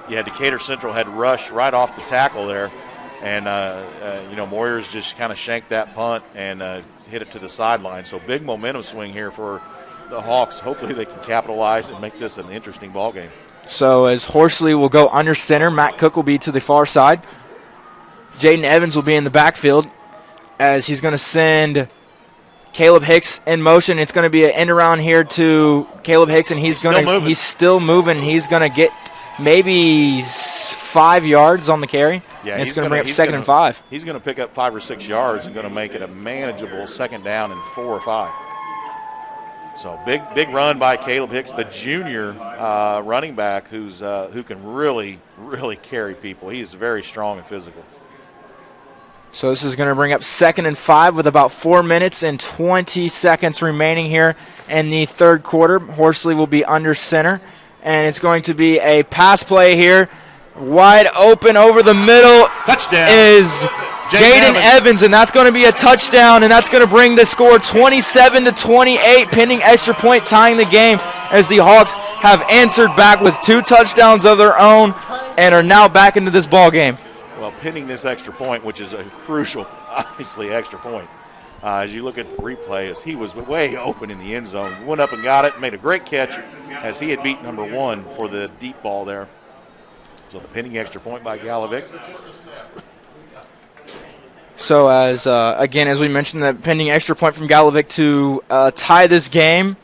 Yeah, Decatur Central had rushed right off the tackle there, and Moyers just kind of shanked that punt and hit it to the sideline. So big momentum swing here for the Hawks. Hopefully they can capitalize and make this an interesting ball game. So as Horsley will go under center, Matt Cook will be to the far side. Jaden Evans will be in the backfield as he's going to send Caleb Hicks in motion. It's going to be an end around here to Caleb Hicks, and he's still moving. He's going to get maybe 5 yards on the carry. Yeah, and it's going to bring up second and 5. He's going to pick up 5 or 6 yards and going to make it a manageable second down and 4 or 5. So big run by Caleb Hicks, the junior running back who can really, really carry people. He is very strong and physical. So this is going to bring up second and 5 with about 4 minutes and 20 seconds remaining here in the third quarter. Horsley will be under center, and it's going to be a pass play here. Wide open over the middle. Touchdown is Jaden Evans, and that's going to be a touchdown, and that's going to bring the score 27-28, pending extra point, tying the game as the Hawks have answered back with 2 touchdowns of their own and are now back into this ball game. Well, pinning this extra point, which is a crucial, obviously, extra point. As you look at the replay, as he was way open in the end zone, went up and got it, made a great catch as he had beat number 1 for the deep ball there. So the pinning extra point by Galovic. So as we mentioned, the pending extra point from Galovic to tie this game.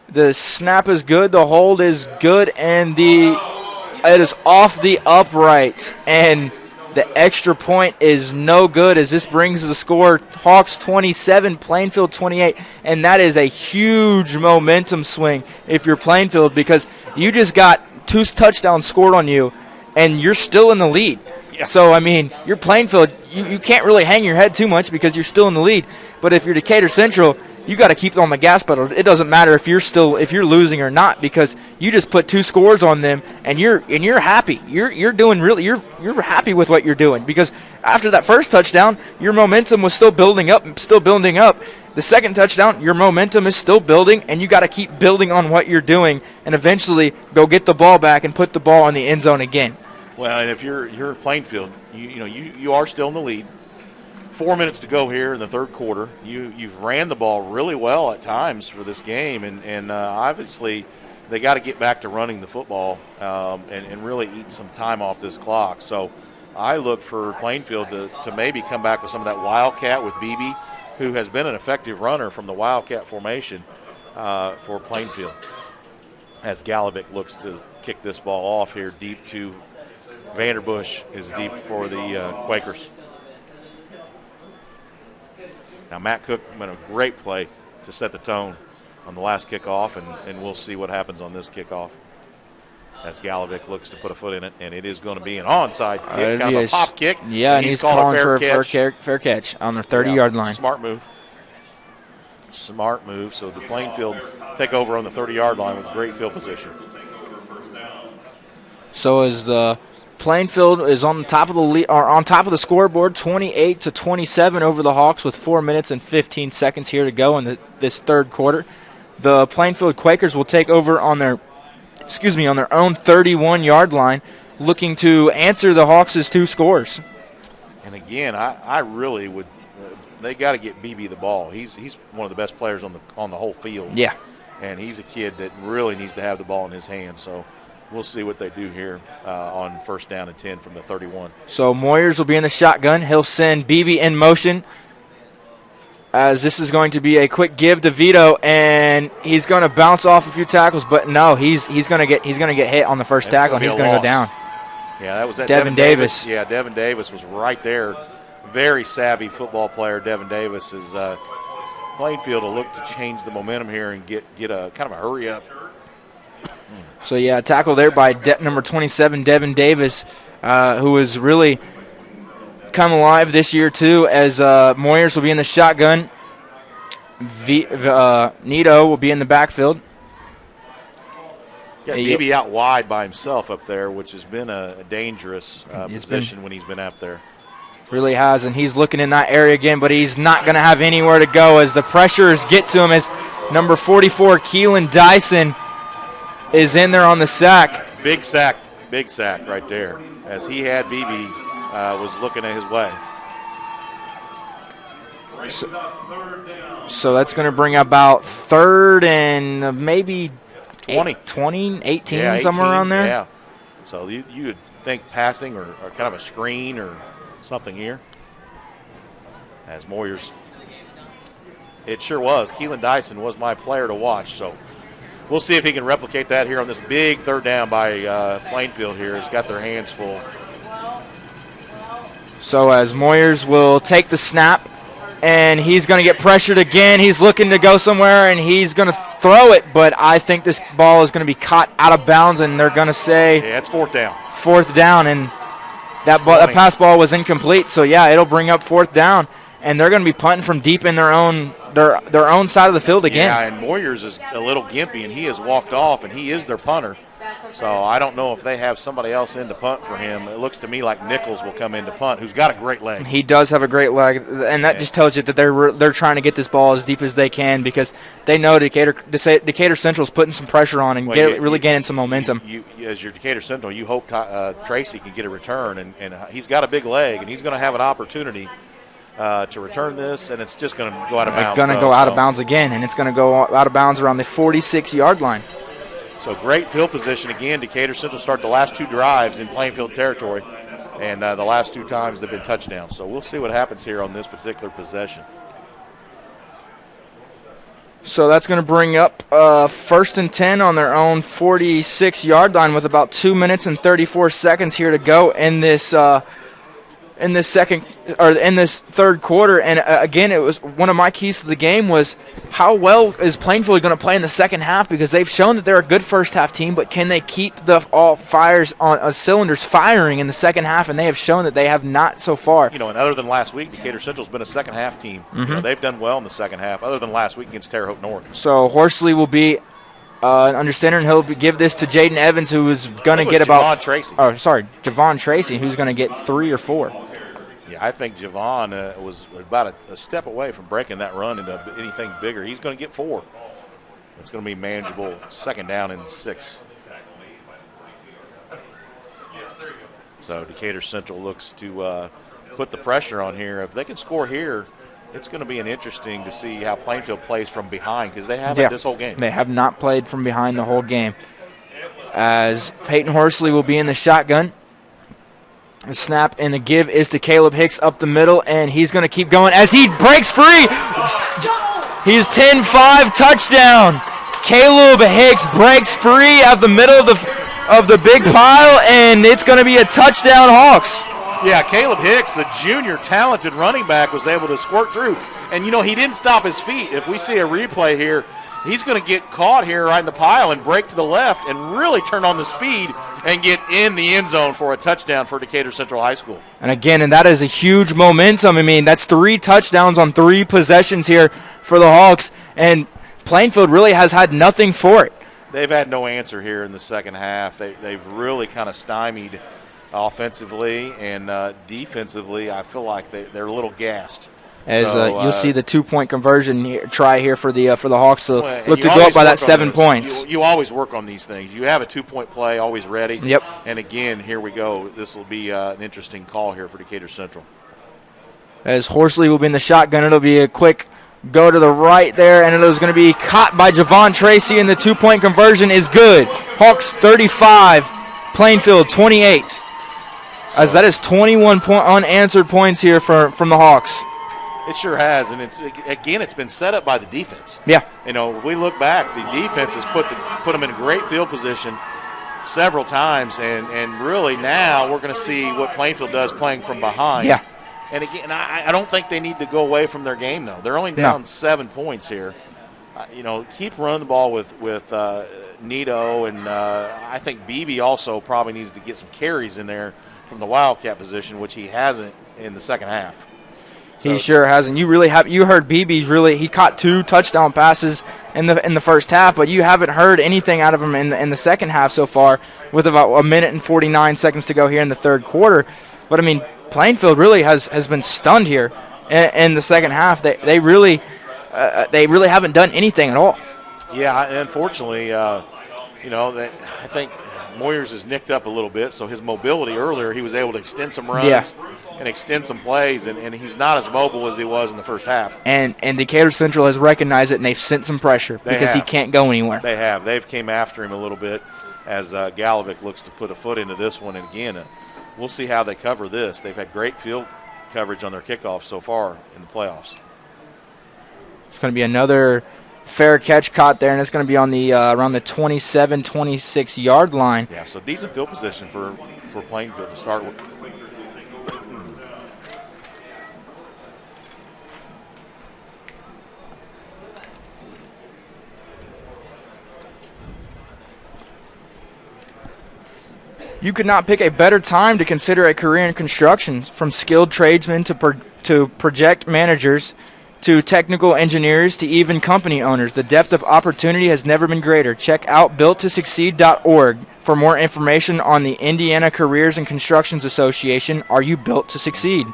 The snap is good, the hold is good, and it is off the upright, and the extra point is no good as this brings the score Hawks 27, Plainfield 28, and that is a huge momentum swing if you're Plainfield because you just got 2 touchdowns scored on you, and you're still in the lead. Yeah. So, I mean, you're Plainfield. You can't really hang your head too much because you're still in the lead. But if you're Decatur Central, you got to keep on the gas pedal. It doesn't matter if you're losing or not because you just put 2 scores on them and you're happy. You're doing really you're happy with what you're doing because after that first touchdown, your momentum was still building up. The second touchdown, your momentum is still building, and you got to keep building on what you're doing and eventually go get the ball back and put the ball in the end zone again. Well, and if you're Plainfield, you are still in the lead. 4 minutes to go here in the third quarter. You've ran the ball really well at times for this game, and obviously they got to get back to running the football and really eat some time off this clock. So I look for Plainfield to maybe come back with some of that Wildcat with Beebe, who has been an effective runner from the Wildcat formation for Plainfield. As Galovic looks to kick this ball off here deep to Vanderbush is deep for the Quakers. Now, Matt Cook made a great play to set the tone on the last kickoff, and we'll see what happens on this kickoff as Galovic looks to put a foot in it, and it is going to be an onside kick, kind of a pop kick. Yeah, and he's calling for a fair catch on their 30-yard line. Smart move. So the Plainfield take over on the 30-yard line with great field position. So as the Plainfield is on top of the scoreboard, 28-27 over the Hawks with 4 minutes and 15 seconds here to go in this third quarter. The Plainfield Quakers will take over on their own 31-yard line, looking to answer the Hawks' 2 scores. And again, I really would. They got to get BB the ball. He's one of the best players on the whole field. Yeah, and he's a kid that really needs to have the ball in his hands. So we'll see what they do here on first down and 10 from the 31. So Moyers will be in the shotgun. He'll send BB in motion as this is going to be a quick give to Vito, and he's going to bounce off a few tackles, but no, he's going to get hit on the first tackle, and he's going to go down. Yeah, that was that Devin Davis. Yeah, Devin Davis was right there. Very savvy football player. Devin Davis is Plainfield will look to change the momentum here and get a kind of a hurry up. So, yeah, tackle there by number 27, Devin Davis, who has really come alive this year, too, as Moyers will be in the shotgun. Nito will be in the backfield. Got BB out wide by himself up there, which has been a dangerous position when he's been up there. Really has, and he's looking in that area again, but he's not going to have anywhere to go as the pressures get to him as number 44, Keelan Dyson, is in there on the sack. Big sack right there as he had BB was looking at his way. So that's going to bring about 3rd and maybe 20, 18, yeah, somewhere around there. Yeah. So you would think passing or kind of a screen or something here. As Moyers, it sure was. Keelan Dyson was my player to watch. So we'll see if he can replicate that here on this big 3rd down by Plainfield here. He's got their hands full. So as Moyers will take the snap, and he's going to get pressured again. He's looking to go somewhere, and he's going to throw it, but I think this ball is going to be caught out of bounds, and they're going to say – yeah, it's 4th down. 4th down, and that pass ball was incomplete. So, yeah, it'll bring up 4th down, and they're going to be punting from deep in their own side of the field again. Yeah, and Moyers is a little gimpy, and he has walked off, and he is their punter. So I don't know if they have somebody else in to punt for him. It looks to me like Nichols will come in to punt, who's got a great leg. He does have a great leg, and that just tells you that they're trying to get this ball as deep as they can because they know Decatur Central is putting some pressure on and really gaining some momentum. As your Decatur Central, you hope Tracy can get a return, and he's got a big leg, and he's going to have an opportunity to return this, and it's just going to go out of bounds. It's going to go out of bounds again, and it's going to go out of bounds around the 46-yard line. So great field position again. Decatur Central start the last 2 drives in Plainfield territory, and the last 2 times they've been touchdowns. So we'll see what happens here on this particular possession. So that's going to bring up 1st and 10 on their own 46-yard line with about 2 minutes and 34 seconds here to go in this in this 3rd quarter. And again, it was one of my keys to the game was how well is Plainfield going to play in the second half, because they've shown that they're a good first half team, but can they keep all fires on cylinders firing in the second half? And they have shown that they have not so far. And other than last week, Decatur Central's been a second half team. Mm-hmm. They've done well in the second half, other than last week against Terre Haute North. So Horsley will be under center, and he'll give this to Jaden Evans, who is going to get about Javon Tracy, who's going to get 3 or 4. Yeah, I think Javon was about a step away from breaking that run into anything bigger. He's going to get 4. It's going to be manageable 2nd down and 6. So Decatur Central looks to put the pressure on here. If they can score here, it's going to be interesting to see how Plainfield plays from behind, because they haven't this whole game. They have not played from behind the whole game. As Peyton Horsley will be in the shotgun. The snap and the give is to Caleb Hicks up the middle, and he's going to keep going as he breaks free. He's 10-5 touchdown. Caleb Hicks breaks free at the middle of the big pile, and it's going to be a touchdown, Hawks. Yeah, Caleb Hicks, the junior talented running back, was able to squirt through. And, he didn't stop his feet. If we see a replay here, he's going to get caught here right in the pile and break to the left and really turn on the speed and get in the end zone for a touchdown for Decatur Central High School. And that is a huge momentum. That's 3 touchdowns on 3 possessions here for the Hawks, and Plainfield really has had nothing for it. They've had no answer here in the second half. They've really kind of stymied offensively, and defensively I feel like they're a little gassed. As you'll see the 2-point conversion try here for the Hawks to look to go up by that 7 points. You always work on these things. You have a 2-point play always ready. Yep. And again, here we go. This will be an interesting call here for Decatur Central. As Horsley will be in the shotgun, it'll be a quick go to the right there, and it is going to be caught by Javon Tracy, and the 2-point conversion is good. Hawks 35, Plainfield 28. As that is 21 unanswered points here from the Hawks. It sure has, and it's been set up by the defense. Yeah. If we look back, the defense has put them in great field position, several times, and really now we're going to see what Plainfield does playing from behind. Yeah. And again, I don't think they need to go away from their game, though. They're only down 7 points here. Keep running the ball with Nito, and I think Beebe also probably needs to get some carries in there from the Wildcat position, which he hasn't in the second half. He sure hasn't. You heard Beebe's he caught 2 touchdown passes in the first half, but you haven't heard anything out of him in the second half so far, with about 1 minute and 49 seconds to go here in the third quarter. But I mean, Plainfield really has been stunned here in the second half. They really haven't done anything at all. Yeah, unfortunately, I think Moyers is nicked up a little bit, so his mobility earlier, he was able to extend some runs and extend some plays, and he's not as mobile as he was in the first half. And Decatur Central has recognized it, and they've sent some pressure because he can't go anywhere. They have. They've came after him a little bit as Galovic looks to put a foot into this one. And again, we'll see how they cover this. They've had great field coverage on their kickoff so far in the playoffs. It's going to be another fair catch caught there, and it's going to be on the around the 27-26 yard line. Yeah, so decent field position for Plainfield to start with. You could not pick a better time to consider a career in construction. From skilled tradesmen to project managers to technical engineers to even company owners, the depth of opportunity has never been greater. Check out builttosucceed.org for more information on the Indiana Careers and Constructions Association. Are you built to succeed?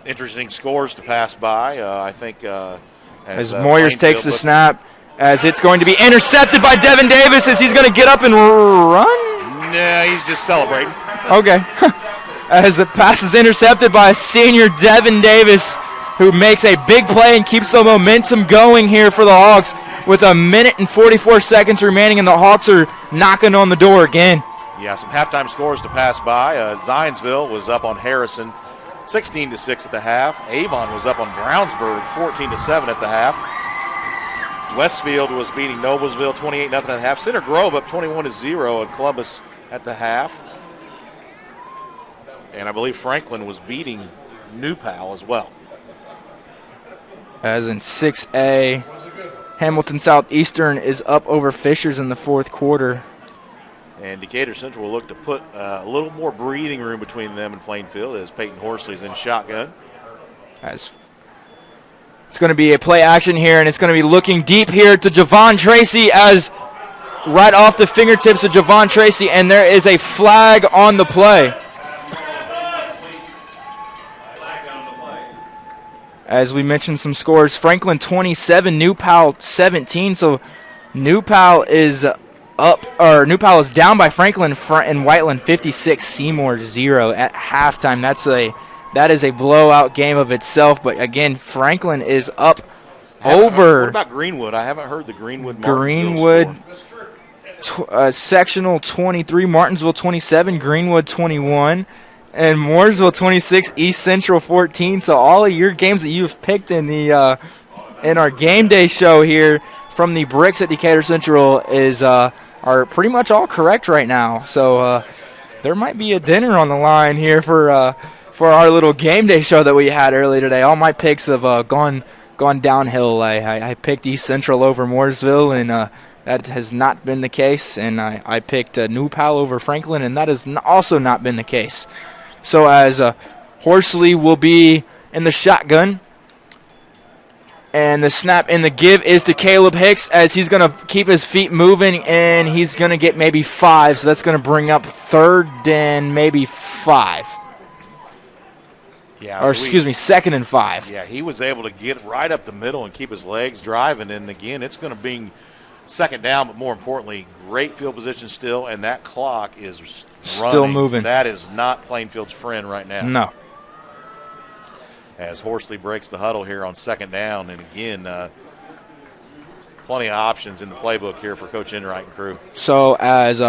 Interesting scores to pass by. I think as Moyers takes the snap, as it's going to be intercepted by Devin Davis as he's going to get up and run. Nah, he's just celebrating. Okay. As the pass is intercepted by senior Devin Davis, who makes a big play and keeps the momentum going here for the Hawks with 1 minute and 44 seconds remaining, and the Hawks are knocking on the door again. Yeah, some halftime scores to pass by. Zionsville was up on Harrison 16-6 at the half. Avon was up on Brownsburg 14-7 at the half. Westfield was beating Noblesville 28-0 at the half. Center Grove up 21-0 at Columbus at the half. And I believe Franklin was beating New Pal as well. As in 6A, Hamilton Southeastern is up over Fishers in the fourth quarter. And Decatur Central will look to put a little more breathing room between them and Plainfield as Peyton Horsley's in shotgun. As it's going to be a play action here, and it's going to be looking deep here to Javon Tracy as right off the fingertips of Javon Tracy, and there is a flag on the play. As we mentioned some scores, Franklin 27, New Pal 17. So New Pal is down by Franklin and Whiteland 56, Seymour 0 at halftime. That is a blowout game of itself. But again, Franklin is up over. What about Greenwood? I haven't heard the Greenwood. Sectional 23, Martinsville 27, Greenwood 21. And Mooresville 26, East Central 14. So all of your games that you've picked in the in our game day show here from the Bricks at Decatur Central are pretty much all correct right now. So there might be a dinner on the line here for our little game day show that we had earlier today. All my picks have gone downhill. I picked East Central over Mooresville, and that has not been the case. And I picked New Pal over Franklin, and that has also not been the case. So as Horsley will be in the shotgun, and the snap and the give is to Caleb Hicks as he's going to keep his feet moving, and he's going to get maybe 5. So that's going to bring up 3rd and maybe 5. Yeah, or excuse me, 2nd and 5. Yeah, he was able to get right up the middle and keep his legs driving. And again, it's going to be 2nd down, but more importantly, great field position still, and that clock is still moving. That is not Plainfield's friend right now. No. As Horsley breaks the huddle here on 2nd down, and again, plenty of options in the playbook here for Coach Enright and crew. So as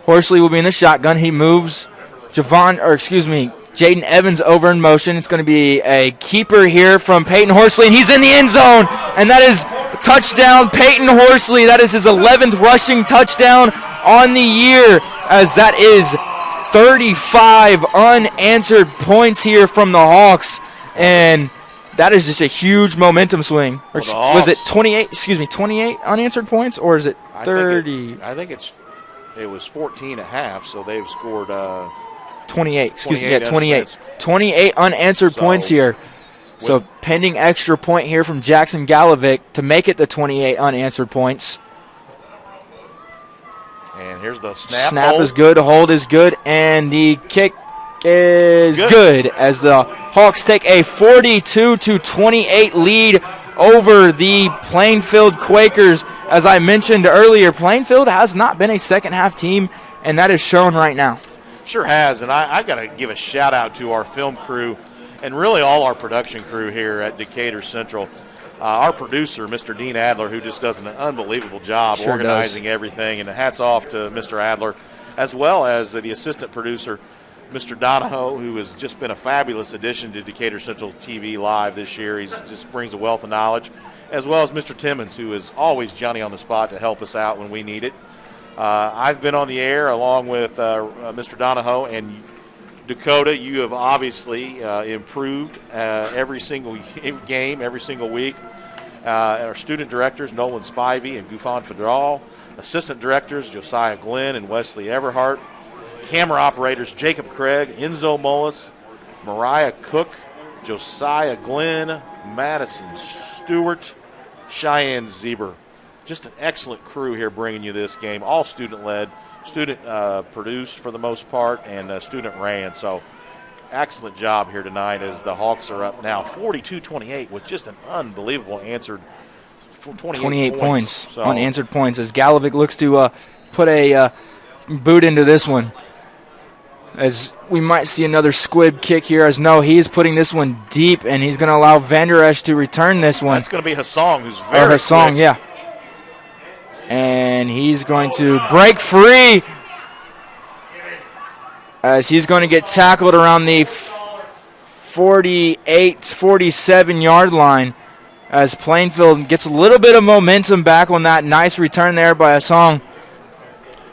Horsley will be in the shotgun, he moves Jaden Evans over in motion. It's going to be a keeper here from Peyton Horsley, and he's in the end zone, and that is touchdown, Peyton Horsley. That is his 11th rushing touchdown on the year, as that is 35 unanswered points here from the Hawks, and that is just a huge momentum swing. Or was it 28? Excuse me, 28 unanswered points, or is it 30? I think it was 14 at half, so they've scored 28. Excuse me, 28. 28 unanswered points here. So pending extra point here from Jackson Galovic to make it the 28 unanswered points. And here's the snap. Snap is good, hold is good, and the kick is good as the Hawks take a 42-28 lead over the Plainfield Quakers. As I mentioned earlier, Plainfield has not been a second-half team, and that is shown right now. Sure has, and I got to give a shout-out to our film crew and really all our production crew here at Decatur Central. Our producer, Mr. Dean Adler, who just does an unbelievable job organizing everything, and hats off to Mr. Adler, as well as the assistant producer, Mr. Donahoe, who has just been a fabulous addition to Decatur Central TV Live this year. He just brings a wealth of knowledge, as well as Mr. Timmons, who is always Johnny on the spot to help us out when we need it. I've been on the air along with Mr. Donahoe, and Dakota, you have obviously improved every single game, every single week. Our student directors, Nolan Spivey and Gufan Federal. Assistant directors, Josiah Glenn and Wesley Everhart. Camera operators, Jacob Craig, Enzo Mullis, Mariah Cook, Josiah Glenn, Madison Stewart, Cheyenne Zeber. Just an excellent crew here bringing you this game, all student-led. Student produced for the most part, and student ran. So excellent job here tonight as the Hawks are up now 42-28 with just an unbelievable answered 28 points. So, unanswered points as Galovic looks to put a boot into this one. As we might see another squib kick here, as no, he is putting this one deep, and he's going to allow Vander Esch to return this one. That's going to be Hassong, who's very quick. Yeah. And he's going to break free as he's going to get tackled around the 48, 47-yard line as Plainfield gets a little bit of momentum back on that nice return there by Hassong.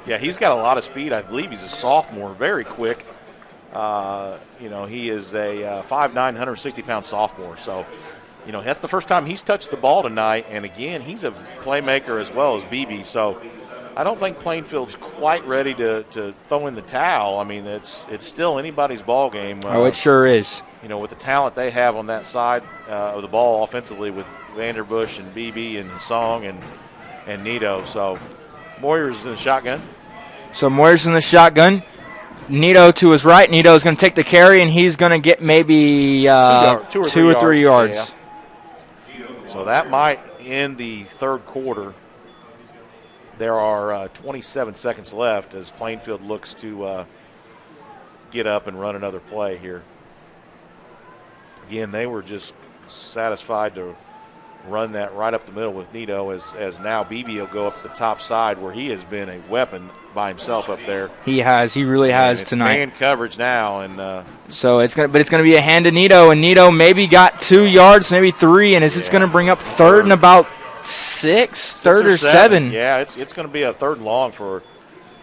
Yeah, he's got a lot of speed. I believe he's a sophomore, very quick. He is a 5'9", 160-pound sophomore. So, that's the first time he's touched the ball tonight. And, again, he's a playmaker as well as BB. So, I don't think Plainfield's quite ready to throw in the towel. I mean, it's still anybody's ball game. It sure is. With the talent they have on that side of the ball offensively with Vanderbush and BB and Song and Nito. So, Moyer's in the shotgun. So Moyer's in the shotgun. Nito to his right. Nito is going to take the carry, and he's going to get maybe two or three yards. Yeah. So that might end the third quarter. There are 27 seconds left as Plainfield looks to get up and run another play here. Again, they were just satisfied to run that right up the middle with Nito as now BB will go up the top side where he has been a weapon by himself up there. He really has tonight. Man coverage now, and so it's going to be a hand to Nito, and Nito maybe got 2 yards, maybe 3, and it's going to bring up third and about 6, third or 7. Yeah, it's going to be a third and long for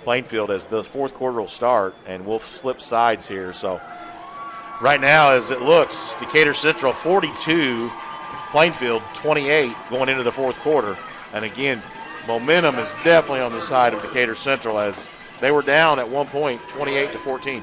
Plainfield as the fourth quarter will start, and we'll flip sides here. So right now, as it looks, Decatur Central 42. Plainfield 28 going into the fourth quarter. And again, momentum is definitely on the side of Decatur Central as they were down at one point 28-14.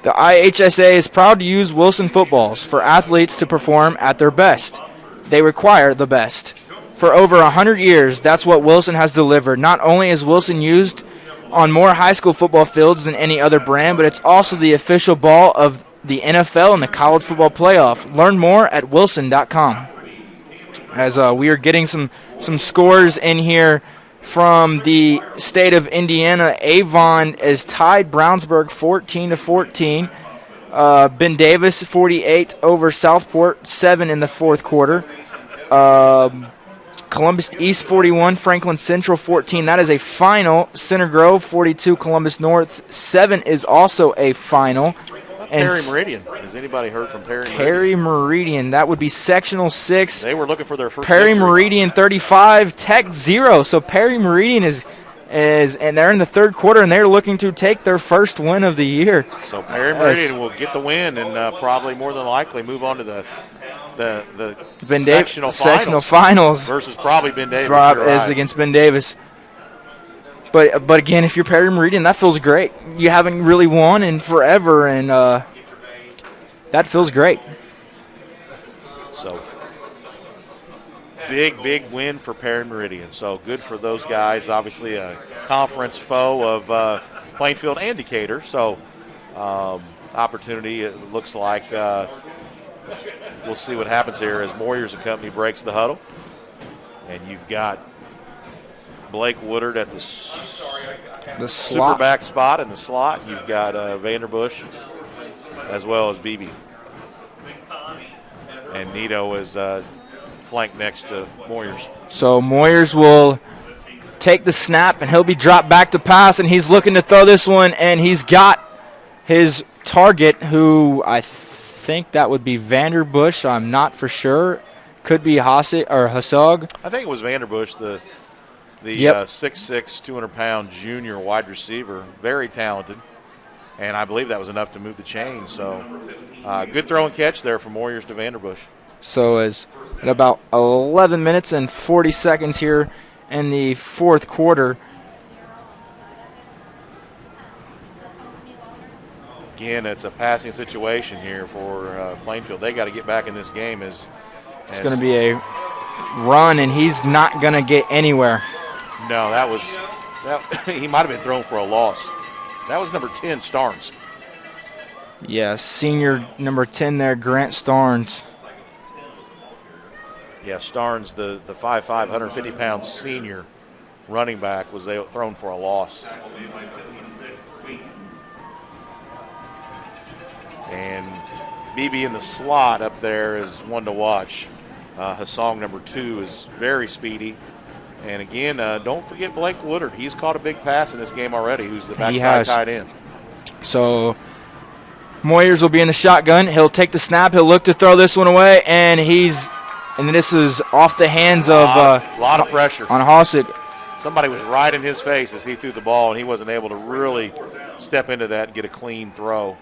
The IHSA is proud to use Wilson footballs for athletes to perform at their best. They require the best. For over 100 years, that's what Wilson has delivered. Not only is Wilson used on more high school football fields than any other brand, but it's also the official ball of the NFL and the college football playoff. Learn more at wilson.com. As we are getting some scores in here from the state of Indiana. Avon is tied Brownsburg 14-14. Ben Davis 48 over Southport 7 in the fourth quarter. Columbus East 41, Franklin Central 14. That is a final. Center Grove 42, Columbus North 7 is also a final. Perry Meridian? Has anybody heard from Perry Meridian? Perry Meridian, that would be Sectional 6. They were looking for their first Perry victory. Meridian 35, Tech 0. So Perry Meridian is and they're in the third quarter, and they're looking to take their first win of the year. So Perry Meridian will get the win and probably more than likely move on to the sectional finals versus probably Ben Davis. Rob is against Ben Davis. But again, if you're Perry Meridian, that feels great. You haven't really won in forever, and that feels great. So big win for Perry Meridian. So good for those guys. Obviously a conference foe of Plainfield and Decatur. So opportunity, it looks like. We'll see what happens here as Moyers and company breaks the huddle. And you've got Blake Woodard at the super back spot in the slot. You've got Vanderbush as well as BB. And Nito is flanked next to Moyers. So Moyers will take the snap, and he'll be dropped back to pass, and he's looking to throw this one, and he's got his target, who I think that would be Vanderbush. I'm not for sure. Could be Hassig. I think it was Vanderbush, the 6'6", 200-pound junior wide receiver, very talented, and I believe that was enough to move the chain. So good throw and catch there from Moyers to Vanderbush. So as at about 11 minutes and 40 seconds here in the fourth quarter. Again, it's a passing situation here for Plainfield. They got to get back in this game. It's going to be a run, and he's not going to get anywhere. No, he might have been thrown for a loss. That was number 10, Starnes. Yeah, senior number 10 there, Grant Starnes. Yeah, Starnes, the 5'5", 150-pound senior running back, was thrown for a loss. And BB in the slot up there is one to watch. Hassong, number 2, is very speedy. And again, don't forget Blake Woodard. He's caught a big pass in this game already, who's the backside tight end. So Moyers will be in the shotgun. He'll take the snap. He'll look to throw this one away, and this is off the hands of a lot of pressure on Hassig. Somebody was right in his face as he threw the ball, and he wasn't able to really step into that and get a clean throw.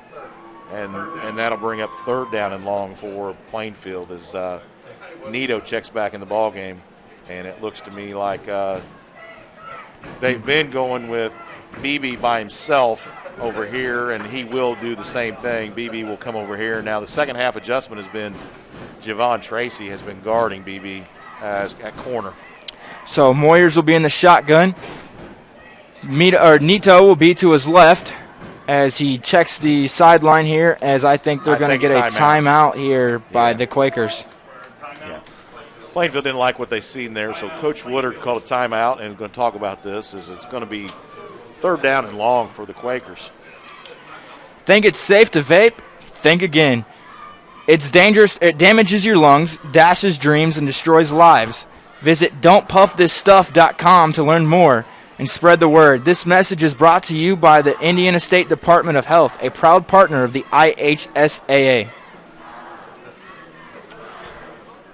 And that'll bring up third down and long for Plainfield as Nito checks back in the ball game. And it looks to me like they've been going with BB by himself over here, and he will do the same thing. BB will come over here. Now the second half adjustment has been Javon Tracy has been guarding BB at corner. So Moyers will be in the shotgun. Nito will be to his left as he checks the sideline here, as I think they're going to get a timeout here by the Quakers. Yeah. Plainfield didn't like what they seen there, so Coach Woodard called a timeout, and going to talk about this. It's going to be third down and long for the Quakers. Think it's safe to vape? Think again. It's dangerous. It damages your lungs, dashes dreams, and destroys lives. Visit don'tpuffthisstuff.com to learn more and spread the word. This message is brought to you by the Indiana State Department of Health, a proud partner of the IHSAA.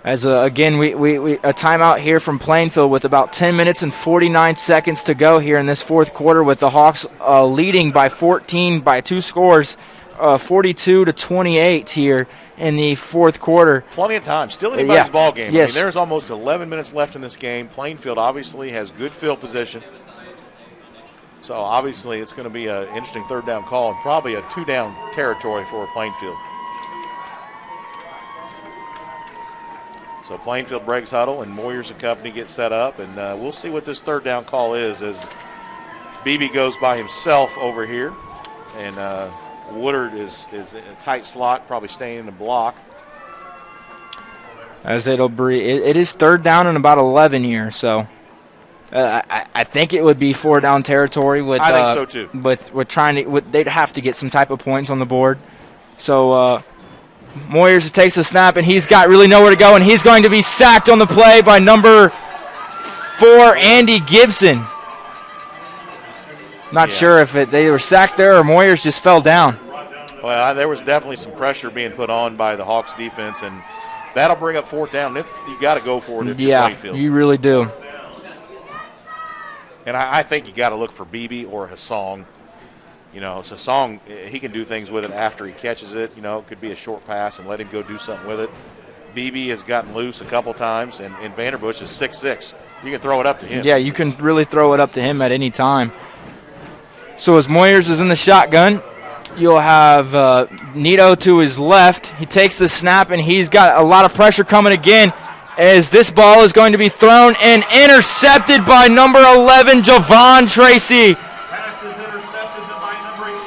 As again, we a timeout here from Plainfield with about 10 minutes and 49 seconds to go here in this fourth quarter, with the Hawks leading by 14 by 2 scores, 42-28 here in the fourth quarter. Plenty of time. Still anybody's ball game. Yes. I mean, there's almost 11 minutes left in this game. Plainfield obviously has good field position. So obviously it's going to be an interesting third down call and probably a 2-down territory for Plainfield. So Plainfield breaks huddle, and Moyers and company get set up, and we'll see what this third down call is as BB goes by himself over here, and Woodard is in a tight slot, probably staying in the block. As it is third down and about 11 here, so I think it would be 4-down territory. I think so too. With trying to, they'd have to get some type of points on the board. So Moyers takes the snap, and he's got really nowhere to go, and he's going to be sacked on the play by number 4, Andy Gibson. Not sure if they were sacked there or Moyers just fell down. Well, there was definitely some pressure being put on by the Hawks defense, and that'll bring up 4th down. You got to go for it if you're Plainfield. You really do. And I think you got to look for Beebe or Hassan. You know, Hassan, he can do things with it after he catches it. You know, it could be a short pass and let him go do something with it. Beebe has gotten loose a couple times, and Vanderbush is 6'6". You can throw it up to him. Yeah, you can really throw it up to him at any time. So as Moyers is in the shotgun, you'll have Nito to his left. He takes the snap, and he's got a lot of pressure coming again as this ball is going to be thrown and intercepted by number 11, Javon Tracy. Pass is intercepted by number 11.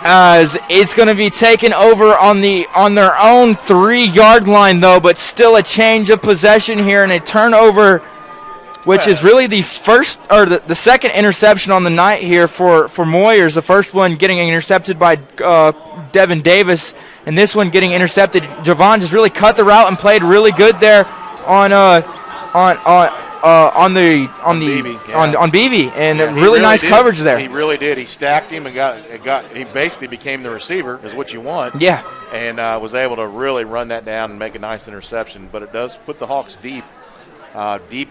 As it's going to be taken over on their own 3-yard line, though, but still a change of possession here and a turnover, which is really the first or the second interception on the night here for Moyers. The first one getting intercepted by Devin Davis, and this one getting intercepted. Javon just really cut the route and played really good there on Beebe, and really nice coverage there. He really did. He stacked him and he basically became the receiver, is what you want. Yeah, and was able to really run that down and make a nice interception. But it does put the Hawks deep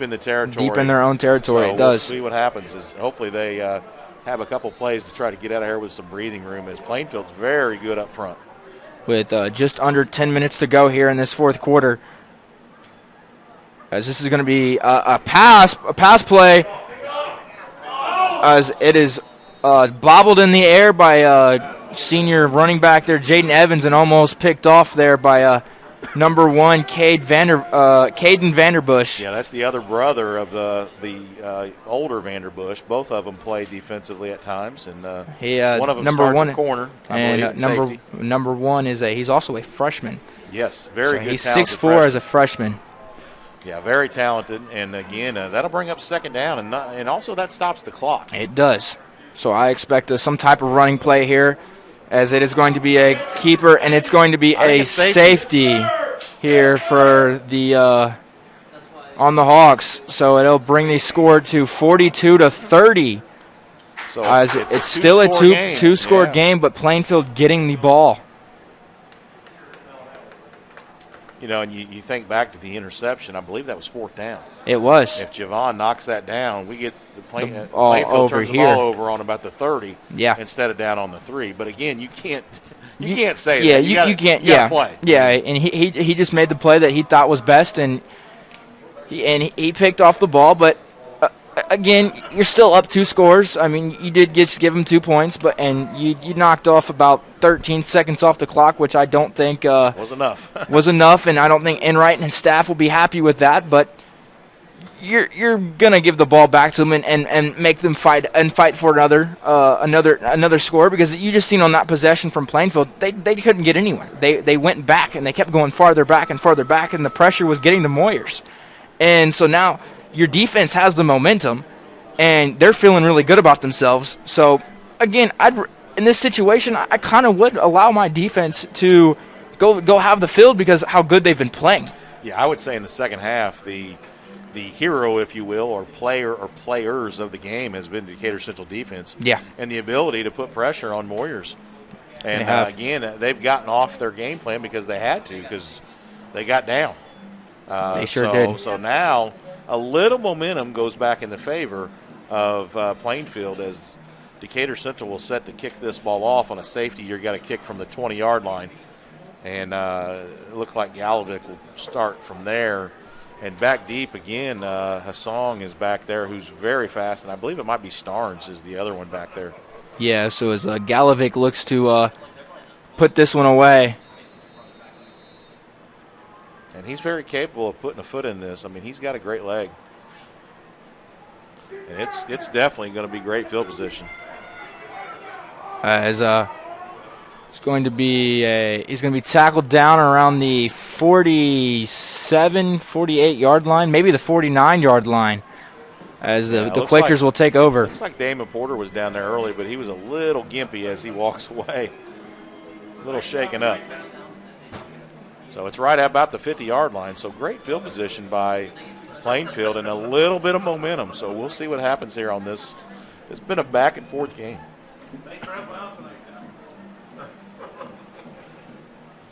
in the territory. Deep in their own territory, so it does. We'll see what happens. Is hopefully they have a couple plays to try to get out of here with some breathing room, as Plainfield's very good up front. With just under 10 minutes to go here in this 4th quarter. As this is going to be a pass play, as it is bobbled in the air by senior running back there, Jaden Evans, and almost picked off there by number 1, Caden Vanderbush. Yeah, that's the other brother of the older Vanderbush. Both of them play defensively at times, and one of them starts at corner. And number 1 he's also a freshman. Yes, very good. He's 6'4" as a freshman. Yeah, very talented, and again, that'll bring up 2nd down, and also that stops the clock. It does. So I expect some type of running play here, as it is going to be a keeper, and it's going to be a safety here for the on the Hawks. So it'll bring the score to 42-30. So it's still a two-score game, but Plainfield getting the ball. You know, and you think back to the interception, I believe that was 4th down. It was. If Javon knocks that down, we get Plainfield over turns here. The ball over on about the 30 instead of down on the 3. But again, you can't say that. You can't. You gotta play. Yeah, and he just made the play that he thought was best, and he picked off the ball. But again, you're still up 2 scores. I mean, you did just give him 2 points, and you knocked off about 13 seconds off the clock, which I don't think was enough. was enough, and I don't think Enright and his staff will be happy with that. But you're gonna give the ball back to them and make them fight for another score, because you just seen on that possession from Plainfield they couldn't get anywhere. They went back and they kept going farther back, and the pressure was getting the Moyers, and so now your defense has the momentum, and they're feeling really good about themselves. So again, in this situation, I kind of would allow my defense to go have the field, because how good they've been playing. Yeah, I would say in the second half, the hero, if you will, or player or players of the game has been Decatur Central defense. Yeah. And the ability to put pressure on Moyers. And again, they've gotten off their game plan because they had to, because they got down. They sure did. So now a little momentum goes back in the favor of Plainfield, as Decatur Central will set to kick this ball off on a safety. You've got to kick from the 20-yard line. And it looks like Galovic will start from there. And back deep again, Hassan is back there, who's very fast, and I believe it might be Starnes is the other one back there. Yeah, so as Galovic looks to put this one away. And he's very capable of putting a foot in this. I mean, he's got a great leg. And it's definitely going to be great field position. It's going to be he's going to be tackled down around the 47, 48-yard line, maybe the 49-yard line, as the Quakers will take over. Looks like Damon Porter was down there early, but he was a little gimpy as he walks away. A little shaken up. So it's right about the 50-yard line. So great field position by Plainfield and a little bit of momentum. So we'll see what happens here on this. It's been a back-and-forth game.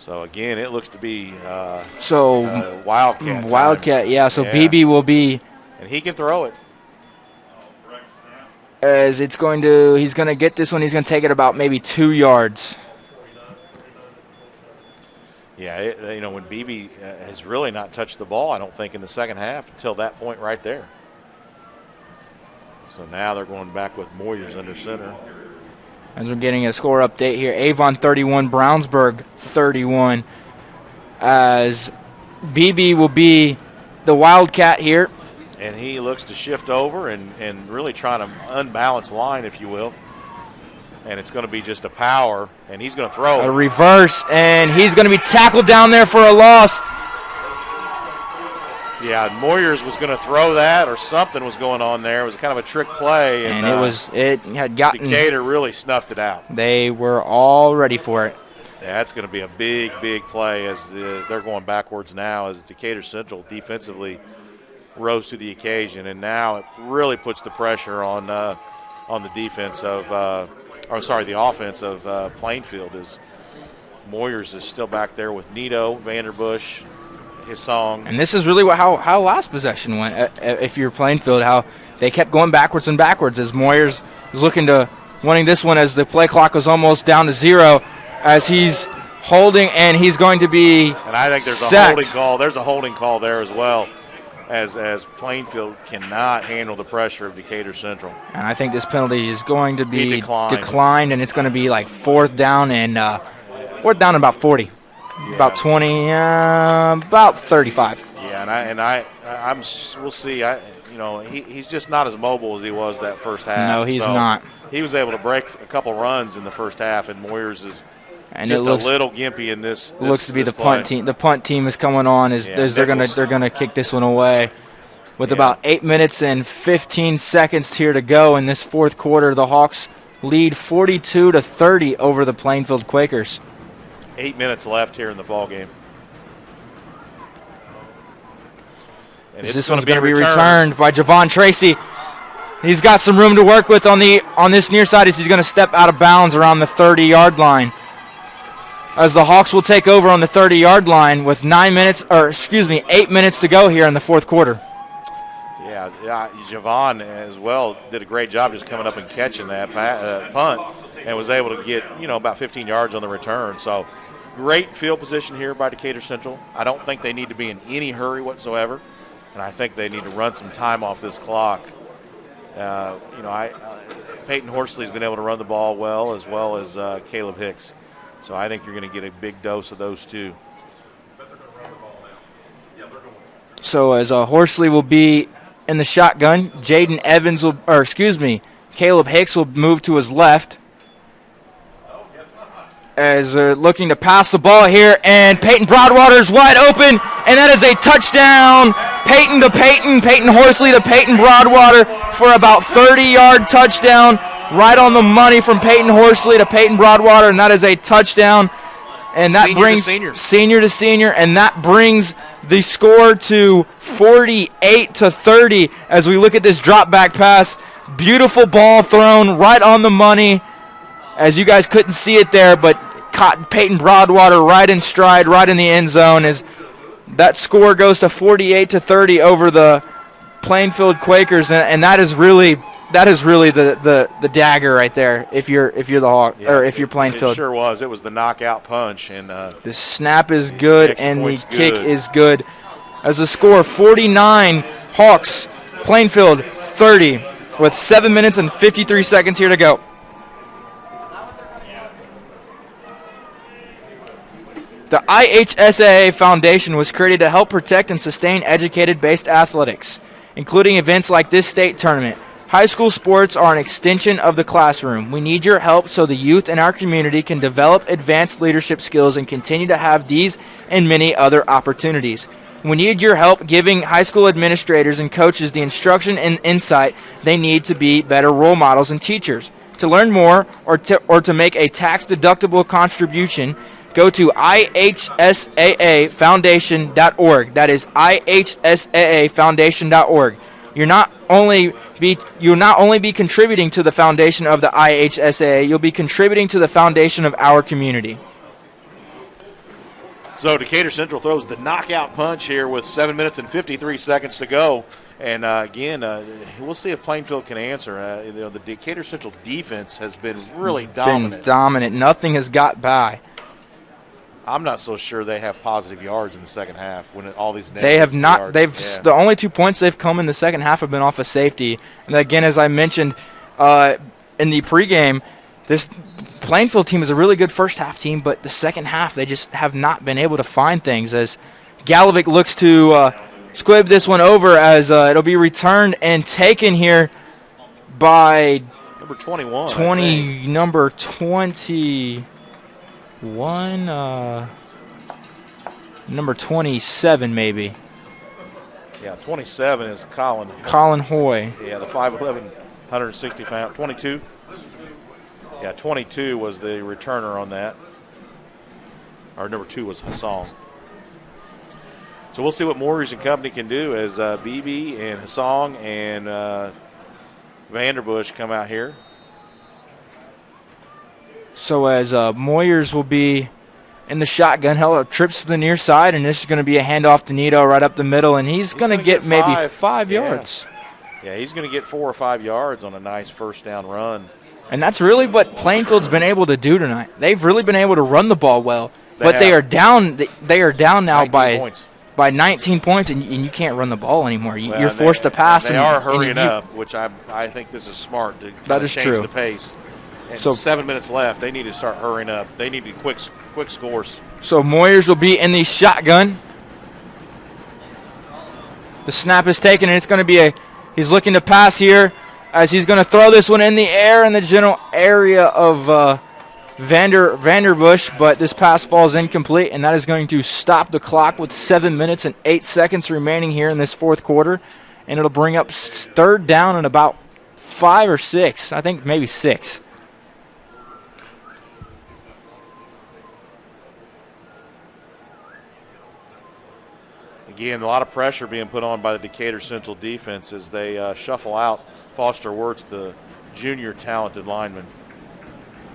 So, again, it looks to be Wildcat. Wildcat, yeah. So BB will be. And he can throw it. As he's going to get this one. He's going to take it about maybe 2 yards. Yeah, when BB has really not touched the ball, I don't think, in the second half until that point right there. So now they're going back with Moyers under center. As we're getting a score update here, Avon 31, Brownsburg 31. As BB will be the Wildcat here. And he looks to shift over and really trying to unbalance line, if you will. And it's going to be just a power, and he's going to throw it. A reverse, and he's going to be tackled down there for a loss. Yeah, Moyers was going to throw that, or something was going on there. It was kind of a trick play. And it had gotten. Decatur really snuffed it out. They were all ready for it. Yeah, that's going to be a big, big play as they're going backwards now as Decatur Central defensively rose to the occasion. And now it really puts the pressure on the defense of the offense of Plainfield, as Moyers is still back there with Nito, Vanderbush, his song. And this is really how last possession went. If you're Plainfield, how they kept going backwards and backwards as Moyers was wanting this one as the play clock was almost down to 0, as he's holding, and he's going to be And I think there's sacked. a holding call. There's a holding call there as well, as Plainfield cannot handle the pressure of Decatur Central. And I think this penalty is going to be declined, and it's going to be like fourth down and about 40. Yeah. About 20, about 35. Yeah, we'll see. He's just not as mobile as he was that first half. No, he's not. He was able to break a couple runs in the first half, and Moyers is and just it looks, a little gimpy in this. Looks to be the play. punt team. The punt team is coming on as they're gonna kick this one away. With about 8 minutes and 15 seconds here to go in this fourth quarter, the Hawks lead 42-30 over the Plainfield Quakers. 8 minutes left here in the ball game. And this one's going to be returned by Javon Tracy. He's got some room to work with on this near side as he's going to step out of bounds around the 30-yard line. As the Hawks will take over on the 30-yard line with 8 minutes to go here in the fourth quarter. Yeah, Javon as well did a great job just coming up and catching that punt and was able to get, about 15 yards on the return. So great field position here by Decatur Central. I don't think they need to be in any hurry whatsoever, and I think they need to run some time off this clock. Peyton Horsley's been able to run the ball well as Caleb Hicks. So I think you're going to get a big dose of those two. So as Horsley will be in the shotgun, Caleb Hicks will move to his left. As they're looking to pass the ball here, and Peyton Broadwater is wide open, and that is a touchdown. Peyton Horsley to Peyton Broadwater for about 30-yard touchdown. Right on the money from Peyton Horsley to Peyton Broadwater, and that is a touchdown. And that brings senior to senior, and that brings the score to 48-30 as we look at this drop back pass. Beautiful ball thrown right on the money. As you guys couldn't see it there, but caught Peyton Broadwater right in stride, right in the end zone. As that score goes to 48-30 over the Plainfield Quakers, and that is really the dagger right there. If you're the Hawk, or if you're Plainfield, it sure was. It was the knockout punch, and the snap is good and the kick is good. As a score of 49 Hawks, Plainfield 30, with 7 minutes and 53 seconds here to go. The IHSAA Foundation was created to help protect and sustain educated-based athletics, including events like this state tournament. High school sports are an extension of the classroom. We need your help so the youth in our community can develop advanced leadership skills and continue to have these and many other opportunities. We need your help giving high school administrators and coaches the instruction and insight they need to be better role models and teachers. To learn more or to make a tax-deductible contribution, go to ihsaafoundation.org. That is ihsaafoundation.org. You'll not only be contributing to the foundation of the IHSAA, you'll be contributing to the foundation of our community. So Decatur Central throws the knockout punch here with 7 minutes and 53 seconds to go. And again, we'll see if Plainfield can answer. The Decatur Central defense has been really dominant. Nothing has got by. I'm not so sure they have positive yards in the second half when all these. They have not. The only 2 points they've come in the second half have been off a safety. And again, as I mentioned in the pregame, this Plainfield team is a really good first half team, but the second half they just have not been able to find things. As Galovic looks to squib this one over, as it'll be returned and taken here by number 21. Number 21. Number 27, maybe. Yeah, 27 is Colin. Colin Hoy. Yeah, the 5'11", 160 pound. 22. Yeah, 22 was the returner on that. Or number 2 was Hassan. So we'll see what Moyers and company can do as BB and Hassan and Vanderbush come out here. So as Moyers will be in the shotgun, he'll trips to the near side, and this is going to be a handoff to Nito right up the middle, and he's going to get maybe 5 yards. Yeah, he's going to get 4 or 5 yards on a nice first down run. And that's really what Plainfield's been able to do tonight. They've really been able to run the ball well, but they are down. They are down now by 19 points, and you can't run the ball anymore. You're forced to pass. They are hurrying up, which I think this is smart to change the pace. And so 7 minutes left. They need to start hurrying up. They need to quick scores. So Moyers will be in the shotgun. The snap is taken, and it's going to be he's looking to pass here as he's going to throw this one in the air in the general area of Vanderbush, but this pass falls incomplete, and that is going to stop the clock with 7 minutes and 8 seconds remaining here in this fourth quarter, and it'll bring up third down and about 5 or 6. I think maybe 6. Again, a lot of pressure being put on by the Decatur Central defense as they shuffle out Foster Wirtz, the junior talented lineman.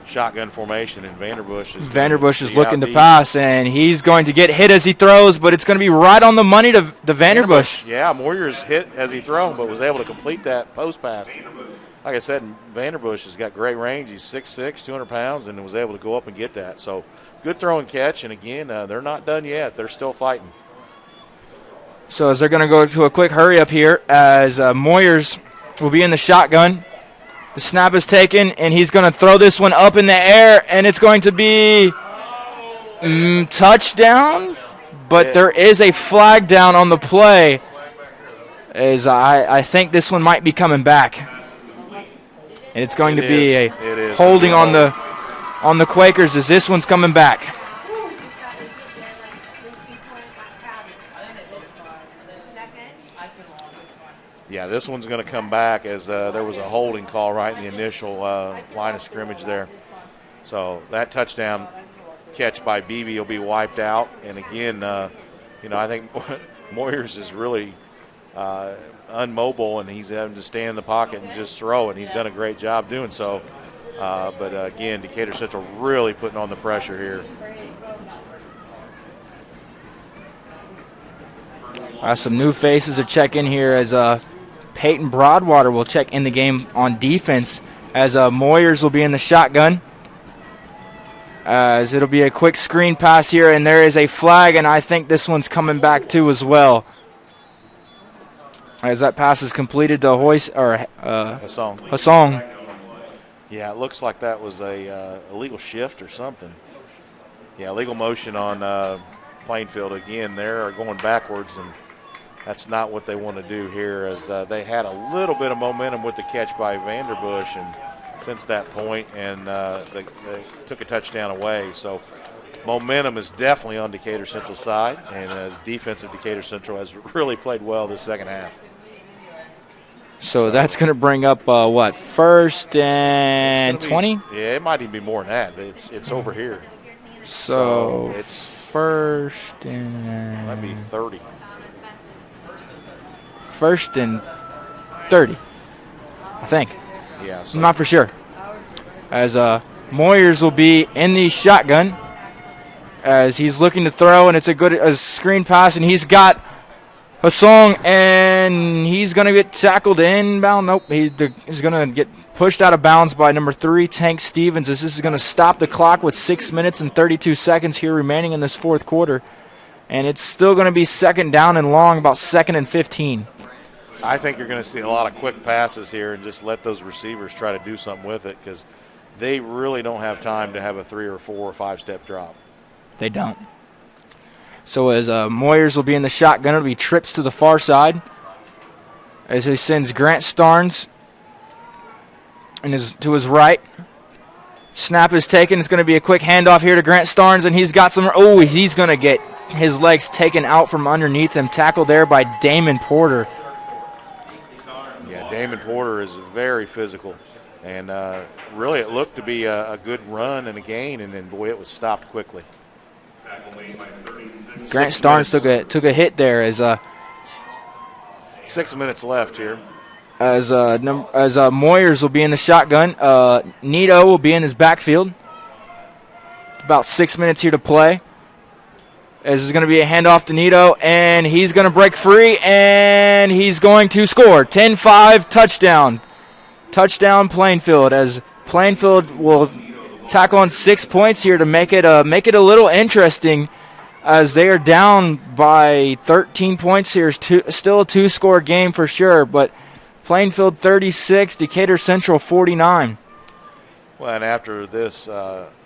Shotgun formation, and Vanderbush is looking to pass, and he's going to get hit as he throws, but it's going to be right on the money to the Vanderbush. Yeah, Moyers hit as he thrown, but was able to complete that post pass. Like I said, Vanderbush has got great range. He's 6'6", 200 pounds, and was able to go up and get that. So good throw and catch, and again, they're not done yet. They're still fighting. So as they're going to go to a quick hurry up here, as Moyers will be in the shotgun. The snap is taken, and he's going to throw this one up in the air, and it's going to be touchdown, but there is a flag down on the play, as I think this one might be coming back. And it's going to be a holding on the Quakers as this one's coming back. Yeah, this one's going to come back as there was a holding call right in the initial line of scrimmage there. So that touchdown catch by Beebe will be wiped out. And again, I think Moyers is really unmobile, and he's having to stand in the pocket and just throw, and he's done a great job doing so. But again, Decatur Central really putting on the pressure here. Some new faces to check in here as Peyton Broadwater will check in the game on defense, as Moyers will be in the shotgun. As it'll be a quick screen pass here, and there is a flag, and I think this one's coming back too as well. As that pass is completed to Hassan. Yeah, it looks like that was a illegal shift or something. Yeah, illegal motion on Plainfield again. They're going backwards, and that's not what they want to do here, as they had a little bit of momentum with the catch by Vanderbush, and since that point, and they took a touchdown away. So momentum is definitely on Decatur Central's side, and the defense of Decatur Central has really played well this second half. So that's going to bring up, first and 20? Yeah, it might even be more than that. It's over here. So it's first and... Might be 30. First and 30, I think. Yeah. So I'm not for sure. As Moyers will be in the shotgun. as he's looking to throw, and it's a screen pass, and he's got Hasong, and he's going to get tackled inbound. Nope, he's going to get pushed out of bounds by number 3, Tank Stevens, as this is going to stop the clock with 6 minutes and 32 seconds here remaining in this fourth quarter. And it's still going to be second down and long, about 2nd and 15. I think you're going to see a lot of quick passes here and just let those receivers try to do something with it, because they really don't have time to have a 3 or 4 or 5 step drop. They don't. So as Moyers will be in the shotgun, it'll be trips to the far side as he sends Grant Starnes to his right. Snap is taken. It's going to be a quick handoff here to Grant Starnes, and he's got some. Oh, he's going to get his legs taken out from underneath him. Tackled there by Damon Porter. Yeah, Damon Porter is very physical, and really it looked to be a good run and a gain, and then boy, it was stopped quickly. Grant Starnes took a hit there as 6 minutes left here. As Moyers will be in the shotgun. Nito will be in his backfield. About 6 minutes here to play. As is going to be a handoff to Nito, and he's going to break free, and he's going to score. 10-5 touchdown. Touchdown Plainfield, as Plainfield will tack on 6 points here to make it a little interesting, as they are down by 13 points here. Still a 2-score game for sure, but Plainfield 36, Decatur Central 49. Well, and after this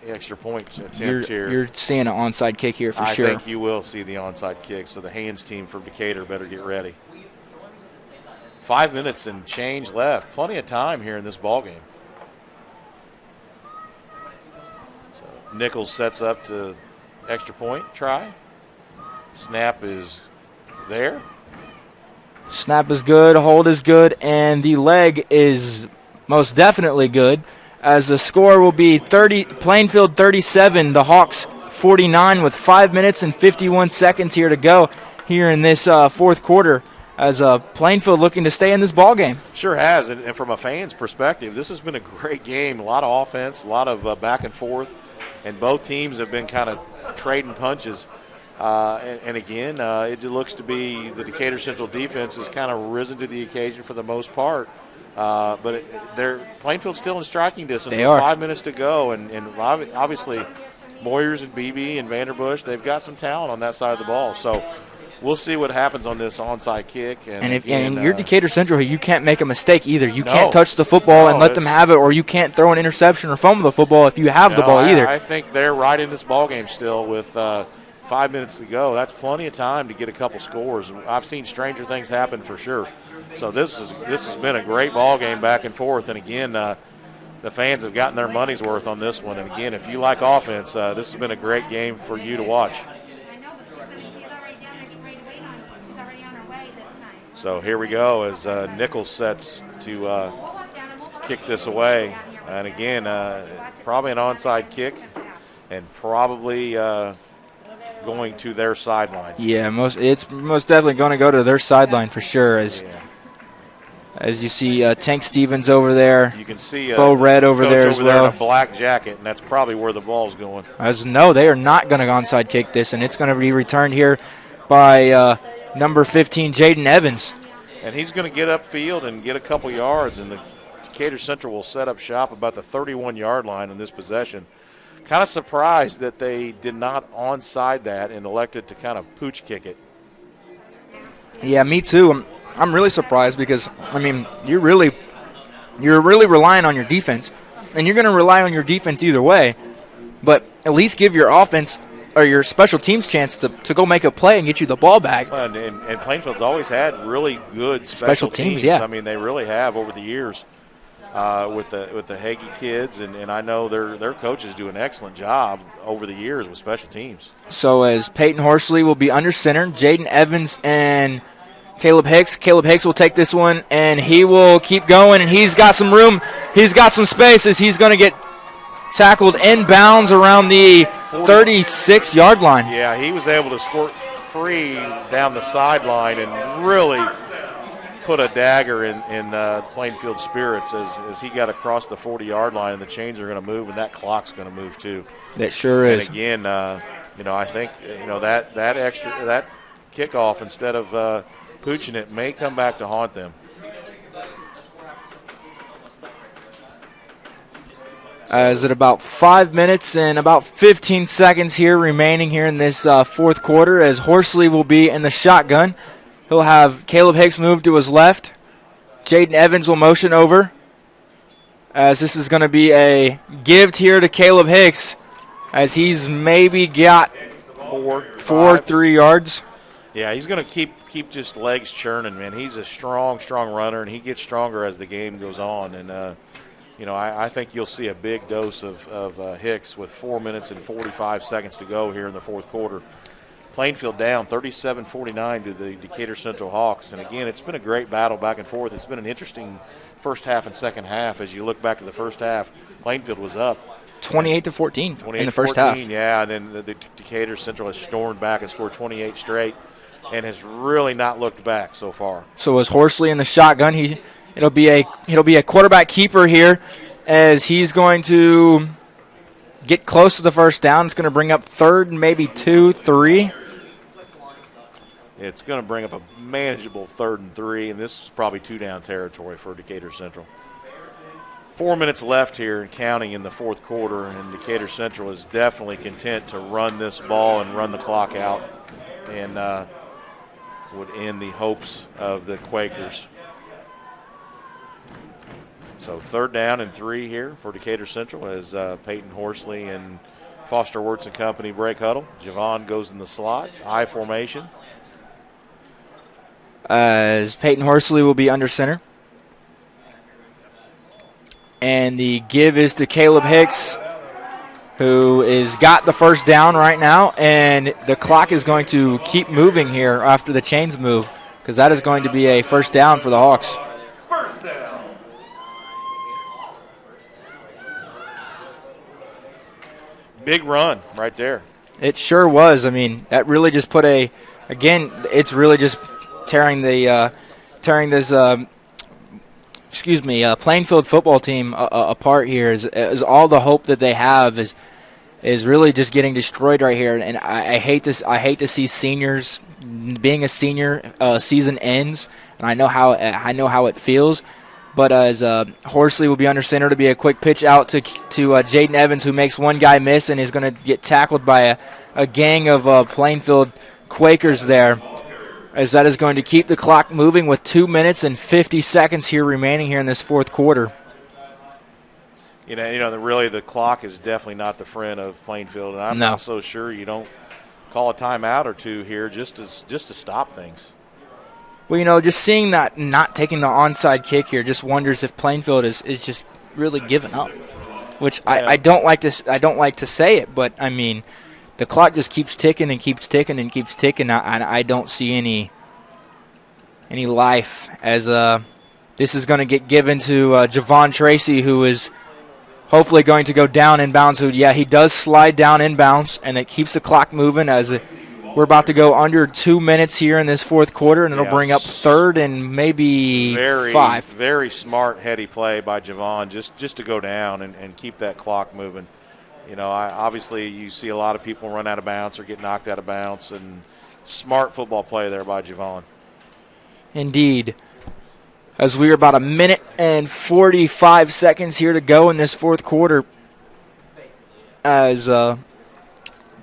extra point attempt here, you're seeing an onside kick here for sure. I think you will see the onside kick, so the Haynes team from Decatur better get ready. 5 minutes and change left. Plenty of time here in this ballgame. So Nichols sets up to extra point try. Snap is there. Snap is good, hold is good, and the leg is most definitely good, as the score will be Plainfield 37, the Hawks 49, with 5 minutes and 51 seconds here to go here in this fourth quarter, as Plainfield looking to stay in this ball game. Sure has, and from a fan's perspective, this has been a great game. A lot of offense, a lot of back and forth, and both teams have been kind of trading punches. And again, it looks to be the Decatur Central defense has kind of risen to the occasion for the most part. But Plainfield's still in striking distance. They are. 5 minutes to go, and obviously Moyers and BB and Vanderbush, they've got some talent on that side of the ball. So we'll see what happens on this onside kick. And you're Decatur Central, you can't make a mistake either. You can't touch the football and let them have it, or you can't throw an interception or fumble the football if you have the ball either. I think they're right in this ball game still with 5 minutes to go. That's plenty of time to get a couple scores. I've seen stranger things happen for sure. So this has been a great ball game back and forth. And again, the fans have gotten their money's worth on this one. And again, if you like offense, this has been a great game for you to watch. So here we go as Nichols sets to kick this away. And again, probably an onside kick, and probably going to their sideline. Yeah, it's most definitely going to go to their sideline for sure. As you see Tank Stevens over there, you can see Bo Red over there as well. In a black jacket, and that's probably where the ball's going. No, they are not going to onside kick this, and it's going to be returned here by number 15, Jaden Evans. And he's going to get upfield and get a couple yards, and the Decatur Central will set up shop about the 31-yard line in this possession. Kind of surprised that they did not onside that and elected to kind of pooch kick it. Yeah, me too. I'm really surprised because, I mean, you're really relying on your defense, and you're going to rely on your defense either way, but at least give your offense or your special teams chance to go make a play and get you the ball back. And Plainfield's always had really good special teams. Yeah. I mean, they really have over the years. With the Hagee kids, and I know their coaches do an excellent job over the years with special teams. So as Peyton Horsley will be under center, Jaden Evans and Caleb Hicks. Caleb Hicks will take this one, and he will keep going, and he's got some room. He's got some space as he's going to get tackled inbounds around the 36-yard line. Yeah, he was able to squirt free down the sideline and really put a dagger in Plainfield spirits as he got across the 40-yard line, and the chains are going to move, and that clock's going to move too. That sure is. And again, I think that kickoff, instead of pooching it, may come back to haunt them. As at about 5 minutes and about 15 seconds here remaining here in this fourth quarter, as Horsley will be in the shotgun. He'll have Caleb Hicks move to his left. Jaden Evans will motion over, as this is going to be a give here to Caleb Hicks, as he's maybe got 3 yards. Yeah, he's going to keep just legs churning, man. He's a strong runner, and he gets stronger as the game goes on. And I think you'll see a big dose of Hicks with 4 minutes and 45 seconds to go here in the fourth quarter. Plainfield down 37-49 to the Decatur Central Hawks. And, again, it's been a great battle back and forth. It's been an interesting first half and second half. As you look back to the first half, Plainfield was up 28-14 in the first half. Yeah, and then the Decatur Central has stormed back and scored 28 straight and has really not looked back so far. So as Horsley in the shotgun, it'll be a quarterback keeper here, as he's going to get close to the first down. It's going to bring up third and maybe 2, 3. It's going to bring up a manageable 3rd and 3, and this is probably 2-down territory for Decatur Central. 4 minutes left here and counting in the fourth quarter, and Decatur Central is definitely content to run this ball and run the clock out, and would end the hopes of the Quakers. So 3rd down and 3 here for Decatur Central as Peyton Horsley and Foster Wirtz and company break huddle. Javon goes in the slot, I formation. As Peyton Horsley will be under center. And the give is to Caleb Hicks, who is got the first down right now. And the clock is going to keep moving here after the chains move, because that is going to be a first down for the Hawks. First down. Big run right there. It sure was. I mean, that really just put it's really just tearing this Plainfield football team apart here. Is all the hope that they have is really just getting destroyed right here. And I hate to see seniors being a senior season ends, and I know how it feels. But as Horsley will be under center to be a quick pitch out to Jaden Evans, who makes one guy miss and is going to get tackled by a gang of Plainfield Quakers there, as that is going to keep the clock moving with 2 minutes and 50 seconds here remaining here in this fourth quarter. Really the clock is definitely not the friend of Plainfield, and I'm not so sure you don't call a timeout or two here just to stop things. Well, just seeing that not taking the onside kick here just wonders if Plainfield is just really giving up, which I don't like to say it, but I mean the clock just keeps ticking and keeps ticking and keeps ticking, and I don't see any life as this is going to get given to Javon Tracy, who is hopefully going to go down in bounds. He does slide down in bounds, and it keeps the clock moving as we're about to go under 2 minutes here in this fourth quarter, and it'll bring up 3rd and maybe 5. Very smart, heady play by Javon just to go down and keep that clock moving. Obviously you see a lot of people run out of bounds or get knocked out of bounds, and smart football play there by Javon. Indeed. As we are about 1 minute and 45 seconds here to go in this fourth quarter, as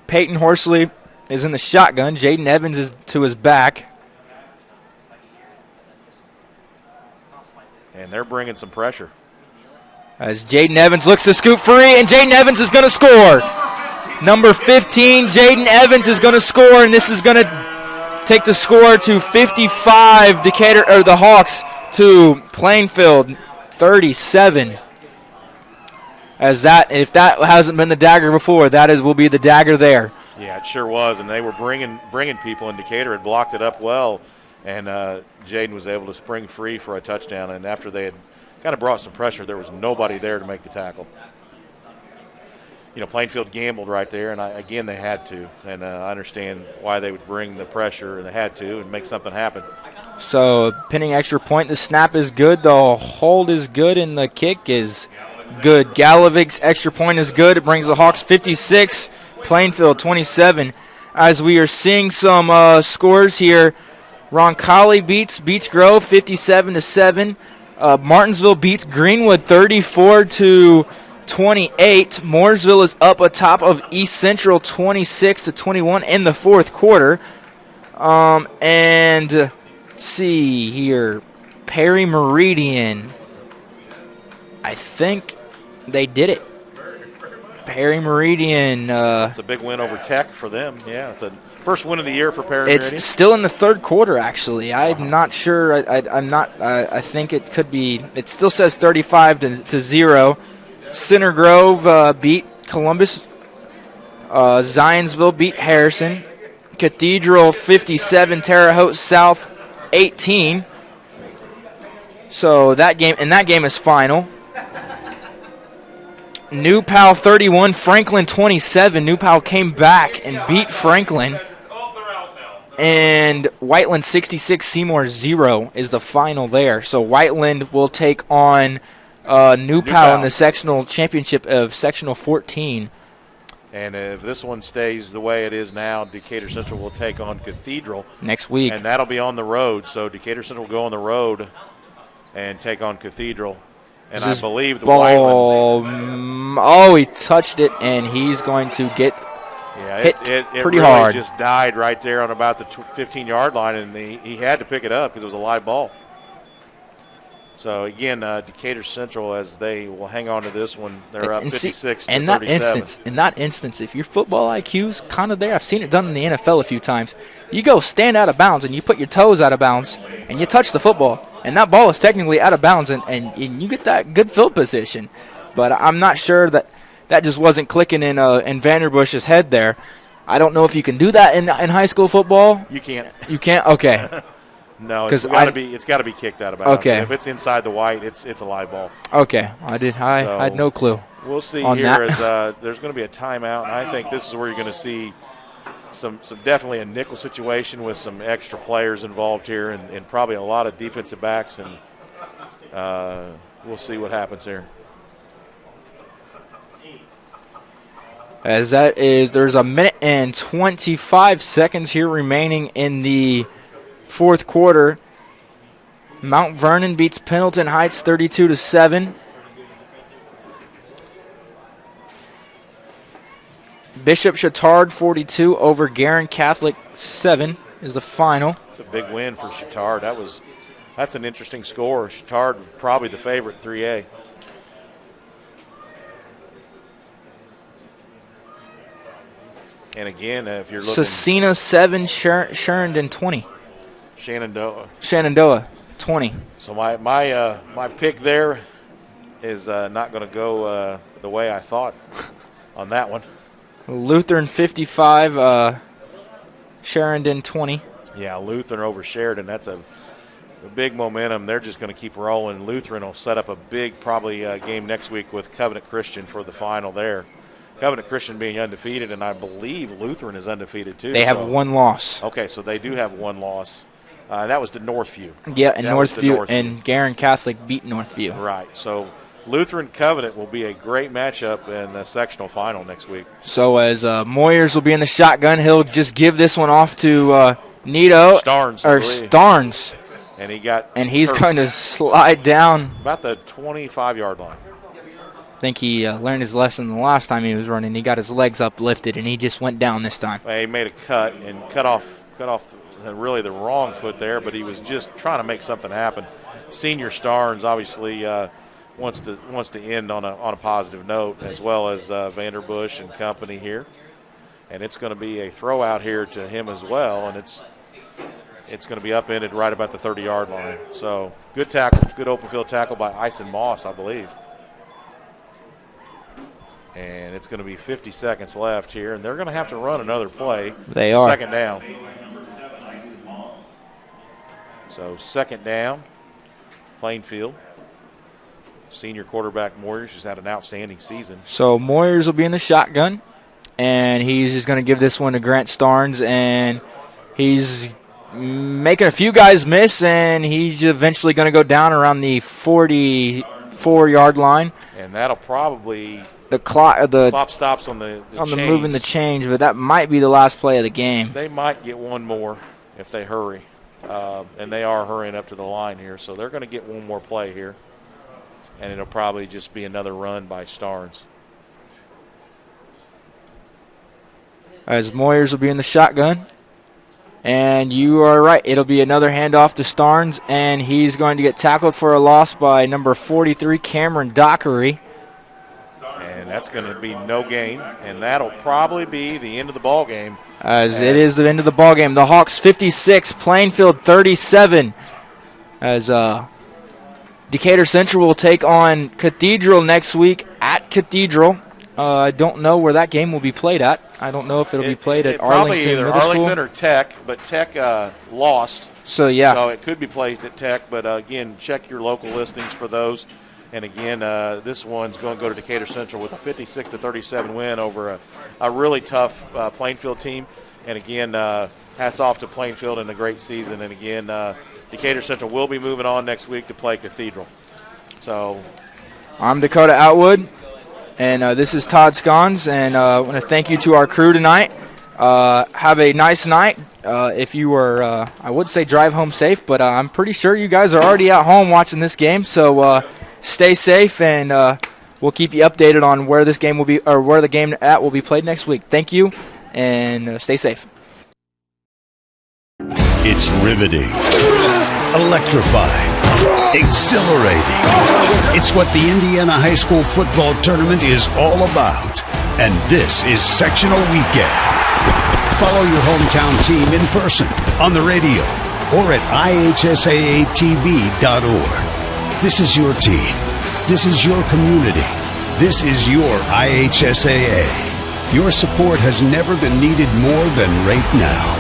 Peyton Horsley is in the shotgun. Jaden Evans is to his back. And they're bringing some pressure. As Jaden Evans looks to scoop free, and Jaden Evans is going to score. Number 15, Jaden Evans is going to score, and this is going to take the score to 55, the Hawks to Plainfield 37. If that hasn't been the dagger before, will be the dagger there. Yeah, it sure was, and they were bringing people in. Decatur had blocked it up well, and Jaden was able to spring free for a touchdown. And after they had kind of brought some pressure, there was nobody there to make the tackle. Plainfield gambled right there, and again they had to. And I understand why they would bring the pressure, and they had to, and make something happen. So, pinning extra point, the snap is good, the hold is good, and the kick is good. Galovic's extra point is good. It brings the Hawks 56 Plainfield 27. As we are seeing some scores here, Roncalli beats Beech Grove 57-7. Martinsville beats Greenwood 34-28. Mooresville is up atop of East Central 26-21 in the fourth quarter. And let's see here, Perry Meridian. I think they did it. Perry Meridian. It's a big win over Tech for them. Yeah, it's a first win of the year for Perry Meridian. It's still in the third quarter, actually. I'm not sure. I'm not. I think it could be. It still says 35-0. Center Grove beat Columbus. Zionsville beat Harrison. Cathedral 57, Terre Haute South 18. So that game is final. New Pal 31, Franklin 27. New Pal came back and beat Franklin. And Whiteland 66, Seymour 0 is the final there. So Whiteland will take on New Pal in the sectional championship of sectional 14. And if this one stays the way it is now, Decatur Central will take on Cathedral next week. And that'll be on the road. So Decatur Central will go on the road and take on Cathedral. And I believe the Whiteland. Oh, he touched it, and he's going to get hit it pretty really hard. Just died right there on about the 15-yard line, and he had to pick it up because it was a live ball. So, again, Decatur Central, as they will hang on to this one, they're up 56-37. In that instance, if your football IQ's kind of there, I've seen it done in the NFL a few times, you go stand out of bounds and you put your toes out of bounds and you touch the football, and that ball is technically out of bounds, and you get that good field position. But I'm not sure that just wasn't clicking in Vanderbush's head there. I don't know if you can do that in high school football. You can't. You can't? Okay. No, it's got to be kicked out of bounds. Okay. If it's inside the white, it's a live ball. Okay. I had no clue. We'll see on here that. as there's going to be a timeout, and I think this is where you're going to see some definitely a nickel situation with some extra players involved here, and probably a lot of defensive backs, and we'll see what happens here. As there's a minute and 25 seconds here remaining in the fourth quarter. Mount Vernon beats Pendleton Heights 32-7. Bishop Chatard 42 over Guerin Catholic 7 is the final. It's a big win for Chatard. That's an interesting score. Chatard probably the favorite 3A. And again, if you're looking, Cecina 7, Sheridan 20. Shenandoah 20. So my pick there is not going to go the way I thought on that one. Lutheran 55, Sheridan 20. Yeah, Lutheran over Sheridan. That's a big momentum. They're just going to keep rolling. Lutheran will set up a big probably game next week with Covenant Christian for the final there. Covenant Christian being undefeated, and I believe Lutheran is undefeated too. They have one loss. Okay, so they do have one loss. That was to Northview. Yeah, and Northview and Guerin Catholic beat Northview. Right, so Lutheran Covenant will be a great matchup in the sectional final next week. So as Moyers will be in the shotgun, he'll just give this one off to Nito. Starnes. And he's going to slide down. About the 25-yard line. I think he learned his lesson the last time he was running. He got his legs uplifted, and he just went down this time. He made a cut and cut off really the wrong foot there, but he was just trying to make something happen. Senior Starnes obviously wants to end on a positive note, as well as Vanderbush and company here. And it's going to be a throw out here to him as well, and it's going to be upended right about the 30-yard line. So good tackle, good open field tackle by Ison Moss, I believe. And it's going to be 50 seconds left here, and they're going to have to run another play. They are. Second down. So second down, Plainfield. Senior quarterback Moyers has had an outstanding season. So Moyers will be in the shotgun, and he's just going to give this one to Grant Starnes, and he's making a few guys miss, and he's eventually going to go down around the 44-yard line. And that'll probably The clock, clock stops on the on the chains. moving the change, but that might be the last play of the game. They might get one more if they hurry. And they are hurrying up to the line here, so they're going to get one more play here. And it'll probably just be another run by Starnes. As Moyers will be in the shotgun. And you are right. It'll be another handoff to Starnes, and he's going to get tackled for a loss by number 43, Cameron Dockery. And that's going to be no gain, and that'll probably be the end of the ball game. As it is the end of the ball game. The Hawks 56, Plainfield 37. As Decatur Central will take on Cathedral next week at Cathedral. I don't know where that game will be played at. I don't know if it'll be played at Arlington Probably either Middle Arlington School. or Tech, but Tech lost. So, yeah. So it could be played at Tech, but again, check your local listings for those. And again, this one's going to go to Decatur Central with a 56-37 win over a really tough Plainfield team. And again, hats off to Plainfield and a great season. And again, Decatur Central will be moving on next week to play Cathedral. So I'm Dakota Outwood, and this is Todd Scones. And I want to thank you to our crew tonight. Have a nice night. If you were, I would say drive home safe, but I'm pretty sure you guys are already at home watching this game. So stay safe, and we'll keep you updated on where this game will be, or where the game will be played next week. Thank you, and stay safe. It's riveting, electrifying, exhilarating. It's what the Indiana High School football tournament is all about. And this is Sectional Weekend. Follow your hometown team in person, on the radio, or at ihsaatv.org. This is your team. This is your community. This is your IHSAA. Your support has never been needed more than right now.